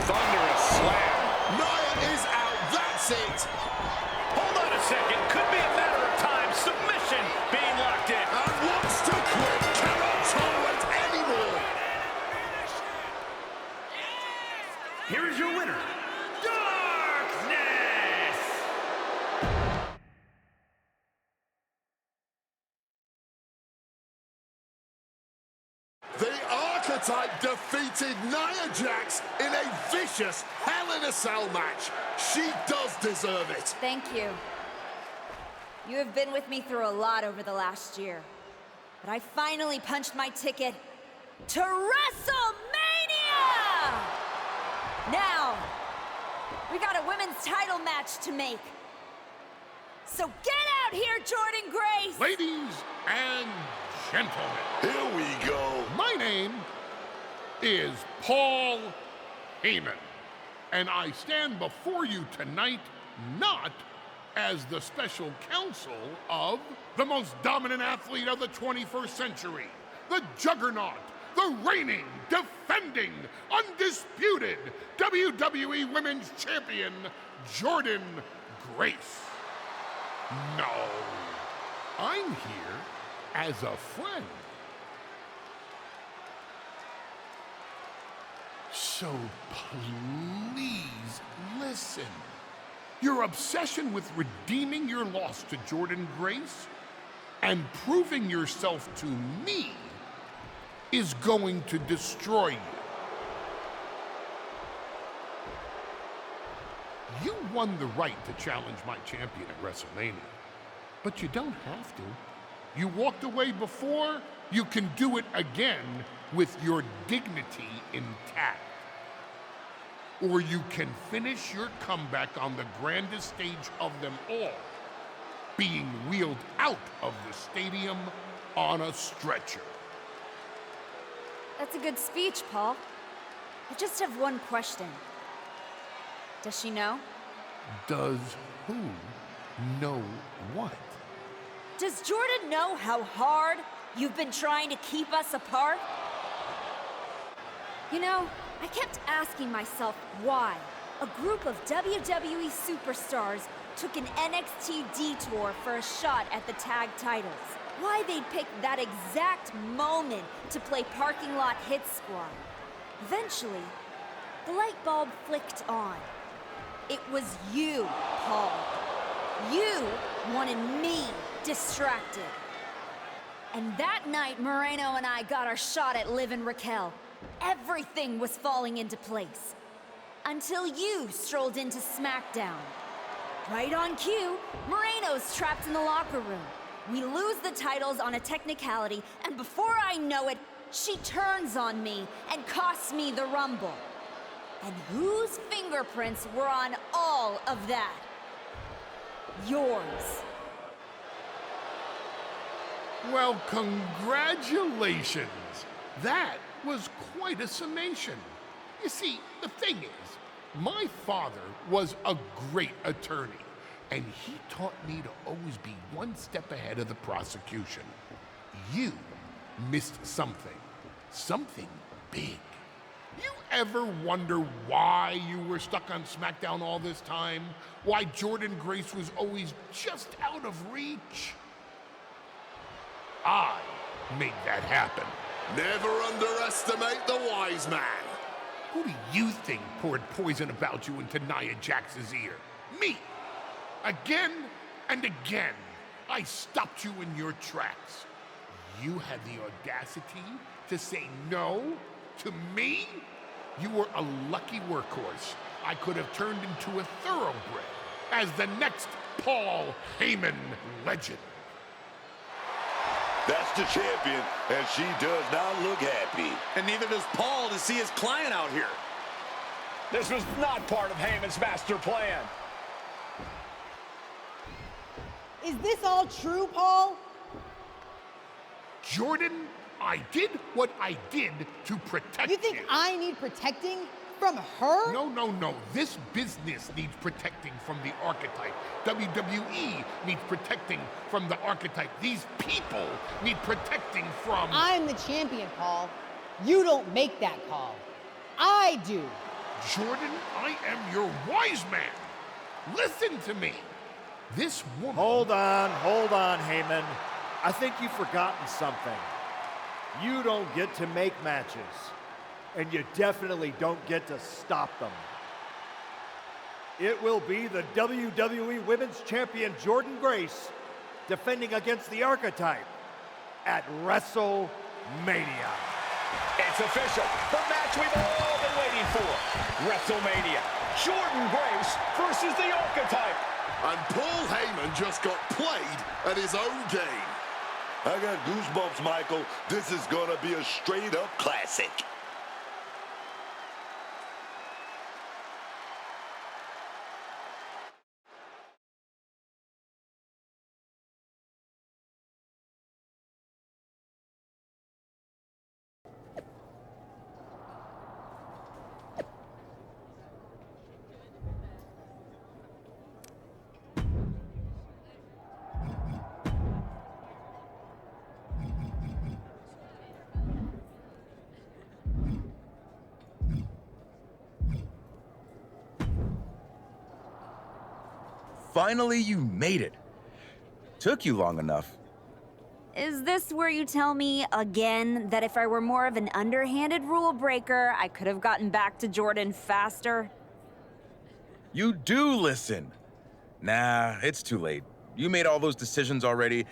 Speaker 6: Thunderous slam.
Speaker 11: Nia is out. That's it.
Speaker 6: Hold on a second. Could be a matter of time. Submission being locked in.
Speaker 11: And wants to quit. Cannot tolerate anymore.
Speaker 22: Here is your winner, Darkness!
Speaker 11: The Archetype defeated Nia Jax in a vicious Hell in a Cell match. She does deserve it.
Speaker 2: Thank you. You have been with me through a lot over the last year. But I finally punched my ticket to WrestleMania! Now, we got a women's title match to make. So get out here, Jordynne Grace!
Speaker 13: Ladies and gentlemen.
Speaker 8: Here we go.
Speaker 13: My name is Paul Heyman, and I stand before you tonight not as the special counsel of the most dominant athlete of the 21st century, the juggernaut, the reigning, defending, undisputed WWE Women's Champion, Jordynne Grace. No, I'm here as a friend. So please listen. Your obsession with redeeming your loss to Jordynne Grace and proving yourself to me is going to destroy you. You won the right to challenge my champion at WrestleMania, but you don't have to. You walked away before, you can do it again with your dignity intact. Or you can finish your comeback on the grandest stage of them all, being wheeled out of the stadium on a stretcher.
Speaker 2: That's a good speech, Paul. I just have one question. Does she know?
Speaker 13: Does who know what?
Speaker 2: Does Jordynne know how hard you've been trying to keep us apart? You know, I kept asking myself why a group of WWE superstars took an NXT detour for a shot at the tag titles. Why they'd pick that exact moment to play parking lot hit squad. Eventually, the light bulb flicked on. It was you, Paul. You wanted me distracted. And that night, Moreno and I got our shot at Liv and Raquel. Everything was falling into place. Until you strolled into SmackDown. Right on cue, Moreno's trapped in the locker room. We lose the titles on a technicality, and before I know it, she turns on me and costs me the Rumble. And whose fingerprints were on all of that? Yours.
Speaker 13: Well, congratulations. That was quite a summation. You see, the thing is, my father was a great attorney, and he taught me to always be one step ahead of the prosecution. You missed something big. You ever wonder why you were stuck on SmackDown all this time? Why Jordynne Grace was always just out of reach? I made that happen.
Speaker 11: Never underestimate the wise man.
Speaker 13: Who do you think poured poison about you into Nia Jax's ear? Me. Again and again, I stopped you in your tracks. You had the audacity to say no to me? You were a lucky workhorse. I could have turned into a thoroughbred as the next Paul Heyman legend.
Speaker 9: That's the champion, and she does not look happy.
Speaker 10: And neither does Paul to see his client out here.
Speaker 6: This was not part of Heyman's master plan.
Speaker 21: Is this all true, Paul?
Speaker 13: Jordynne, I did what I did to protect you.
Speaker 21: You think I need protecting from her?
Speaker 13: No. This business needs protecting from the archetype. WWE needs protecting from the archetype. These people need protecting from...
Speaker 21: I'm the champion, Paul. You don't make that call. I do.
Speaker 13: Jordynne, I am your wise man. Listen to me. This woman...
Speaker 15: Hold on, Heyman. I think you've forgotten something. You don't get to make matches. And you definitely don't get to stop them. It will be the WWE Women's Champion Jordynne Grace defending against the archetype at WrestleMania.
Speaker 6: It's official. The match we've all been waiting for. WrestleMania. Jordynne Grace versus the Archetype.
Speaker 11: And Paul Heyman just got played at his own game.
Speaker 9: I got goosebumps, Michael. This is gonna be a straight-up classic.
Speaker 5: Finally, you made it. Took you long enough.
Speaker 2: Is this where you tell me again that if I were more of an underhanded rule breaker, I could have gotten back to Jordynne faster?
Speaker 5: You do listen. Nah, it's too late. You made all those decisions already,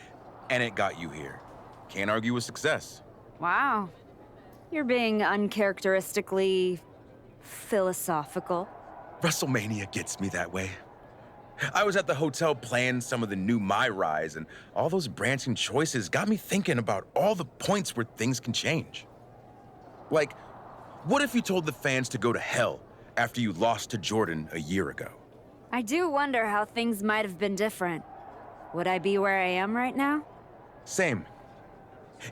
Speaker 5: and it got you here. Can't argue with success.
Speaker 2: Wow. You're being uncharacteristically philosophical.
Speaker 5: WrestleMania gets me that way. I was at the hotel playing some of the new MyRise, and all those branching choices got me thinking about all the points where things can change. Like, what if you told the fans to go to hell after you lost to Jordynne a year ago?
Speaker 2: I do wonder how things might have been different. Would I be where I am right now?
Speaker 5: Same.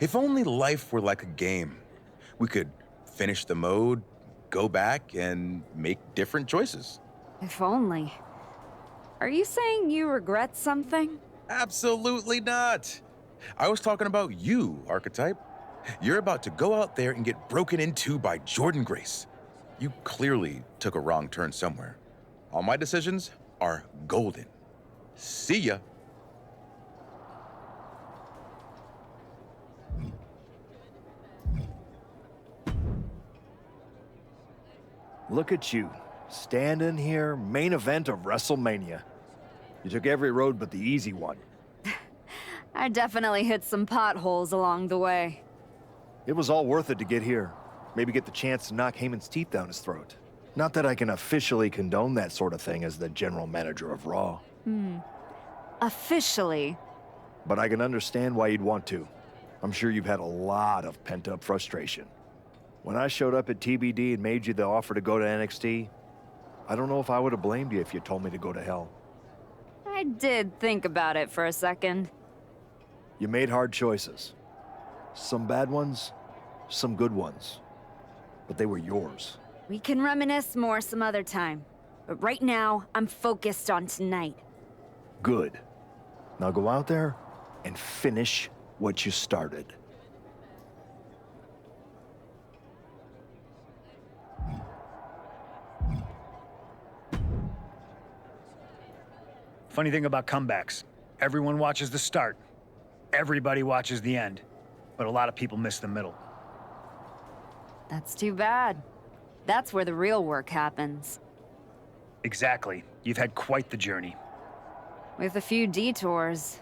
Speaker 5: If only life were like a game. We could finish the mode, go back, and make different choices.
Speaker 2: If only. Are you saying you regret something?
Speaker 5: Absolutely not. I was talking about you, Archetype. You're about to go out there and get broken into by Jordynne Grace. You clearly took a wrong turn somewhere. All my decisions are golden. See ya.
Speaker 15: Look at you, standing here, main event of WrestleMania. You took every road but the easy one.
Speaker 2: I definitely hit some potholes along the way.
Speaker 15: It was all worth it to get here. Maybe get the chance to knock Heyman's teeth down his throat. Not that I can officially condone that sort of thing as the general manager of Raw.
Speaker 2: Officially.
Speaker 15: But I can understand why you'd want to. I'm sure you've had a lot of pent-up frustration. When I showed up at TBD and made you the offer to go to NXT, I don't know if I would have blamed you if you told me to go to hell.
Speaker 2: I did think about it for a second.
Speaker 15: You made hard choices. Some bad ones, some good ones. But they were yours.
Speaker 2: We can reminisce more some other time. But right now, I'm focused on tonight.
Speaker 15: Good. Now go out there and finish what you started.
Speaker 12: Funny thing about comebacks, everyone watches the start. Everybody watches the end. But a lot of people miss the middle.
Speaker 2: That's too bad. That's where the real work happens.
Speaker 12: Exactly. You've had quite the journey.
Speaker 2: With a few detours.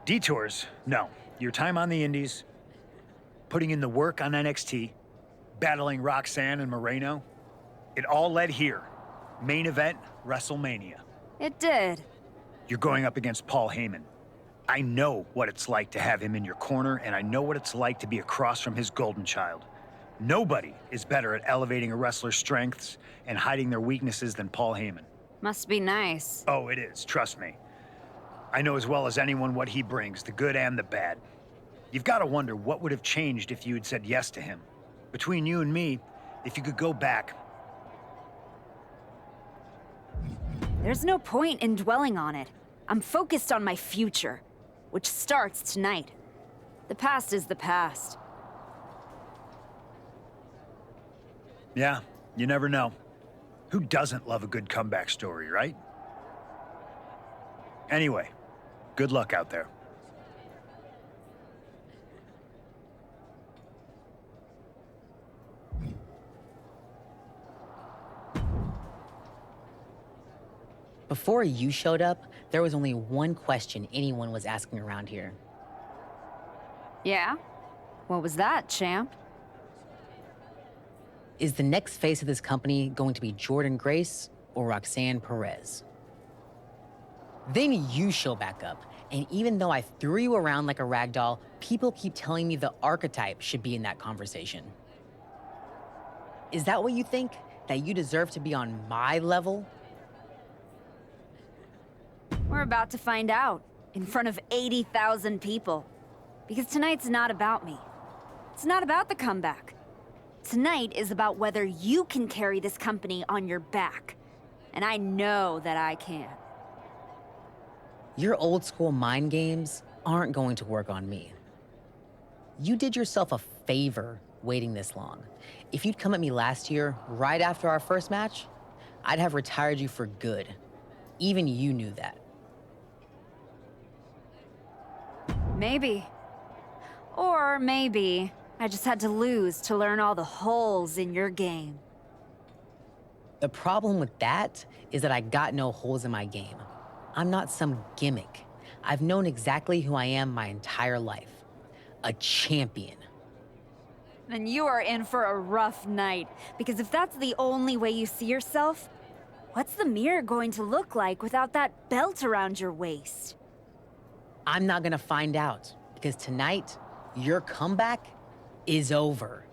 Speaker 12: Detours? No. Your time on the Indies, putting in the work on NXT, battling Roxanne and Moreno, it all led here. Main event, WrestleMania.
Speaker 2: It did.
Speaker 12: You're going up against Paul Heyman. I know what it's like to have him in your corner, and I know what it's like to be across from his golden child. Nobody is better at elevating a wrestler's strengths and hiding their weaknesses than Paul Heyman.
Speaker 2: Must be nice.
Speaker 12: Oh, it is, trust me. I know as well as anyone what he brings, the good and the bad. You've got to wonder what would have changed if you had said yes to him. Between you and me, if you could go back.
Speaker 2: There's no point in dwelling on it. I'm focused on my future, which starts tonight. The past is the past.
Speaker 12: Yeah, you never know. Who doesn't love a good comeback story, right? Anyway, good luck out there.
Speaker 23: Before you showed up, there was only one question anyone was asking around here.
Speaker 2: Yeah? What was that, champ?
Speaker 23: Is the next face of this company going to be Jordan Grace or Roxanne Perez? Then you show back up, and even though I threw you around like a rag doll, people keep telling me the archetype should be in that conversation. Is that what you think? That you deserve to be on my level?
Speaker 2: We're about to find out, in front of 80,000 people. Because tonight's not about me. It's not about the comeback. Tonight is about whether you can carry this company on your back. And I know that I can.
Speaker 23: Your old school mind games aren't going to work on me. You did yourself a favor waiting this long. If you'd come at me last year, right after our first match, I'd have retired you for good. Even you knew that.
Speaker 2: Maybe. Or maybe I just had to lose to learn all the holes in your game.
Speaker 23: The problem with that is that I got no holes in my game. I'm not some gimmick. I've known exactly who I am my entire life. A champion.
Speaker 2: Then you are in for a rough night, because if that's the only way you see yourself, what's the mirror going to look like without that belt around your waist?
Speaker 23: I'm not gonna find out, because tonight, your comeback is over.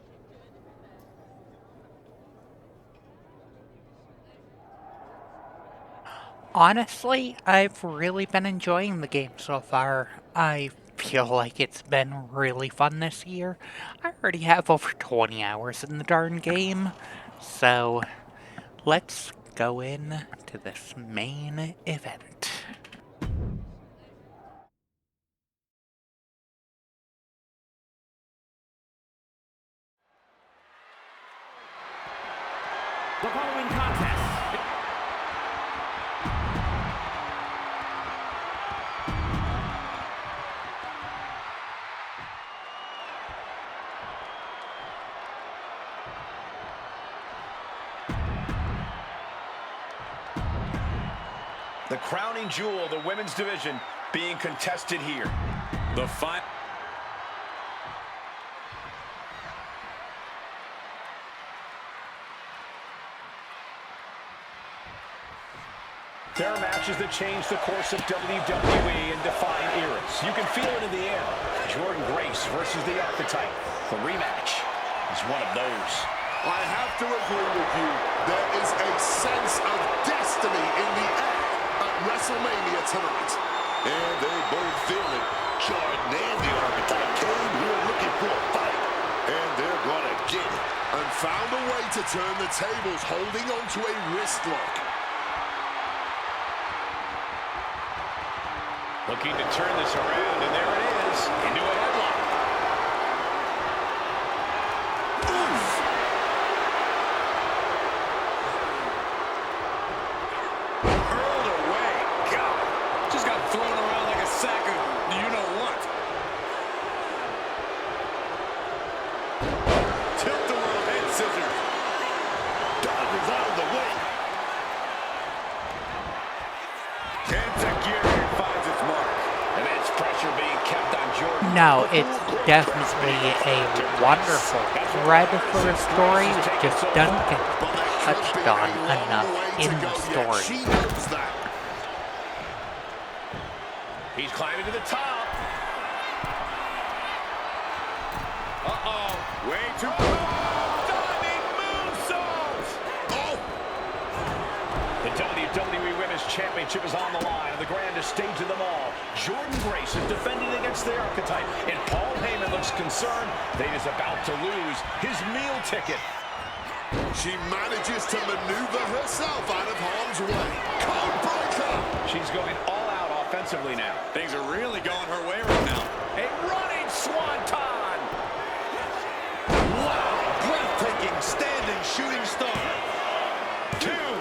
Speaker 7: Honestly, I've really been enjoying the game so far. I feel like it's been really fun this year. I already have over 20 hours in the darn game. So, let's go in to this main event.
Speaker 22: The following contest.
Speaker 6: The crowning jewel of the women's division being contested here.
Speaker 10: The fight.
Speaker 6: There are matches that change the course of WWE and define eras. You can feel it in the air. Jordan Grace versus the Archetype. The rematch is one of those.
Speaker 11: I have to agree with you. There is a sense of destiny in the air at WrestleMania tonight.
Speaker 9: And they both feel it. Jordan and the Archetype came here looking for a fight. And they're gonna get it.
Speaker 11: And found a way to turn the tables, holding on to a wrist lock.
Speaker 6: Looking to turn this around, and there it is. Into a headlock.
Speaker 10: Hurled away. God. Just got thrown around like a sack of you-know-what. Tilt-a-whirl head scissors.
Speaker 9: Dodgers out of the way.
Speaker 6: Kentucky finds its mark. Immense pressure being kept on Jordan.
Speaker 7: No, it's definitely a wonderful thread for the story. It just doesn't get touched on enough in the story.
Speaker 6: He's climbing to the top. Uh-oh. Way too diving moonsault. Oh. The WWE Women's Championship is on the line on the grandest stage of them all. Jordan Grace is defending against the Archetype, and Paul Heyman looks concerned that he is about to lose his meal ticket.
Speaker 11: She manages to maneuver herself out of harm's way. Code breaker!
Speaker 6: She's going all out offensively now.
Speaker 10: Things are really going her way right now.
Speaker 6: A running swanton!
Speaker 10: Wow, breathtaking standing shooting star.
Speaker 6: Two.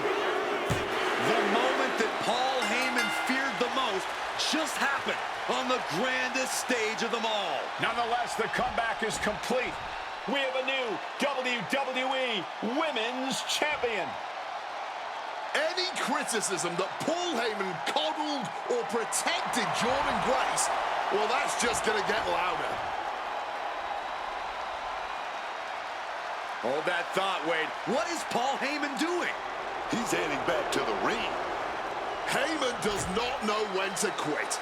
Speaker 10: The moment that Paul Heyman feared the most just happened on the grandest stage of them all.
Speaker 6: Nonetheless, the comeback is complete. We have a new WWE Women's Champion.
Speaker 11: Any criticism that Paul Heyman coddled or protected Jordan Grace, well, that's just going to get louder.
Speaker 10: Hold that thought, Wade. What is Paul Heyman doing?
Speaker 8: He's heading back to the ring.
Speaker 11: Heyman does not know when to quit.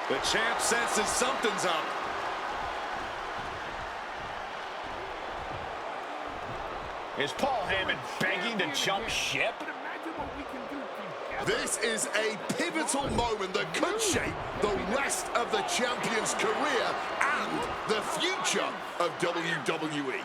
Speaker 10: The champ senses something's up.
Speaker 6: Is Paul Heyman begging to jump ship?
Speaker 11: This is a pivotal moment that could shape the rest of the champion's career and the future of WWE.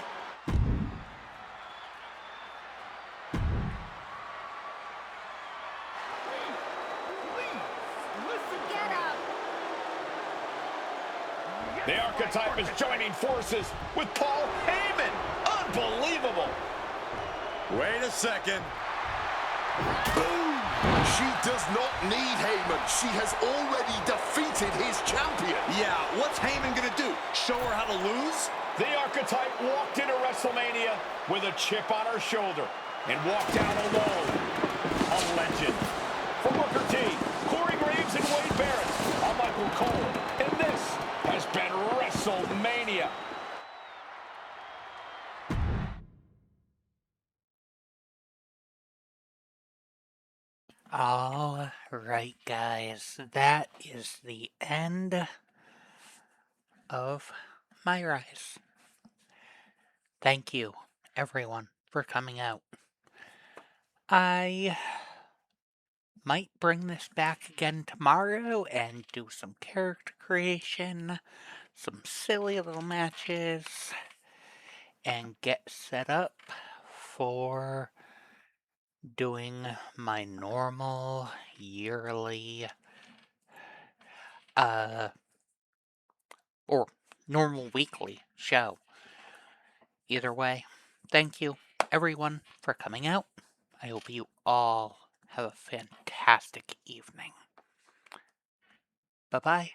Speaker 6: The Archetype is joining forces with Paul Heyman. Unbelievable.
Speaker 10: Wait a second.
Speaker 11: Boom! She does not need Heyman. She has already defeated his champion.
Speaker 10: Yeah, what's Heyman gonna do? Show her how to lose?
Speaker 6: The Archetype walked into WrestleMania with a chip on her shoulder and walked out alone. A legend. For Booker T, Corey Graves, and Wade Barrett, I'm Michael Cole, and this has been WrestleMania.
Speaker 7: All right, guys, that is the end of MyRise. Thank you, everyone, for coming out. I might bring this back again tomorrow and do some character creation, some silly little matches, and get set up for doing my normal yearly or normal weekly show. Either way, thank you everyone for coming out. I hope you all have a fantastic evening. Bye-bye.